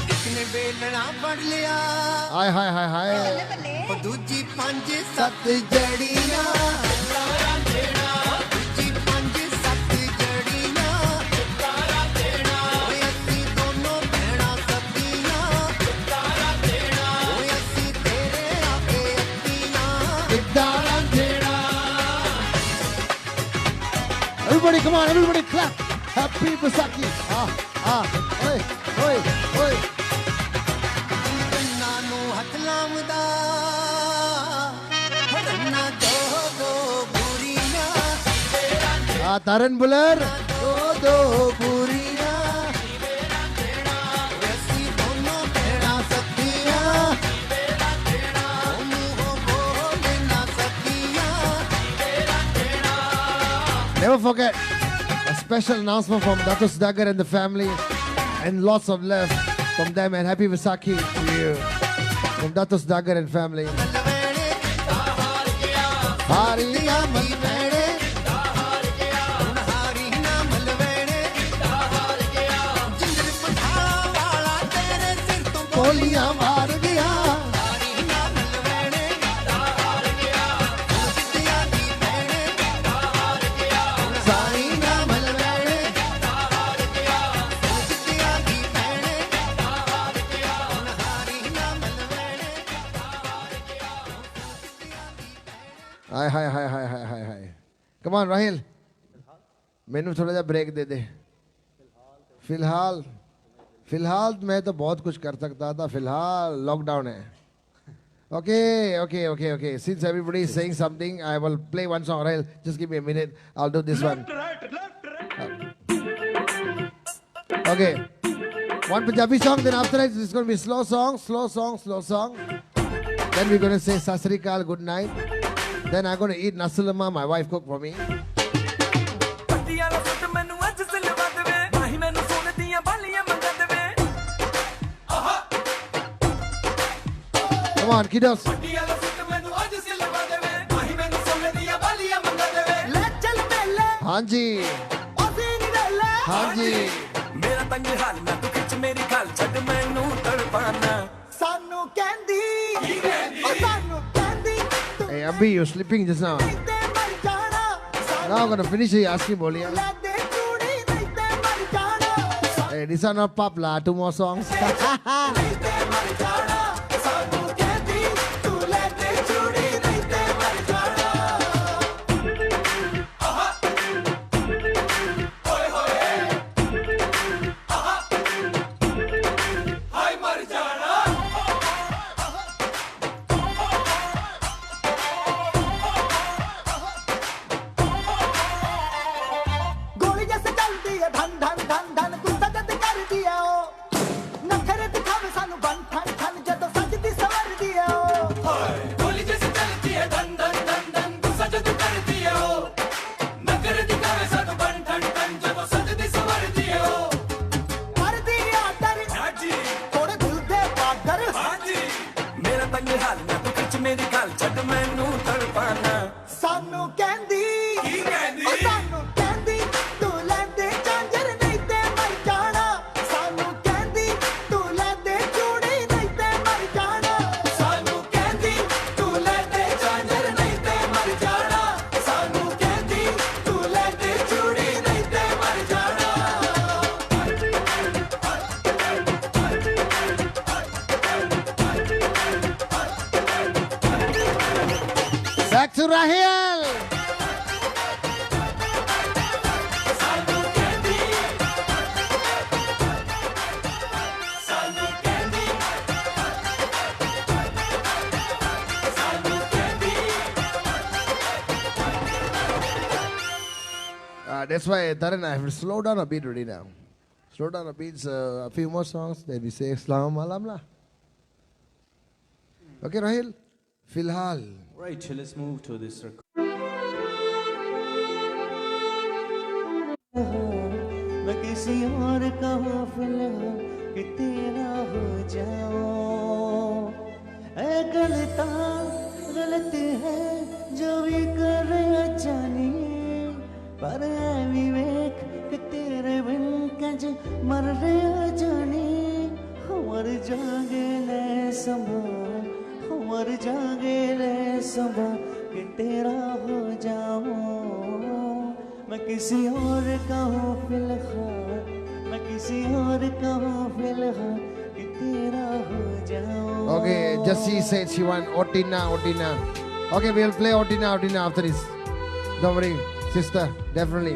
ਕਿਸਨੇ ਵੇਲਣਾ ਫੜ ਲਿਆ ਹਾਏ ਹਾਏ ਹਾਏ ਹਾਏ ਉਹ ਦੂਜੀ ਪੰਜ ਸੱਤ ਜੜੀਆਂ ਦੂਜੀ ਪੰਜ ਸੱਤ ਜੜੀਆਂ ਓਏ ਅਸੀਂ ਦੋਨੋਂ ਭੈਣਾਂ ਸਖੀਆਂ ਓਏ ਅਸੀਂ ਤੇਰੇ ਅੱਗੇ ਅੱਗੀਆਂ ਕਿੱਦਾਂ ਰਾਂਝੇੜਾ Everybody come on, everybody clap. Happy Vaisakhi. Oi, oi, oi. ਕੰਨਾਂ ਨੂੰ ਹੱਥ ਲਾਉਂਦਾ ਹੜਨਾ ਦੋ ਦੋ ਬੁਰੀਆਂ Taran Buller. Do puriya. ਅਸੀਂ ਦੋਨੋਂ ਭੈਣਾਂ ਸਖੀਆਂ ਮੂੰਹੋਂ ਬੋਲੇ ਨਾ ਸਕੀਆਂ Never forget a special announcement from Dato Sudagar and the family, and lots of love from them, and happy Vaisakhi to you from Dato Sudagar and family. Hariya ਮਲਵੇੜੇ ਹੁਣ ਹਾਰੀ ਨਾ ਮਲਵੇੜੇ ਜਿੰਦਰ ਪਠਾ ਵਾਲਾ ਤੇਰੇ ਸਿਰ ਤੋਂ Poliya maar diya. ਹਾਰੀ ਨਾ ਮਲਵੇੜੇ ਹਾਰ ਗਿਆ ਜਿੱਤਿਆ ਦੀ ਭੈਣੇ ਹਾਰ ਗਿਆ Sari na malvede. ਹਾਰ ਗਿਆ ਜਿੱਤਿਆ ਦੀ ਭੈਣੇ ਹਾਰ ਗਿਆ ਹਾਰੀ ਨਾ ਮਲਵੇੜੇ Hi, hi, hi, hi, hi, hi, hi. Come on, Rahil. मैंने थोड़ा सा ब्रेक दे दे फिलहाल मैं तो बहुत कुछ कर सकता था फिलहाल लॉकडाउन है okay since everybody is saying something I will play one song Rahil just give me a minute I'll do this one okay one Punjabi song then after that it's going to be slow song then we're going to say Sat Sri Akal good night then I'm going to eat nasulama my wife cooked for me ਪੱਟੀਆਂ ਦਾ ਸੁੱਟ ਮੈਨੂੰ ਅੱਜ ਸਿਲਵਾ ਦੇਵੇ ਮਾਹੀ ਮੈਨੂੰ ਸੋਨੇ ਦੀਆਂ ਬਾਲੀਆਂ ਮੰਗਾ ਦੇਵੇ come on kiddos ਪੱਟੀਆਂ ਦਾ ਸੁੱਟ ਮੈਨੂੰ ਅੱਜ ਸਿਲਵਾ ਦੇਵੇ ਮਾਹੀ ਮੈਨੂੰ ਸੋਨੇ ਦੀਆਂ ਬਾਲੀਆਂ ਮੰਗਾ ਦੇਵੇ ਲੈ ਚੱਲ ਮੇਲੇ ਹਾਂਜੀ ਅਸੀਂ ਨਹੀਂ ਵੇਲੇ ਹਾਂਜੀ ਮੇਰਾ ਤੰਗ ਹਾਲ ਨਾ ਤੂੰ ਖਿੱਚ ਮੇਰੀ ਖਾਲ ਛੱਡ ਮੈਨੂੰ ਤੜਪਾਣਾ ਸਾਨੂੰ ਕਹਿੰਦੀ ਉਹ ਸਾਨੂੰ ਕਹਿੰਦੀ ਤੂੰ hey Abhi you're sleeping just now ਤੇ ਮਰ ਜਾਣਾ now I'm going to finish it asking Bolia ਲੈ ਦੇ ਚੂੜੀ ਨਹੀਂ ਤੇ ਮਰ ਜਾਣਾ hey these are not pop la 2 more songs ਨਹੀਂ ਤੇ ਮਰ ਜਾਣਾ ਸਾਨੂੰ ਕਹਿੰਦੀ ਤੂੰ ਲੈ ਦੇ ਚੂੜੀ ਨਹੀਂ ਤੇ ਮਰ ਜਾਣਾ ਓਏ ਹੋਏ ਹਾਏ ਮਰ ਜਾਣਾ ਗੋਲੀ ਜੈਸੇ ਚੱਲਦੀ ਹੈ ਧਨ ਧਨ ਧਨ ਧਨ ਗੁੱਸਾ ਜਦ ਕਰਦੀ ਹੈ ਉਹ ਨਖਰੇ ਦਿਖਾਵੇ ਸਾਨੂੰ ਬਨ ਠਨ ਠਨ ਜਦੋਂ ਸੱਜਦੀ ਸਵਰਦੀ ਹੈ ਉਹ ਗੋਲੀ ਜੈਸੇ ਚੱਲਦੀ ਹੈ ਧਨ ਧਨ ਧਨ ਧਨ ਗੁੱਸਾ ਜਦ ਕਰਦੀ ਹੈ ਉਹ ਨਖਰੇ ਦਿਖਾਵੇ ਸਾਨੂੰ ਬਨ ਠਨ ਠਨ ਜਦੋਂ ਸੱਜਦੀ ਸਵਰਦੀ ਹੈ ਉਹ ਕਰਦੀ ਆਦਰ ਹਾਜੀ ਥੋੜੇ ਦਿਲ ਦੇ ਬਾਦਰ ਹਾਜੀ ਮੇਰਾ ਤੰਗ ਹਾਲ ਨਾ ਤੂੰ ਖਿੱਚ ਮੇਰੀ ਗੱਲ ਛੱਡ ਮੈਨੂੰ ਤੜਪਾਣਾ ਸਾਨੂੰ ਕਹਿੰਦੀ ਕੀ ਕਹਿੰਦੀ ਉਹ ਸਾਨੂੰ ਕਹਿੰਦੀ ਤੂੰ ਲੈਂਦੇ ਚਾਂਜਰ ਨਹੀਂ ਤੇ ਮਰ ਜਾਣਾ ਸਾਨੂੰ ਕਹਿੰਦੀ ਤੂੰ ਲੈਂਦੇ ਚੂੜੀ ਨਹੀਂ ਤੇ ਮਰ ਜਾਣਾ ਸਾਨੂੰ ਕਹਿੰਦੀ ਤੂੰ ਲੈਂਦੇ ਚਾਂਜਰ ਨਹੀਂ ਤੇ ਮਰ ਜਾਣਾ ਸਾਨੂੰ ਕਹਿੰਦੀ ਤੂੰ ਲੈਂਦੇ ਚੂੜੀ ਨਹੀਂ ਤੇ ਮਰ ਜਾਣਾ back to Rahil ਸਾਨੂੰ ਕਹਿੰਦੀ that's why Taran, I have to slow down a bit already now. Slow down a bit, a few more songs, then we say Salam Alam lah. Okay, Rahil? Filhal. Right, so let's move to this record. मैं किसी और का हूँ फिलहाल कि तेरा हो जाऊं ऐ गलता गलत है जो भी कर जानिए पर ऐ विवेक कि तेरे बिन कज मर रहा जानी हमर जागे ले संभाल हमर जागे ले संभाल कि तेरा हो जाऊं मैं किसी और का हूँ फिलहाल मैं किसी और का हूँ फिलहाल कि तेरा हो जाऊं Okay, Jessie said she want Otina. Okay, we'll play Otina after this. Don't worry, sister, definitely.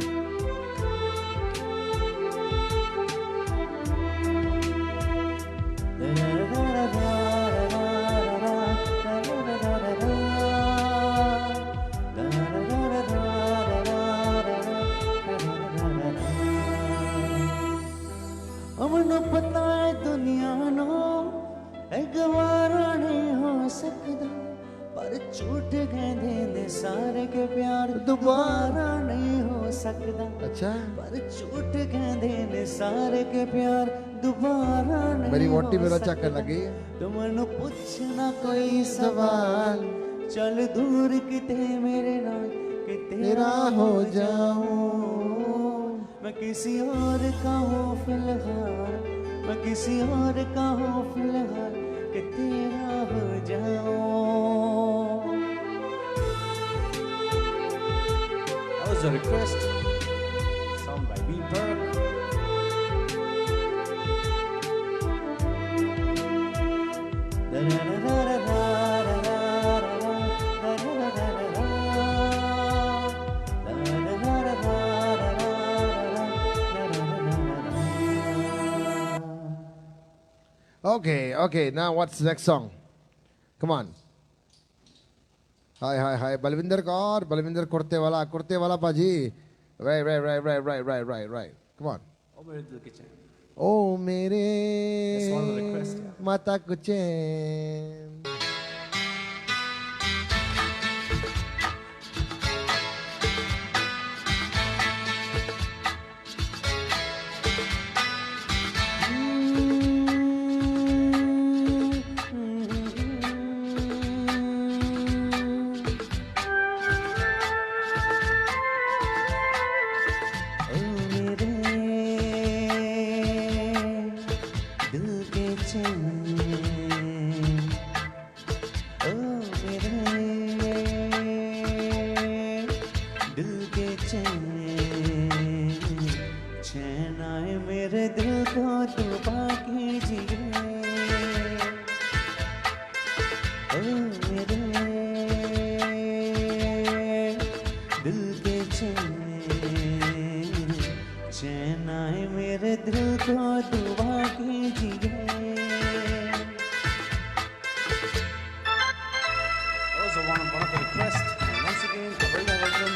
अमनो पता है दुनिया नो एक गवारा नहीं हो सकता पर छूट गए दे सारे के प्यार दोबारा नहीं हो सकता अच्छा पर छूट गए दे सारे के प्यार दोबारा नहीं मेरी वोटी हो मेरा सकता। चक्कर लगी तुमने पूछना कोई सवाल चल दूर किते मेरे नाल कि तेरा हो जाऊं मैं किसी और का हूँ फिलहाल मैं किसी और का हूँ फिलहाल कि तेरा हो जाऊं That was a request. Song by B. Burke. Okay, now what's the next song? Come on. Hi. Balvinder Kaur, Balvinder Kurte wala Paji. Right. Come on. Over to the kitchen. Oh, That's one of the mere requests, yeah. mata kuchen. मेरे दिल को तू बाकी जिए ओ मेरे दिल के चैन आए मेरे दिल को तू बाकी जिए That was one of the requests. And once again, a very welcome.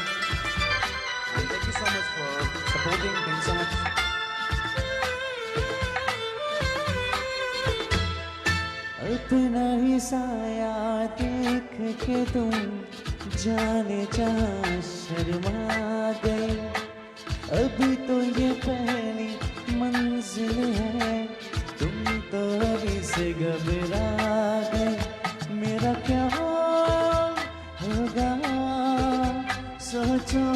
And thank you so much for supporting. Thank you so much. अपना ही साया देख के तुम जाने जा शर्मा गए अभी तो ये पहली मंजिल है तुम तो अभी से घबरा गए मेरा क्या होगा सोचो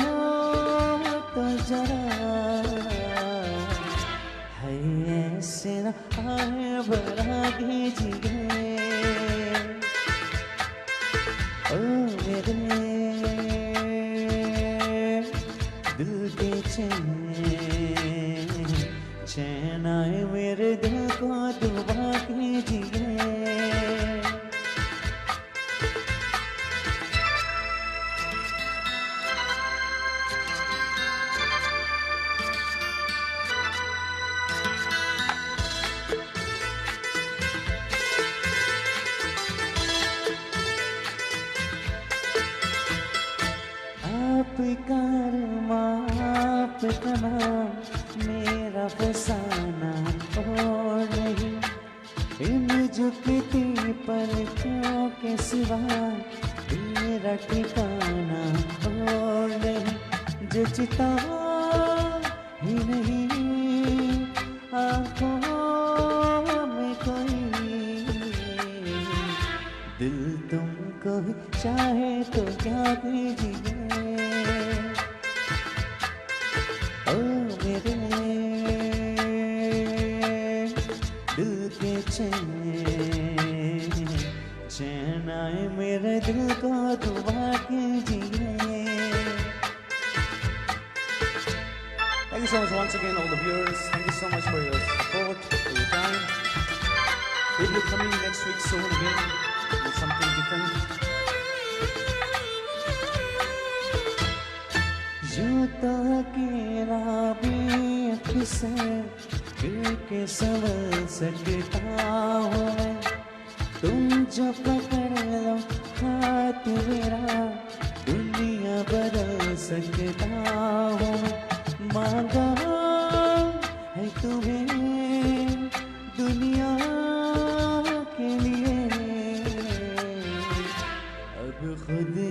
तो जरा है ऐसे न आए बड़ा कीजिए ओ मेरे दिल के चैन आए मेरे दिल को दुआ कीजिए आपका आपका नाम मेरा फसाना और नहीं, इन झुकती पलकों के सिवा तेरा ठिकाना और नहीं, जचता ही नहीं आँखों में कोई, दिल तुमको ही चाहे तो क्या कीजिए ओ मेरे दिल के चैन आए मेरे दिल को दुआ कीजिए। Thank you so much once again, all the viewers. Thank you so much for your support, for your time. We'll be coming next week soon again with something different. यूं तो अकेला भी अक्सर दिल के संभल सकता हूँ मैं, तुम जो पकड़ लो हाथ मेरा दुनिया बदल सकता हूँ। मांगा है तुम्हें दुनिया के लिए, अब खुद ही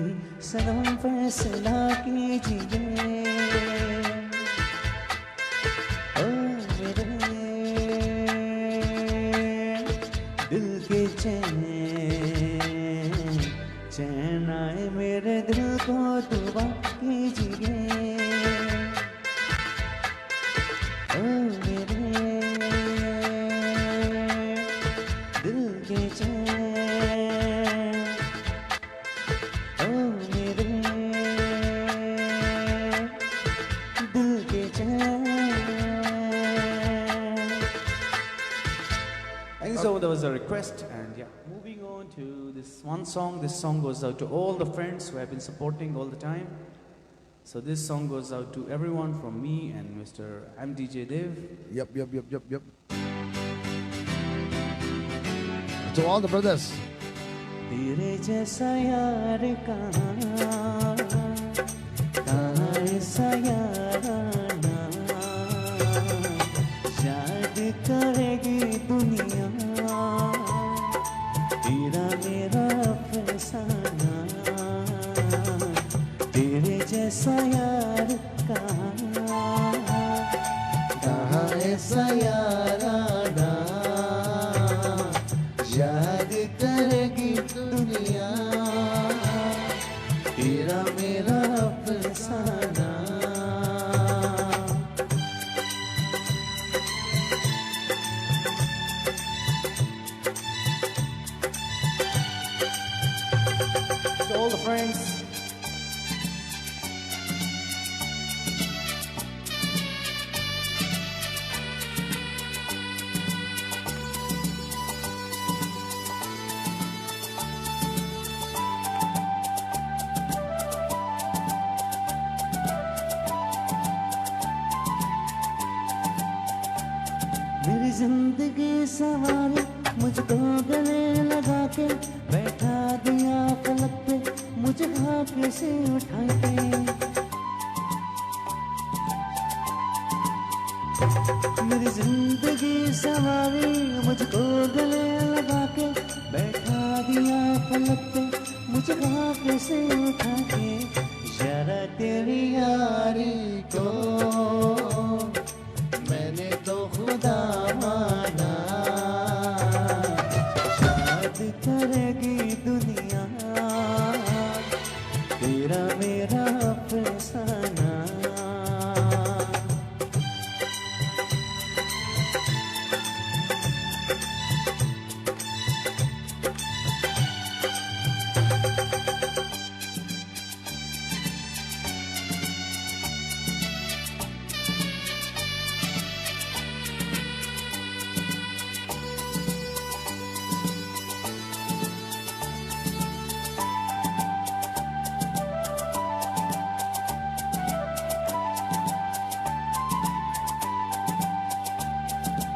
सनम फैसला कीजिए ओ मेरे दिल के चैन आए मेरे दिल को दुआ कीजिए ओ मेरे दिल के चैन ओ मेरे दिल के चैन। Thank you so much. That was a request, and yeah, moving on to this one song. This song goes out to all the friends who have been supporting all the time. So this song goes out to everyone from me and Mr. I'm DJ Dev. Yep. To all the brothers. तेरे जैसा यार कहाँ ऐसा याराना, याद करेगी दुनिया तेरा मेरा फसाना, तेरे जैसा यार कहाँ ऐसा याराना, याद करेगी दुनिया तेरा मेरा फसाना। To all the friends. मेरी जिंदगी सवारी मुझको गले लगा के बैठा दिया फलक पे मुझे हाथ से उठा के, मेरी जिंदगी सवारी मुझको गले लगा के बैठा दिया फलक पे मुझे हाथ से उठा के, जरा तेरी यारी को मैंने तो खुदा माना, याद करेगी दुनिया तेरा मेरा फसाना।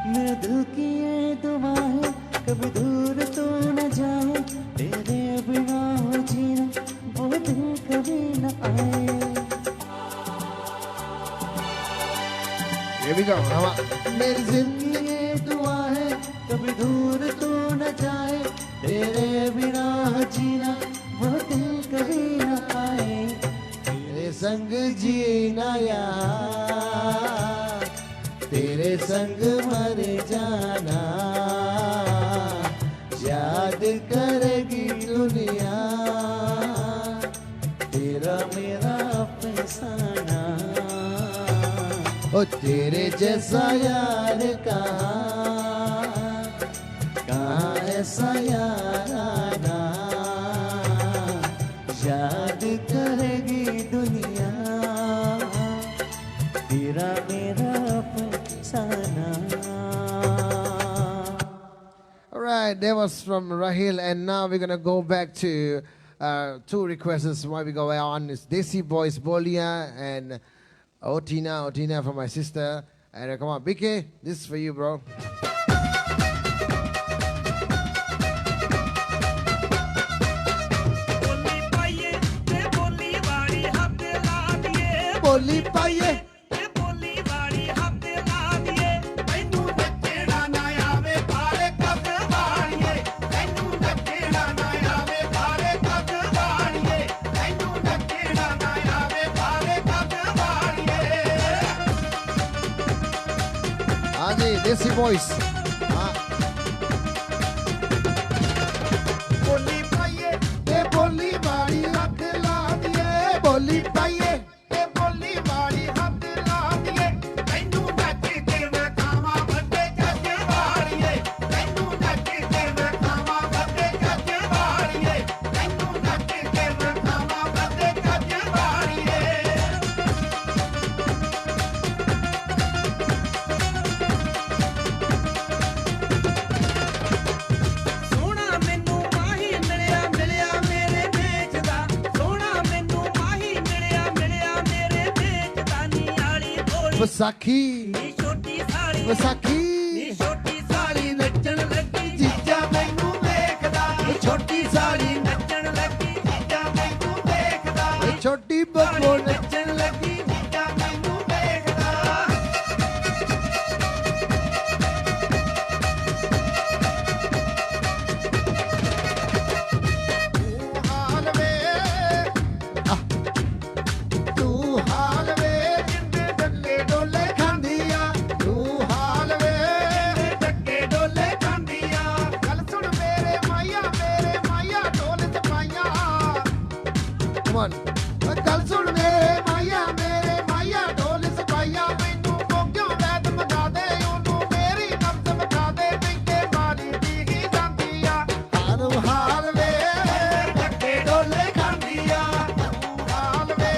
मेरे दिल की ये दुआ है कभी दूर तो न जाए, तेरे बिना हो जीना वो दिन कभी न आए। Here we go. Come on. मेरी जिंदगी दुआ है कभी दूर तू न जाए तेरे बिना जीना वो दिन कभी न आए तेरे संग जीना यार तेरे संग मर जाना याद करेगी दुनिया तेरा मेरा अफसाना ओ तेरे जैसा यार कहाँ ऐसा यार आना याद करेगी दुनिया तेरा मेरा अफसाना. All right, that was from Rahil, and now we're gonna go back to two requests while we go on. It's Desi Boys Bolia and Otina for my sister. And come on, BK, this is for you, bro. Boli paiye. Desi Boys. Boli paiye, te boli bari hath la diye. Boli paiye, te boli bari hath la diye. Kainu nach ke na kama bande jaj waliye. Kainu nach ke na kama bande jaj waliye. Kainu nach ke na kama bande jaj waliye. Vasaki, Vasaki, ਛੋਟੀ ਸਾਲੀ ਨੱਚਣ ਲੱਗੀ ਜੀਜਾ ਮੈਨੂੰ ਵੇਖਦਾ ਛੋਟੀ ਸਾਲੀ ਨੱਚਣ ਲੱਗੀ ਜੀਜਾ ਮੈਨੂੰ ਵੇਖਦਾ ਛੋਟੀ ਬੱਬੋ ਨੱਚਣ ਲੱਗੀ ਜੀਜਾ ਮੈਨੂੰ ਵੇਖਦਾ ਤੂੰ ਹਾਲ ਵੇ ਜਿੰਦੇ ਡੱਲੇ ਡੋਲੇ ਖਾਂਦੀ ਆ ਤੂੰ ਹਾਲ ਵੇ ਡੱਕੇ ਡੋਲੇ ਖਾਂਦੀ ਆ ਗੱਲ ਸੁਣ ਮੇਰੇ ਮਾਇਆ ਢੋਲ ਸਪਾਈਆਂ Come on. ਗੱਲ ਸੁਣ ਮੇਰੇ ਮਾਇਆ ਢੋਲ ਸਪਾਈਆਂ ਮੈਨੂੰ ਮੋਗਿਓ ਵੈਦ ਮਗਾ ਦੇ ਉਹਨੂੰ ਮੇਰੀ ਨਬਜ਼ ਮਗਾ ਦੇ ਬਿੰਕੇ ਮਾਰੀ ਦੀ ਹੀ ਜਾਂਦੀ ਆ ਹਾਲ ਵੇ ਡੱਕੇ ਡੋਲੇ ਖਾਂਦੀ ਆ ਹਾਲ ਵੇ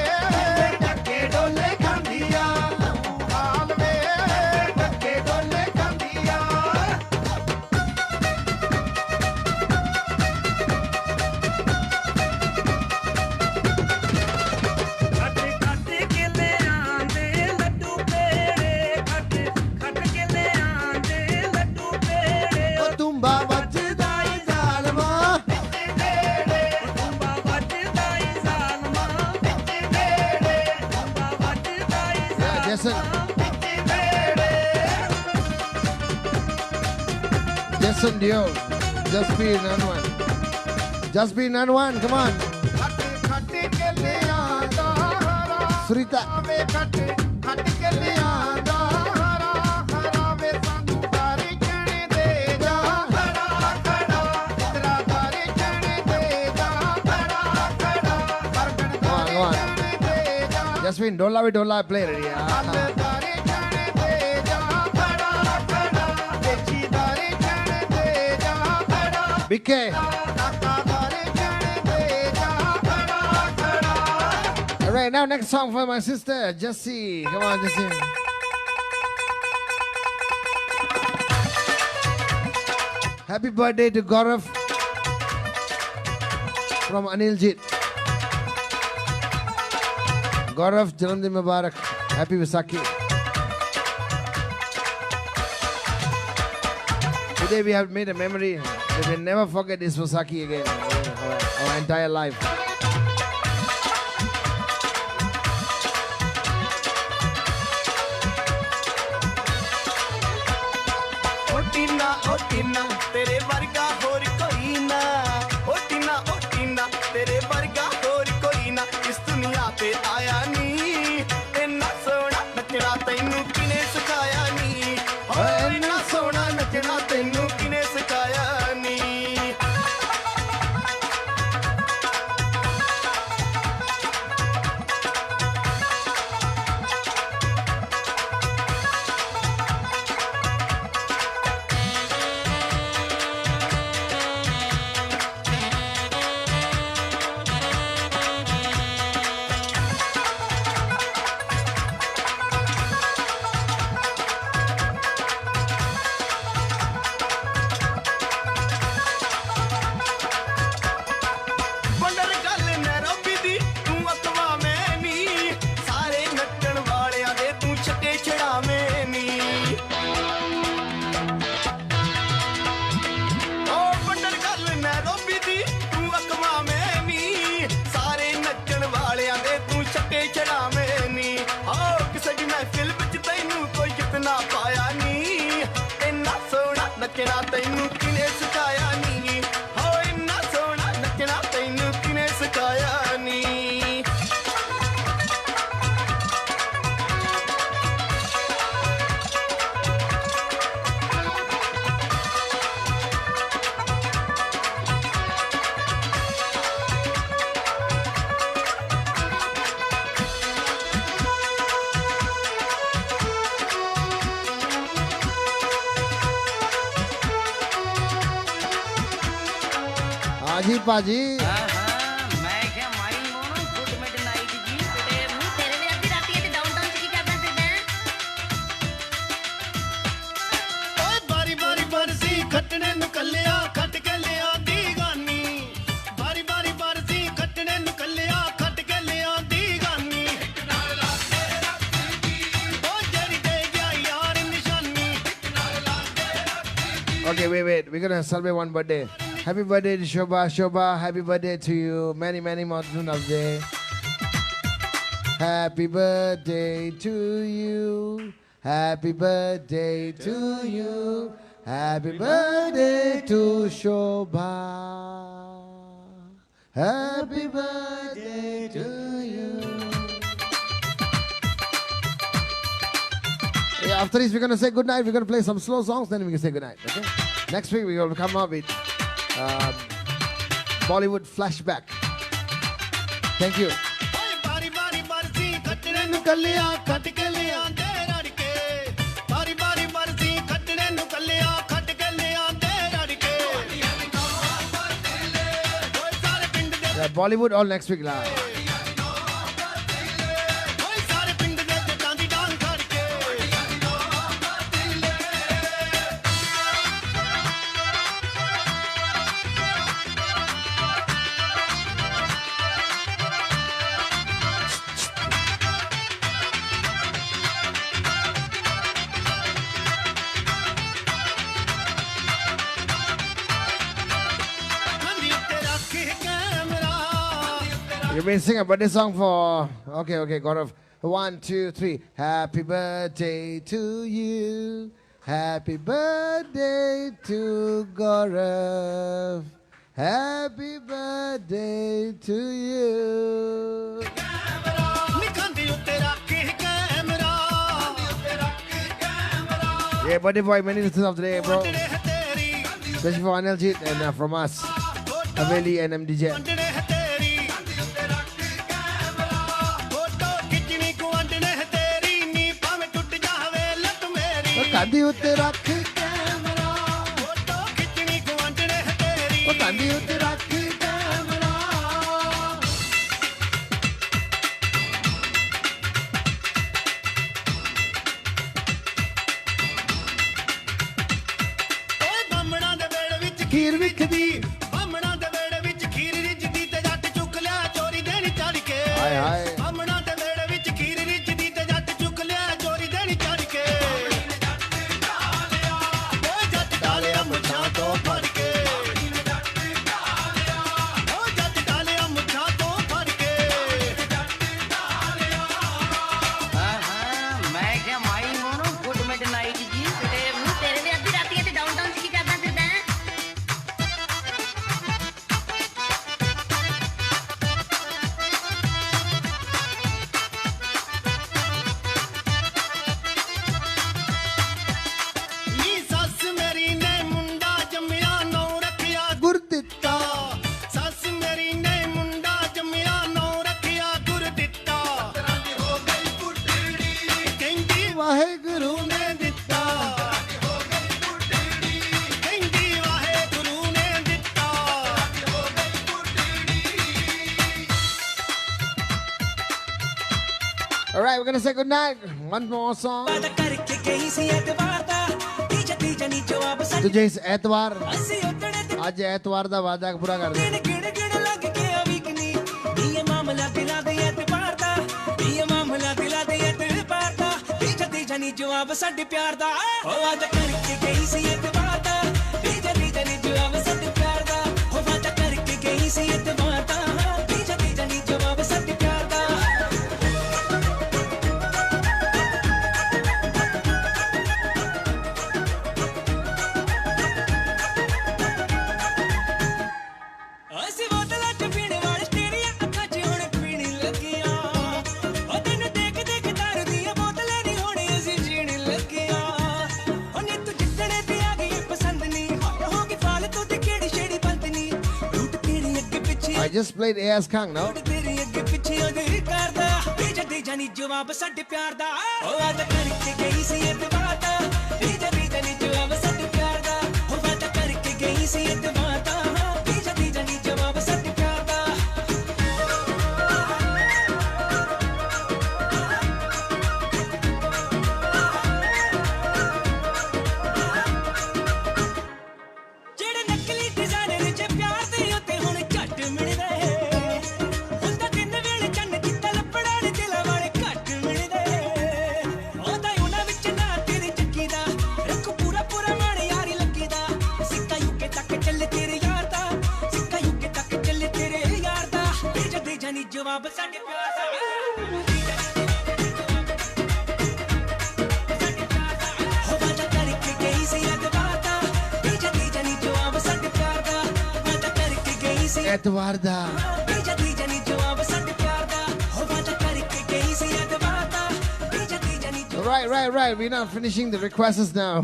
ਡੱਕੇ ਡੋਲੇ ਖਾਂਦੀ ਆ ਹਾਲ ਵੇ ਡੱਕੇ ਡੋਲੇ ਖਾਂਦੀ ਆ ਖੱਟ ਖੱਟ ਕੇ ਲੈ ਆਂਦੇ ਲੱਡੂ ਪੇੜੇ ਖੱਟ ਖੱਟ ਕੇ ਲੈ ਆਂਦੇ ਲੱਡੂ ਪੇੜੇ ਉਹ ਤੁੰਬਾ ਵੱਜਦਾ ਈ ਜ਼ਾਲਮਾ ਤੁੰਬਾ ਵੱਜਦਾ ਈ ਜ਼ਾਲਮਾ ਤੁੰਬਾ ਵੱਜਦਾ ਈ Yeah, Jason. Jason Dio. Just be none one. Just be none one. Come on. Surita. Come on. Jasmine, Dola, play it. Yeah. BK. All right, now next song for my sister, Jessie. Come on, Jessie. Happy birthday to Gaurav from Aniljit. Gaurav, Janamdin Mubarak. Happy Vaisakhi. Today we have made a memory that we'll never forget this Vaisakhi again our entire life. ਟੀਨਾ ਤੇਰੇ ਵਰਗਾ ਹੋਰ ਕੋਈ ਨਾ ਓ ਟੀਨਾ ਤੇਰੇ ਵਰਗਾ ਹੋਰ ਕੋਈ ਨਾ ਇਸ ਦੁਨੀਆ ਤੇ ਆਇਆ ਨੀ ਇੰਨਾ ਸੋਹਣਾ ਨੱਚਣਾ ਤੈਨੂੰ ਕਿਨੇ ਸਿਖਾਇਆ ਨੀ ਓ ਇੰਨਾ ਸੋਹਣਾ ਨੱਚਣਾ ਤੈਨੂੰ ਕਿਨੇ ਸਿਖਾਇਆ ਨੀ ਬੰਦਰ ਗੱਲ ਨੈਰੋਬੀ ਦੀ ਤੂੰ ਅਕਵਾ ਮੈਂ ਨੀ ਸਾਰੇ ਨੱਚਣ ਵਾਲਿਆਂ ਦੇ ਤੂੰ ਛੱਕੇ ਛੜਾਵੇਂ ਨੀ ਓ ਬੰਦਰ ਗੱਲ ਨੈਰੋਬੀ ਦੀ ਤੂੰ ਅਕਵਾ ਮੈਂ ਨੀ ਸਾਰੇ ਨੱਚਣ ਵਾਲਿਆਂ ਦੇ ਤੂੰ ਛੱਕੇ ਛੜਾਵੇਂ ਨੀ ਓ ਕਿਸੇ ਦੀ ਮਹਿਫਿਲ ਵਿੱਚ ਤੈਨੂੰ ਕੋਈ ਕਿਤਨਾ ਪਾਇਆ ਨੀ ਇੰਨਾ ਸੋਹਣਾ ਨੱਚਣਾ ਤੈਨੂੰ ਕਿਨੇ ਸਿਖਾਇਆ ਨੀ ਹੋ ਇੰਨਾ ਸੋਹਣਾ ਨੱਚਣਾ ਤੈਨੂੰ ਕਿਨੇ ਸਿਖਾਇਆ ਨੀ हाँ जी पाजी ਮੈਂ ਕਿਹਾ ਮਾਈ ਮੋਨੋ ਗੁੱਡ ਮਿਡਨਾਈਟ ਜੀ ਤੇ ਮੂੰਹ ਤੇਰੇ ਵੀ ਅੱਧੀ ਰਾਤੀ ਤੇ ਡਾਊਨਟਾਊਨ ਚ ਕੀ ਕਰਦਾ ਫਿਰਦਾ ਹੈ ਓਏ ਬਾਰੀ ਬਾਰੀ ਬਰਸੀ ਖੱਟਣੇ ਨੂੰ ਕੱਲਿਆ ਖੱਟ ਕੇ ਲਿਆਂਦੀ ਗਾਨੀ ਬਾਰੀ ਬਾਰੀ ਬਰਸੀ ਖੱਟਣੇ ਨੂੰ ਕੱਲਿਆ ਖੱਟ ਕੇ ਲਿਆਂਦੀ ਗਾਨੀ ਓ ਜਿਹੜੀ ਦੇ ਗਿਆ ਯਾਰ ਨਿਸ਼ਾਨੀ Okay, wait. We're gonna celebrate one birthday. Happy birthday to Shobha. Shobha, happy birthday to you. Many, many more of day. Happy birthday to you. Happy birthday to you. Happy birthday to Shobha. Happy birthday to you. Yeah, after this, we're going to say goodnight. We're going to play some slow songs, then we can say goodnight. Okay? Next week, we're going to come up with Bollywood flashback. Thank you. ਓਏ ਬਾਰੀ ਬਾਰੀ ਬਰਸੀ ਖੱਟਣੇ ਨੂੰ ਕੱਲਿਆ ਖੱਟ ਕੇ ਲਿਆਂਦੇ ਰੜ ਕੇ ਬਾਰੀ ਬਾਰੀ ਬਰਸੀ ਖੱਟਣੇ ਨੂੰ ਕੱਲਿਆ ਖੱਟ ਕੇ ਲਿਆਂਦੇ ਰੜ ਕੇ ਓਏ ਸਾਰੇ ਪਿੰਡ ਦੇ Yeah, Bollywood all next week. Live. ਓਏ ਸਾਰੇ ਪਿੰਡ ਦੇ ਜੱਟਾਂ ਦੀ ਡਾਂਗ ਖੜ ਕੇ ਨੰਦੀ ਉੱਤੇ ਰੱਖ camera You've been singing a birthday song for. Okay, Gaurav. 1, 2, 3. Happy birthday to you. Happy birthday to Gaurav. Happy birthday to you. ਨਿਖਾਂਦੀ ਉੱਤੇ ਰੱਖ camera Yeah, birthday boy, many returns of the day, bro. ਵੰਡਣੇ ਹੈ ਤੇਰੀ Especially for Aniljeet and from us, Haveli and MDJ. ਵੰਡਣੇ ਹੈ ਤੇਰੀ photo ਖਿੱਚਣੀ ਕੋ ਵੰਡਣੇ ਹੈ ਤੇਰੀ ਨੀ ਭਾਵੇਂ ਟੁੱਟ ਜਾਵੇ ਲੱਤ ਮੇਰੀ Kandi utte rakh camera. Photo ਖਿੱਚਣੀ ਕੋ ਵੰਡਣੇ ਹੈ ਤੇਰੀ Kandi utte rakh camera. ਓਏ ਬਾਹਮਣਾਂ ਦੇ ਵੇੜ ਵਿੱਚ Kheer vikhdi. ਬਾਹਮਣਾਂ ਦੇ ਵੇੜ ਵਿੱਚ ਖੀਰ ਰਿੱਝਦੀ ਤੇ ਜੱਟ ਚੁੱਕ ਲਿਆ ਚੋਰੀ ਦੇਣੀ ਚੜ ਕੇ Haye haye. ਬਾਹਮਣਾਂ ਦੇ ਵੇੜ ਵਿੱਚ ਖੀਰ ਰਿੱਝਦੀ ਤੇ ਜੱਟ ਚੁੱਕ ਲਿਆ ਚੋਰੀ ਦੇਣੀ ਚੜ ਕੇ ਓਏ ਜੱਟ ਡਾਲਿਆ ਮੁੱਛਾਂ ਤੋਂ ਫੜ ਕੇ ਓ ਜੱਟ ਡਾਲਿਆ ਮੁੱਛਾਂ ਤੋਂ ਫੜ ਕੇ ਹਾਂ ਮੈਂ ਕਿਹਾ ਮਾਈ ਮੋਨੋ ਗੁੱਡ ਮਿਡਨਾਈਟ ਜੀ ਤੇ ਮੂੰਹ ਤੇਰੇ ਵੀ ਅੱਧੀ ਰਾਤੀ ਤੇ ਡਾਊਨਟਾਊਨ ਚ ਕੀ ਕਰਦਾ All right, we're gonna say good night. One more song. ਵਾਦਾ ਕਰਕੇ ਗਈ ਸੀ ਐਤਵਾਰ ਦਾ ਤੀਜਾ ਨਹੀਂ ਜਵਾਬ ਸਾਡੇ Today's ਐਤਵਾਰ ਅਸੀਂ ਉੱਡਣੇ ਤੇ ਅੱਜ ਐਤਵਾਰ ਦਾ ਵਾਅਦਾ ਪੂਰਾ ਕਰ ਦੇ ਗਿਣ ਲੱਗ ਗਿਆ ਵੀਕਨੀ ਇਹ ਮਾਮਲਾ ਦਿਲਾਂ ਦੇ ਐਤਵਾਰ ਦਾ ਇਹ ਮਾਮਲਾ ਦਿਲਾਂ ਦੇ ਐਤਵਾਰ ਦਾ ਤੀਜਾ ਨਹੀਂ ਜਵਾਬ ਸਾਡੇ ਪਿਆਰ ਦਾ ਉਹ ਵਾਦਾ ਕਰਕੇ ਗਈ ਸੀ ਐਤਵਾਰ ਦਾ ਤੀਜਾ ਨਹੀਂ ਜਵਾਬ ਸਾਡੇ ਪਿਆਰ ਦਾ ਉਹ ਵਾਦਾ ਕਰਕੇ ਗਈ ਸੀ ਐਤਵਾਰ ਦਾ ਤੀਜਾ ਨਹੀਂ ਜਵਾਬ ਸਾਡੇ ਪਿਆਰ ਦਾ ਅਸੀਂ ਬੋਤਲਾਂ ਚ ਪੀਣ ਵਾਲੇ ਤੇਰੀਆਂ ਅੱਖਾਂ ਚ ਹੁਣ ਪੀਣ ਲੱਗਿਆ ਉਹ ਤੈਨੂੰ ਦੇਖ ਦੇਖ ਦਾਰੂ ਦੀਆਂ ਬੋਤਲਾਂ ਨਹੀਂ ਹੋਣੀ ਅਸੀਂ ਜੀਣ ਲੱਗਿਆ ਉਹ ਨੀ ਤੂੰ ਜਿੱਦਣੇ ਤੇ ਆ ਗਈ ਪਸੰਦ ਨਹੀਂ ਹੋ ਗਈ ਫਾਲਤੂ ਤੇ ਕਿਹੜੀ ਛੇੜੀ ਬੰਦ ਨਹੀਂ ਰੂਟ ਤੇਰੀ ਅੱਗੇ ਪਿੱਛੇ I just played AS Kang, no? ਰੂਟ ਤੇਰੀ ਅੱਗੇ ਪਿੱਛੇ ਉਹਦੇ ਕਰਦਾ ਤੀਜਾ ਜਾਨੀ ਜਵਾਬ ਸਾਡੇ ਪਿਆਰ ਦਾ ਉਹ ਵਾਦਾ ਕਰਕੇ ਗਈ ਸੀ ਐਤਵਾਰ ਦਾ ਤੀਜਾ ਨਹੀਂ ਜਵਾਬ ਸਾਡੇ ਪਿਆਰ ਦਾ ਉਹ ਵਾਦਾ ਕਰਕੇ ਗਈ ਸੀ ਐਤਵਾਰ ਦਾ ਤੀਜਾ ਨਹੀਂ ਜਵਾਬ ਸਾਡੇ ਪਿਆਰ ਦਾ ਜਿਹੜੇ ਨਕਲੀ ਡਿਜ਼ਾਈਨਰ ਚ ਪਿਆਰ ਦੇ ਉੱਤੇ ਹੁਣ ਝੱਟ ਮਿਲਦੇ ਹੁੰਦਾ ਦਿਨ ਵੇਲੇ ਚੰਨ ਚਿੱਟਾ ਲੱਪੜਾ ਨੇ ਦਿਲਾਂ ਵਾਲੇ ਘੱਟ ਮਿਲਦੇ ਉਹਦਾ ਉਹਨਾਂ ਵਿੱਚ ਨਾ ਤੇਰੀ ਚੱਕੀ ਦਾ ਰੱਖ ਪੂਰਾ ਮਾਣ ਯਾਰੀ ਲੱਗੀ ਦਾ ਸਿੱਕਾ ਯੂਕੇ ਤੱਕ ਚੱਲੇ ਤੇਰੇ ਯਾਰ ਦਾ ਸਿੱਕਾ ਯੂਕੇ ਤੱਕ ਚੱਲੇ ਤੇਰੇ ਯਾਰ ਦਾ ਦੇ ਜਾਨੀ ਜਵਾਬ ਸਾਡੇ ਪਿਆਰ ਦਾ ਹੋ ਵਾਦਾ ਕਰਕੇ ਗਈ ਸੀ ਐਤਵਾਰ ਦਾ ਤੀਜਾ ਨਹੀਂ ਜਵਾਬ ਸਾਡੇ ਪਿਆਰ ਦਾ ਵਾਦਾ ਕਰਕੇ ਗਈ ਸੀ ਐਤਵਾਰ ਦਾ ਤੀਜਾ ਨਹੀਂ ਜਵਾਬ ਸਾਡੇ ਪਿਆਰ ਦਾ ਹੋ ਵਾਦਾ ਕਰਕੇ ਗਈ ਸੀ ਐਤਵਾਰ ਦਾ ਤੀਜਾ ਨਹੀਂ Right. We're not finishing the requests now.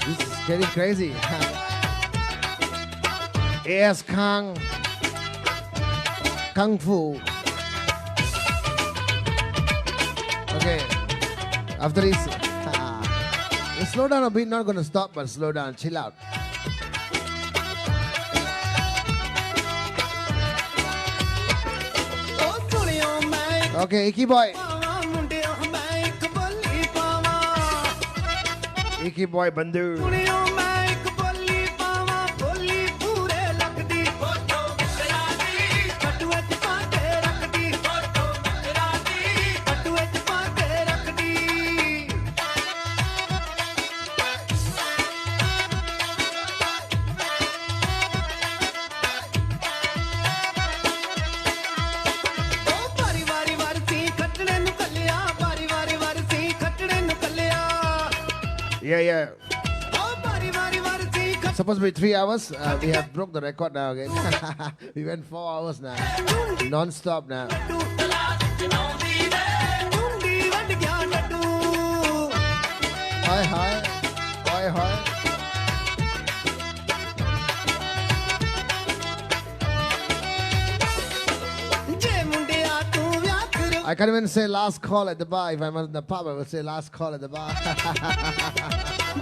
This is getting crazy. AS Kang. Kung Fu. Okay. After this, slow down a bit. Not gonna stop, but slow down. Chill out. ਉਹ ਸੁਣਿਓ ਮੈਂ Okay, Icky Boy. ਪਾਵਾਂ ਮੁੰਡਿਓ ਮੈਂ ਇੱਕ ਬੋਲੀ ਪਾਵਾਂ Icky Boy Bandu. ਸੁਣਿਓ ਮੈਂ ਇੱਕ ਬੋਲੀ ਪਾਵਾਂ ਬੋਲੀ ਪੂਰੇ ਲੱਗਦੀ ਫੋਟੋ ਕਰਾਦੀ ਕਟੂਏ ਚ ਪਾ ਕੇ ਰੱਖਦੀ ਫੋਟੋ ਕਰਾਦੀ ਕਟੂਏ ਚ ਪਾ ਕੇ ਰੱਖਦੀ ਉਹ ਵਾਰੀ ਵਰਸੀ ਖੱਟਣੇ ਨੂੰ ਕੱਲਿਆ ਵਾਰੀ ਵਰਸੀ ਖੱਟਣੇ ਨੂੰ ਕੱਲਿਆ Yeah. ਉਹ ਵਾਰੀ ਵਰਸੀ Supposed to be 3 hours. We have broke the record now again. We went 4 hours now. Non-stop now. ਮੁੰਡੀ ਵੱਢ ਗਿਆ ਡੱਡੂ Hi. ਜੇ ਮੁੰਡਿਆ ਤੂੰ ਵਿਆਹ ਕਰੋ I can't even say last call at the bar. If I'm in the pub, I will say last call at the bar.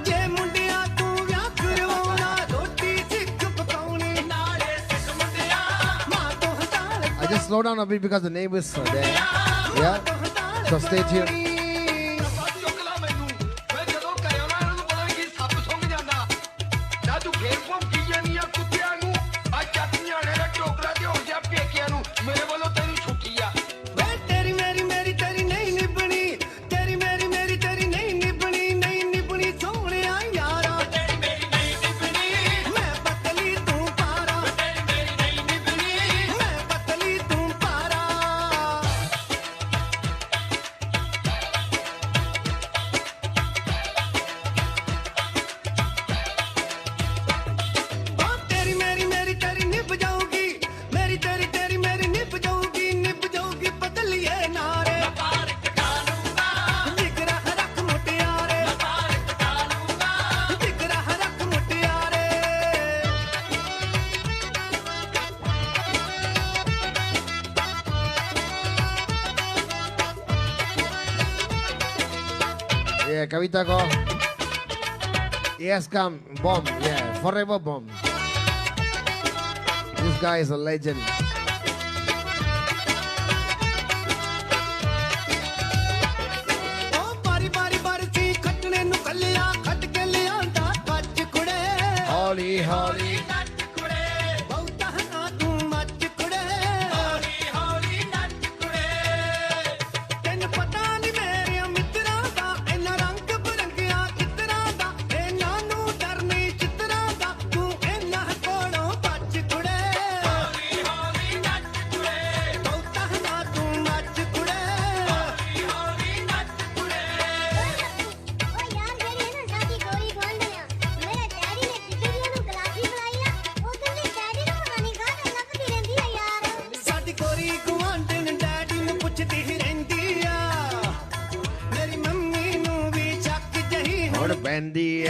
ਜੇ ਮੁੰਡਿਆ ਤੂੰ ਵਿਆਹ ਕਰਵਾਉਣਾ ਰੋਟੀ ਸਿੱਖ ਪਕਾਉਣੀ ਨਾਲੇ ਸਿੱਖ ਮੁੰਡਿਆ ਮਾਂ ਤੋਂ ਹਟਾਲ I just slow down a bit because the neighbors are there. Yeah. So stay tuned. ਚੁੱਕਲਾ ਮੈਨੂੰ ਮੈਂ ਜਦੋਂ ਘਰੇ ਆਉਣਾ ਇਹਨਾਂ ਨੂੰ ਪਤਾ ਨਹੀਂ ਕੀ ਸੱਪ ਸੁੰਘ ਜਾਂਦਾ ਨਾ ਤੂੰ ਫੇਰ ਭੌਂਕੀ ਜਾਂਦੀ ਆ ਕੁੱਤਿਆਂ ਨੂੰ ਆ ਚੱਕ ਨਿਆਣੇ ਦਾ ਟੋਕਰਾ ਤੇ ਹੋ ਜਾ ਪੇਕਿਆਂ ਨੂੰ ਮੇਰੇ ਵੱਲੋਂ ਤੈਨੂੰ ਛੁੱਟੀ ਆ ਵੇ ਤੇਰੀ ਮੇਰੀ ਤੇਰੀ ਨਹੀਂ ਨਿਭਣੀ ਤੇਰੀ ਮੇਰੀ ਤੇਰੀ ਨਹੀਂ ਨਿਭਣੀ ਸੋਹਣਿਆ ਯਾਰਾ ਤੇਰੀ ਮੇਰੀ ਨਹੀਂ ਨਿਭਣੀ ਮੈਂ ਪਤਲੀ ਤੂੰ ਪਾਰਾ ਤੇਰੀ ਮੇਰੀ ਨਹੀਂ ਨਿਭਣੀ ਮੈਂ ਪਤਲੀ ਤੂੰ ਪਾਰਾ ਉਹ ਤੇਰੀ ਮੇਰੀ ਤੇਰੀ ਨਿਭ ਜਾਊਗੀ ਮੇਰੀ ਤੇਰੀ ਮੇਰੀ ਨਿਭ ਜਾਊਗੀ ਪਤਲੀਏ ਨਾਰੇ ਪਾਰ ਕਟਾ ਲੂੰਗਾ ਜਿਗਰਾ ਰੱਖ ਮੁਟਿਆਰੇ ਪਾਰ ਕਟਾ ਲੂੰਗਾ ਜਿਗਰਾ ਰੱਖ ਮੁਟਿਆਰੇ Yeah, Kavita ko. Yes, come. Bomb. Yeah, forever bomb. This guy is a legend. holi, holi. ਬਹੁਤਾ ਨਾ ਤੂੰ ਮੱਚ ਕੁੜੇ ਹੌਲੀ ਹੌਲੀ ਨੱਚ ਕੁੜੇ ਤੈਨੂੰ ਪਤਾ ਨੀ ਮੇਰੇ ਮਿੱਤਰਾਂ ਦਾ ਇਹਨਾਂ ਰੰਗ ਬਰੰਗਿਆਂ ਚਿੱਤਰਾਂ ਦਾ ਇਹਨਾਂ ਨੂੰ ਡਰ ਨਹੀਂ ਚਿੱਤਰਾਂ ਦਾ ਤੂੰ ਇਹਨਾਂ ਕੋਲੋਂ ਬਚ ਕੁੜੇ ਹੌਲੀ ਹੌਲੀ ਨੱਚ ਕੁੜੇ ਬਹੁਤਾ ਨਾ ਤੂੰ ਮੱਚ ਕੁੜੇ ਹੌਲੀ ਹੌਲੀ ਨੱਚ ਕੁੜੇ ਓ ਯਾਰ ਜਿਹੜੀ ਨਾ ਸਾਡੀ ਗੋਰੀ ਗਵਾਂਢੀਆਂ ਮੇਰੇ ਡੈਡੀ ਨੇ ਟਿੱਡੀਆਂ ਨੂੰ ਗਲਾਸੀ ਬਣਾਈ ਆ ਉਹ ਕਹਿੰਦੇ ਡੈਡੀ ਨੂੰ ਪਤਾ ਨਹੀਂ ਕਾਹਦੇ ਲੱਭਦੀ ਰਹਿੰਦੀ ਆ ਯਾਰ ਸਾਡੀ ਗੋਰੀ ਗੁਆਂਢਣ ਡੈਡੀ ਨੂੰ ਪੁੱਛਦੀ ਹੀ ਰਹਿੰਦੀ ਆ ਮੇਰੀ ਮੰਮੀ ਨੂੰ ਵੀ ਚੱਕ ਜਹੀ ਹੁਣ ਪੈਂਦੀ ਆ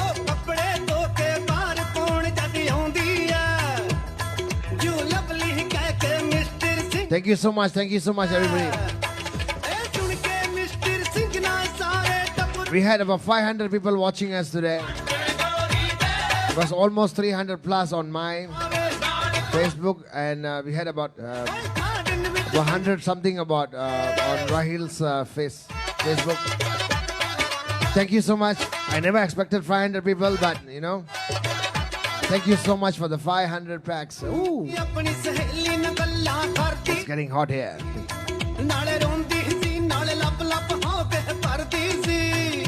ਉਹ ਕੱਪੜੇ ਧੋ ਕੇ ਬਾਹਰ ਪਾਉਣ ਜਦ ਆਉਂਦੀ ਆ ਯੂ ਲਵਲੀ ਕਹਿ ਕੇ mister Singh Thank you so much, everybody. ਇਹ ਸੁਣ ਕੇ ਮਿਸਟਰ ਸਿੰਘ ਨਾਲ ਸਾਰੇ ਟੱਬਰ We had about 500 people watching us today. It was almost 300 plus on my Facebook, and we had about 100 something about on Rahil's Facebook. Thank you so much. I never expected 500 people, but you know, thank you so much for the 500 packs. Ooh, ਆਪਣੀ ਸਹੇਲੀ ਨਾਲ ਗੱਲਾਂ ਕਰਦੀ it's getting hot here. ਨਾਲੇ ਰੋਂਦੀ ਸੀ ਨਾਲੇ ਲੱਪ ਲੱਪ ਹੋ ਕੇ ਭਰਦੀ ਸੀ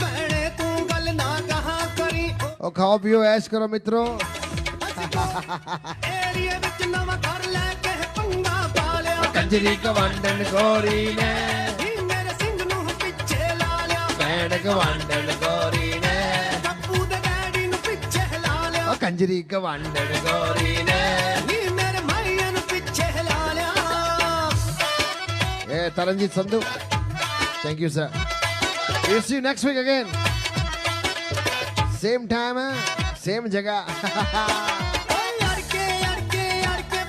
ਭੈਣੇ ਤੂੰ ਗੱਲ ਨਾ ਕਹਾ ਕਰੀ Oh, khao piyo, ash karo mitro. ਏਰੀਏ ਵਿੱਚ ਨਵਾਂ ਘਰ ਲੈ ਕੇ ਪੰਗਾ ਪਾ ਲਿਆ Kanjari ka vandan gori ne, ਨੀ ਮੇਰੇ ਸਿੰਘ ਨੂੰ ਪਿੱਛੇ ਲਾ ਲਿਆ band ka vandan gori ne. Babbu ਦੇ ਡੈਡੀ ਨੂੰ ਪਿੱਛੇ ਲਾ ਲਿਆ Oh, kanjari ka vandan gori ne. ਨੀ ਮੇਰੇ ਮਾਈਆਂ ਨੂੰ ਪਿੱਛੇ ਲਾ ਲਿਆ Yeah, Taranjit Sandhu. Thank you, sir. We'll see you next week again. Same time, same jagah. ਓ ਯਾਰ ਕੇ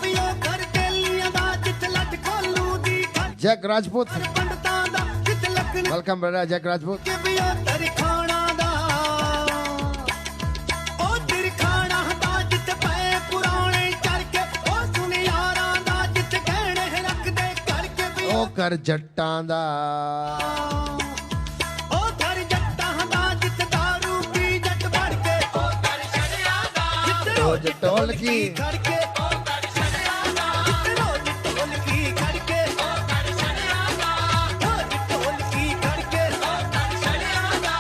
ਵੀ ਉਹ ਕਰ ਕੇ ਲੀਆਂ ਦਾ ਜਿੱਤ ਲੱਟ ਕੋਲੂ ਦੀ ਖੜ Jack Rajput. ਪੰਡਤਾਂ ਦਾ ਜਿੱਤ ਲੱਗਣ Welcome, brother, Jack Rajput. ਕੇ ਵੀ ਉਹ ਤੇਰੀ ਖਾਣਾ ਦਾ ਉਹ ਤੇਰੀ ਖਾਣਾ ਦਾ ਜਿੱਤ ਪਏ ਪੁਰਾਣੇ ਚੜ ਕੇ ਉਹ ਸੁਣ ਯਾਰਾਂ ਦਾ ਜਿੱਤ ਕਹਿਣੇ ਰੱਖਦੇ ਕਰਕੇ ਵੀ Oh, kar jattan da. ਉਹ ਕਰ ਜੱਟਾਂ ਦਾ ਜਿੱਤ ਦਾਰੂ ਪੀ ਜੱਟ ਵੜ ਕੇ ਉਹ ਕਰ ਛੜਿਆ ਦਾ ਜਿੱਤ Roj tolki. ਖੜ ਕੇ ਉਹ ਕਰ ਛੜਿਆ ਦਾ ਜਿੱਤ ਰੋਜ਼ ਢੋਲਕੀ ਖੜ ਕੇ ਉਹ ਕਰ ਛੜਿਆ ਦਾ ਰੋਜ਼ ਢੋਲਕੀ ਖੜ ਕੇ ਉਹ ਕਰ ਛੜਿਆ ਦਾ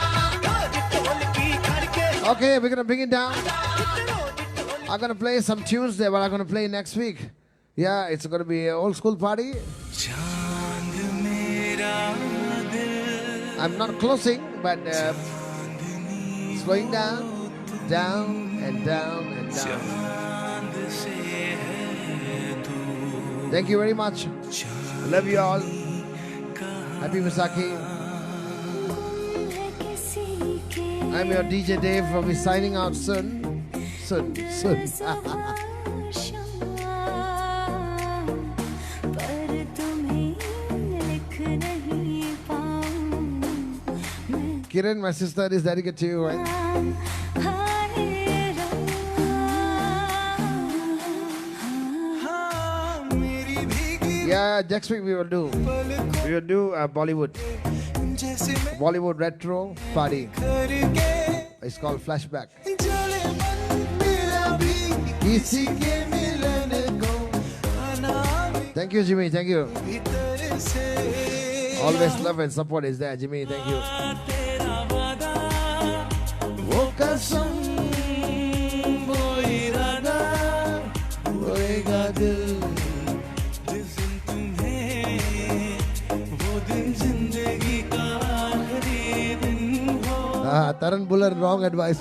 ਰੋਜ਼ ਢੋਲਕੀ ਖੜ ਕੇ Okay, we're gonna bring it down. ਜਿੱਤ ਰੋਜ਼ ਢੋਲਕੀ I'm gonna play some tunes there, but I'm gonna play next week. Yeah, it's gonna be an old school party. I'm not closing, but slowing down, down and down and down. Thank you very much. Love you all. Happy Vaisakhi. I'm your DJ Dave. We'll be signing out soon. Soon. पर तुम्हें लिख नहीं पाऊं मैं Kiran, my sister, is dedicated to you, right? Hi Yeah, next week we will do Bollywood retro party. It's called Flashback. किसी के मिलन को. Thank you, Jimmy. Thank you. Always love and support is there, Jimmy. Thank you. वो कसम, वो इरादा, होएगा दिल. Taran Buller, wrong advice.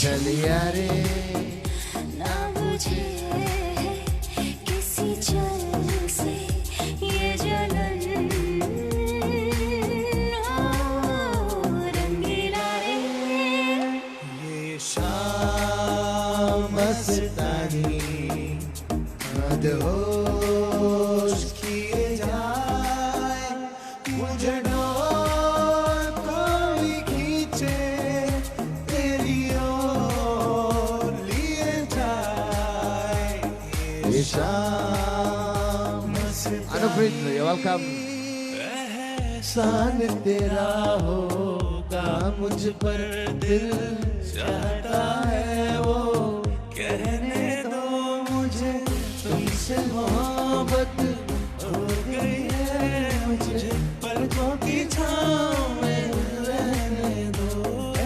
चलिया रे ना मुझे किसी चल से ये जलन रंगीला रे ये शाम मस्तानी मदहोश किए जाए मुझे डोर कोई खींचे शाम Anupreet, you're welcome. एहसान तेरा होगा मुझ पर दिल चाहता है वो कहने दो मुझे तुमसे मोहब्बत हो गई है मुझे पलकों की छाँव में रहने दो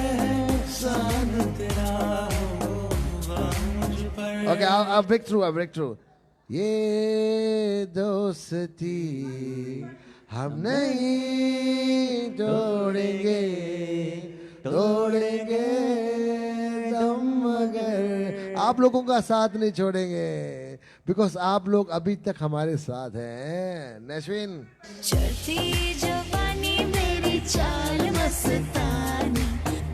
एहसान तेरा होगा मुझ पर Okay, I'll break through. ये दोस्ती हम नहीं तोड़ेंगे तुम मगर आप लोगों का साथ नहीं छोड़ेंगे बिकॉज आप लोग अभी तक हमारे साथ हैं नैशविन चढ़ती जवानी मेरी चाल मस्तानी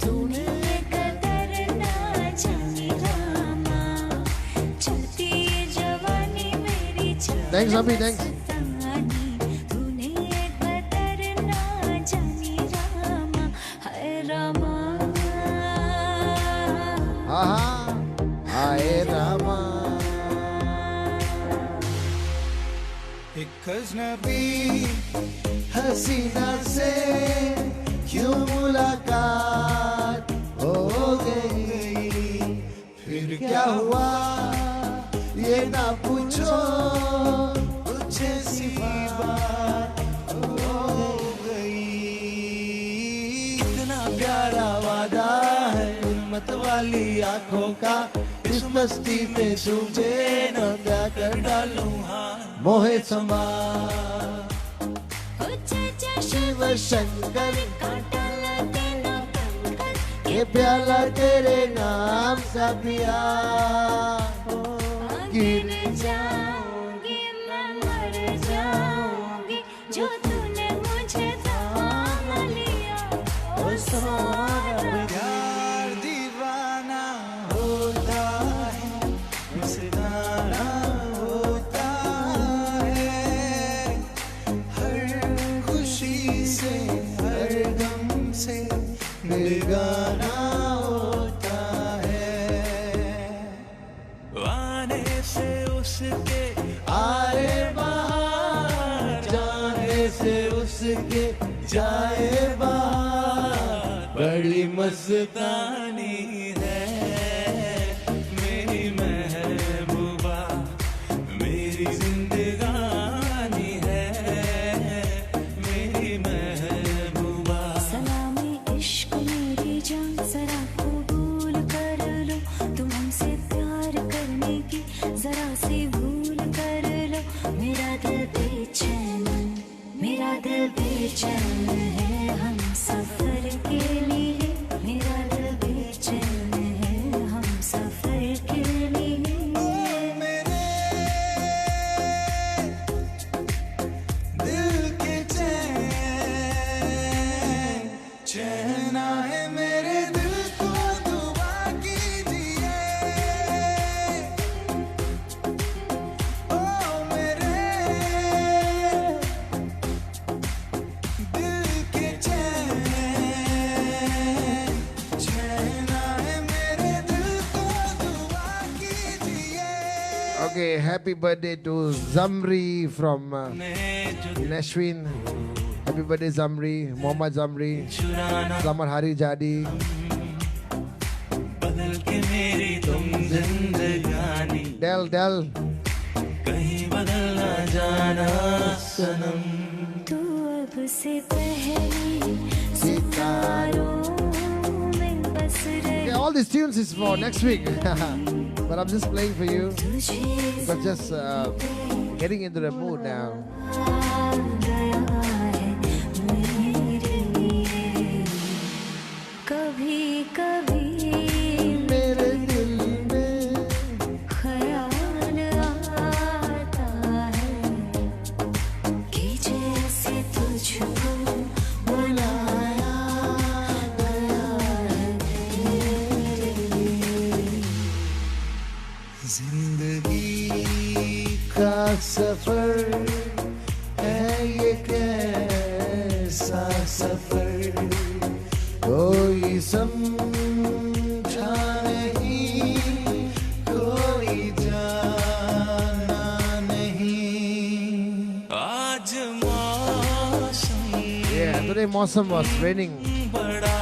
तूने कदर ना जानी रामा चढ़ती जवानी मेरी चाल Thanks, Abhi, thanks. मस्तानी तूने कदर ना जानी रामा हाय रामा हाय रामा एक अजनबी हसीना से क्यों मुलाकात हो गई फिर क्या हुआ ये ना पूछो कुछ ऐसी बात हो गई इतना प्यारा वादा है उन्मत वाली आंखों का इस मस्ती में तुझे न क्या कर डालूं मोहे समा शिव शंकर कांटा लगे ना कंकर ये प्याला तेरे नाम सा पिया गिर जाऊंगी मैं मर जाऊंगी जो तूने मुझे थाम लिया ओ सोना प्यार दीवाना होता है मस्ताना होता है हर खुशी से हर गम से बेगाना होता है आने से उसके आए बाहर जाने से उसके जाए बाहर बड़ी मस्तानी है मेरी महबूबा मेरी जिंदगानी है मेरी महबूबा सलामी इश्क मेरी जान जरा कबूल कर लो तुम हमसे प्यार करने की जरा सी भूल कर लो मेरा दिल बेचैन है हम सफर के लिए मेरा दिल बेचैन है हम सफर के लिए मेरे दिल के चैन आए मेरे दिल को दुआ कीजिए ओ मेरे दिल के चैन आए मेरे दिल को दुआ कीजिए Okay, happy birthday to Zamri from Nashvin. Happy birthday Zamri, Mohammad Zamri, Zamar Hari Jadi. बदल के मेरी तुम जिंदगानी Del. कहीं बदल ना जाना सनम तू अब से पहले सितारों में बस रहे Okay, all these tunes is for next week. But I'm just playing for you. तुझे But just getting into the mood now. गया है मेरे लिए कभी कभी मेरे दिल में ख्याल आता है कि जैसे तुझको बुलाया गया है मेरे लिए जिंदगी का सफर है ये कैसा सफर कोई समझा नहीं कोई जाना yesterday Mosam was raining. बड़ा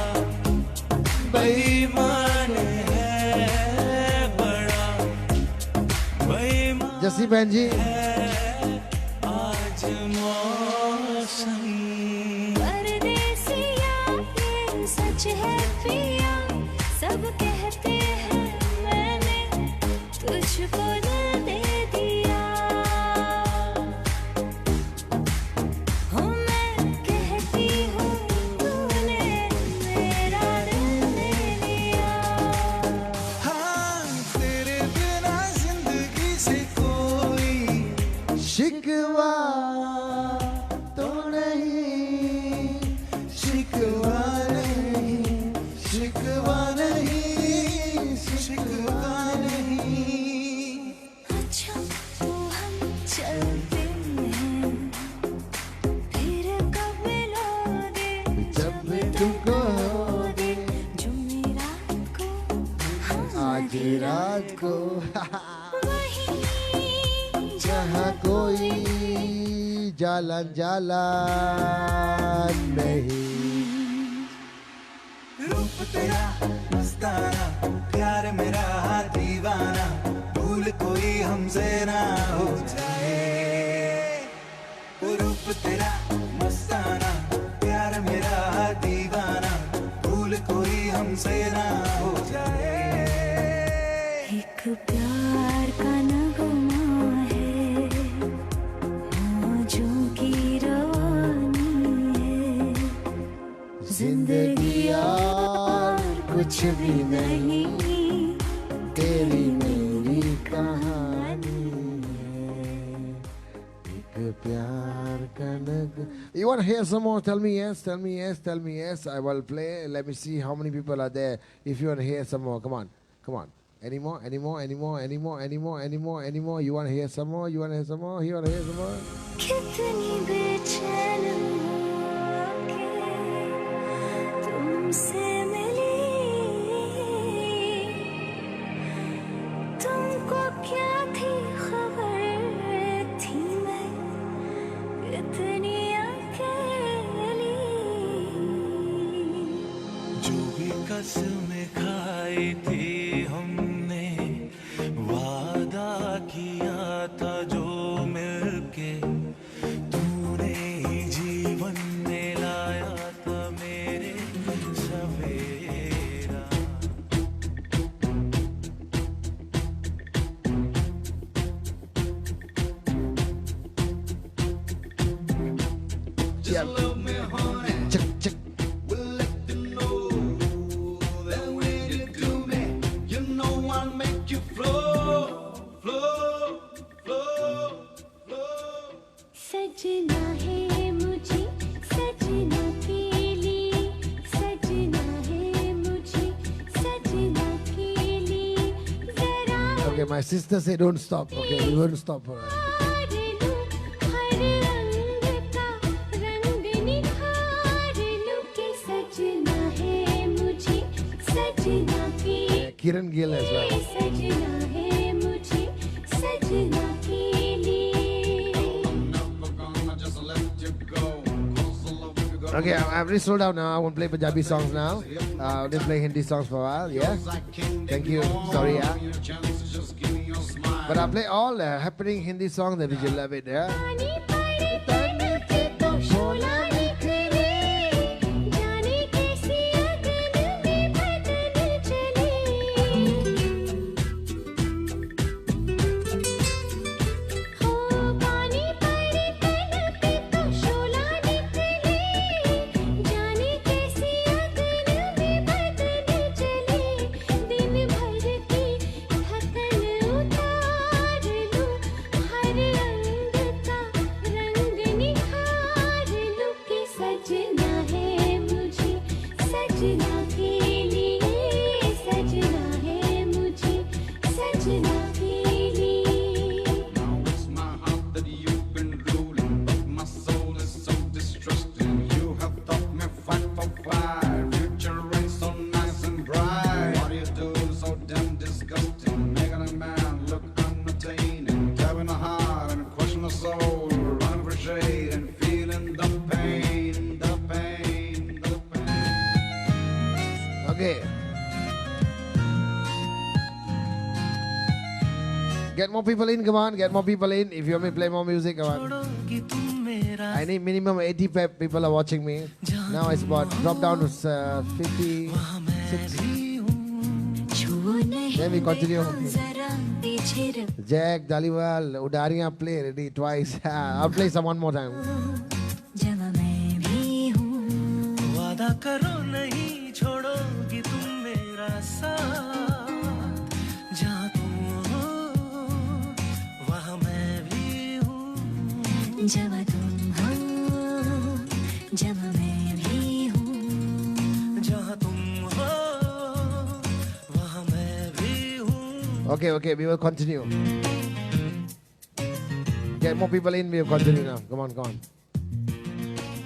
बेईमान है बड़ा बेईमान Jassi Benji. आज मौसम परदेसिया ये सच है पिया सब कहते हैं मैंने तुझको दिल दे दिया हो मैं कहती हूँ तूने मेरा दिल ले लिया हाँ तेरे बिना जिंदगी से कोई शिकवा तो नहीं, शिकवा नहीं, शिकवा नहीं, शिकवा नहीं। अच्छा तो हम चलते हैं फिर कब मिलोगे जब तुमको होगे जुमेरात को आज रात को वहीं जहाँ कोई जालन जालन नहीं। रूप तेरा मस्ताना प्यार मेरा दीवाना भूल कोई हमसे ना हो जाए वो रूप तेरा मस्ताना प्यार मेरा दीवाना भूल कोई हमसे ना हो जाए एक प्यार का नगमा है मौजों की रवानी है जिंदगी और कुछ भी नहीं तेरी मेरी कहानी है एक प्यार का नग. You want to hear some more? Tell me yes, tell me yes, tell me yes. I will play. Let me see how many people are there. If you want to hear some more, come on, come on. Any more? Any more? Any more? Any more? Any more? Any more? Any more? You want to hear some more? You want to hear some more? You want to hear some more? कितनी बेचैन होके तुमसे मिली तुमको क्या थी खबर थी मैं कितनी अकेली जो भी कसमें खाई थी हमने वादा किया था जो मिलके तूने ही जीवन में लाया था मेरे सवेरा Yeah. Check, check. सजना है मुझे सजना के लिए सजना है मुझे सजना के लिए जरा Okay, my sister said don't stop. Okay, we won't stop for her. हार लूं हर रंग का रंग निखार लूं कि सजना है मुझे सजना के Yeah, Kiran Gill as well. सजना है मुझे सजना के लिए Okay, I've really slowed down now. I won't play Punjabi songs now. I'll just play Hindi songs for a while. Yeah. Thank you. Sorry, yeah. But I'll play all the happening Hindi songs that you love it. Yeah. पानी पड़े तन पे तो शोला निकले जाने कैसी अगन में बदन चले हो पानी पड़े तन पे तो शोला निकले जाने कैसी अगन में बदन चले दिन भर की थकन उतार लूं हर रंग का रंग निखार लूं कि सजना है मुझे सजना के लिए सजना है मुझे सजना के लिए Now it's my heart that you've been ruling, but my soul is so distrusting. You have taught me fight for fire, future rain so nice and bright. What you do is so damn disgusting, making a man look unattaining, tearing a heart and crushing a soul, running for shade and feeling the pain, the pain. Get more people in, come on. Get more people in. If you want me to play more music, come on. छोड़ोगी तुम मेरा I need minimum 80 people are watching me. Now it's about drop down to 56. Then we continue. Jack, Daliwal, Udaria play ready twice. I'll play some one more time. वादा करो नहीं छोड़ोगी तुम मेरा साथ जहाँ तुम हो वहाँ मैं भी हूँ जहाँ तुम हो जहाँ मैं भी हूँ जहाँ तुम हो वहाँ मैं भी हूँ Okay, we will continue. Get more people in, we will continue now. Come on.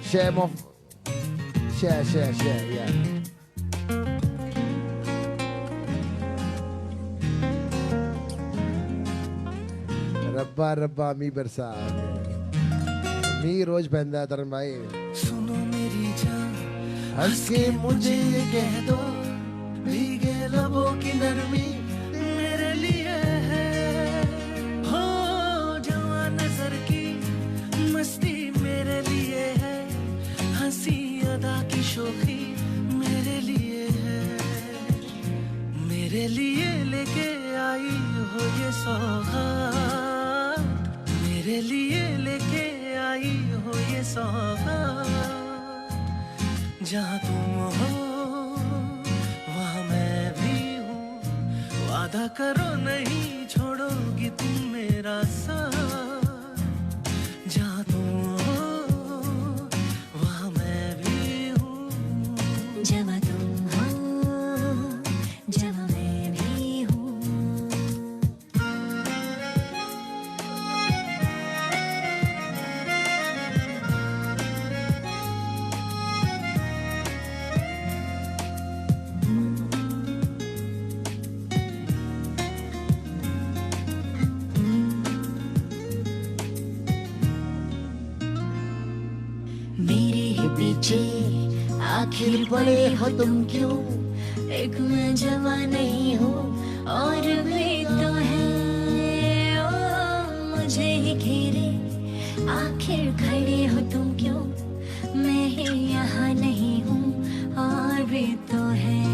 Share more. Share, yeah. रब्बा मी बरसा मी रोज पहनता है तरन भाई सुनो मेरी जान हंस के मुझे ये कह दो भीगे लबों की नरमी मेरे लिए है हो जवान नजर की मस्ती मेरे लिए है हंसी अदा की शोखी मेरे लिए है मेरे लिए लेके आई हो ये सौगात मेरे लिए लेके आई हो ये सौगात जहाँ तुम हो वहाँ मैं भी हूँ वादा करो नहीं छोड़ोगी तुम मेरा साथ जहाँ तुम हो वहाँ मैं भी हूँ जहाँ तुम हो जहाँ मैं भी हूँ मेरे ही पीछे आखिर पड़े हो तुम क्यों एक मैं जवां नहीं हूँ और भी तो है ओ मुझे ही घेरे आखिर खड़े हो तुम क्यों मैं ही यहाँ नहीं हूँ और भी तो है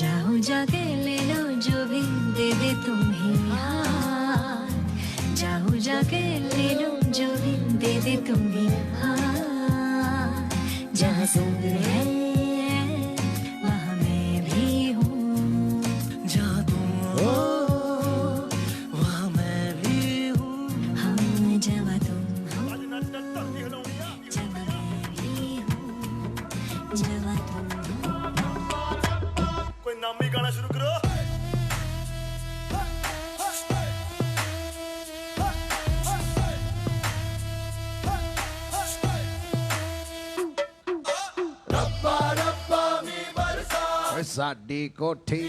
जाओ जाके ले लो जो भी दे दे तुम ही हाथ जाओ जाके ले लो जो भी दे दे तुम ही हाथ जहाँ संग है वहाँ मैं भी हूँ जहाँ तुम हो वहाँ मैं भी हूँ हम जहाँ तुम हो जहाँ मैं भी हूँ जहाँ तुम हो कोई नामी गाना शुरू करो साडी कोठी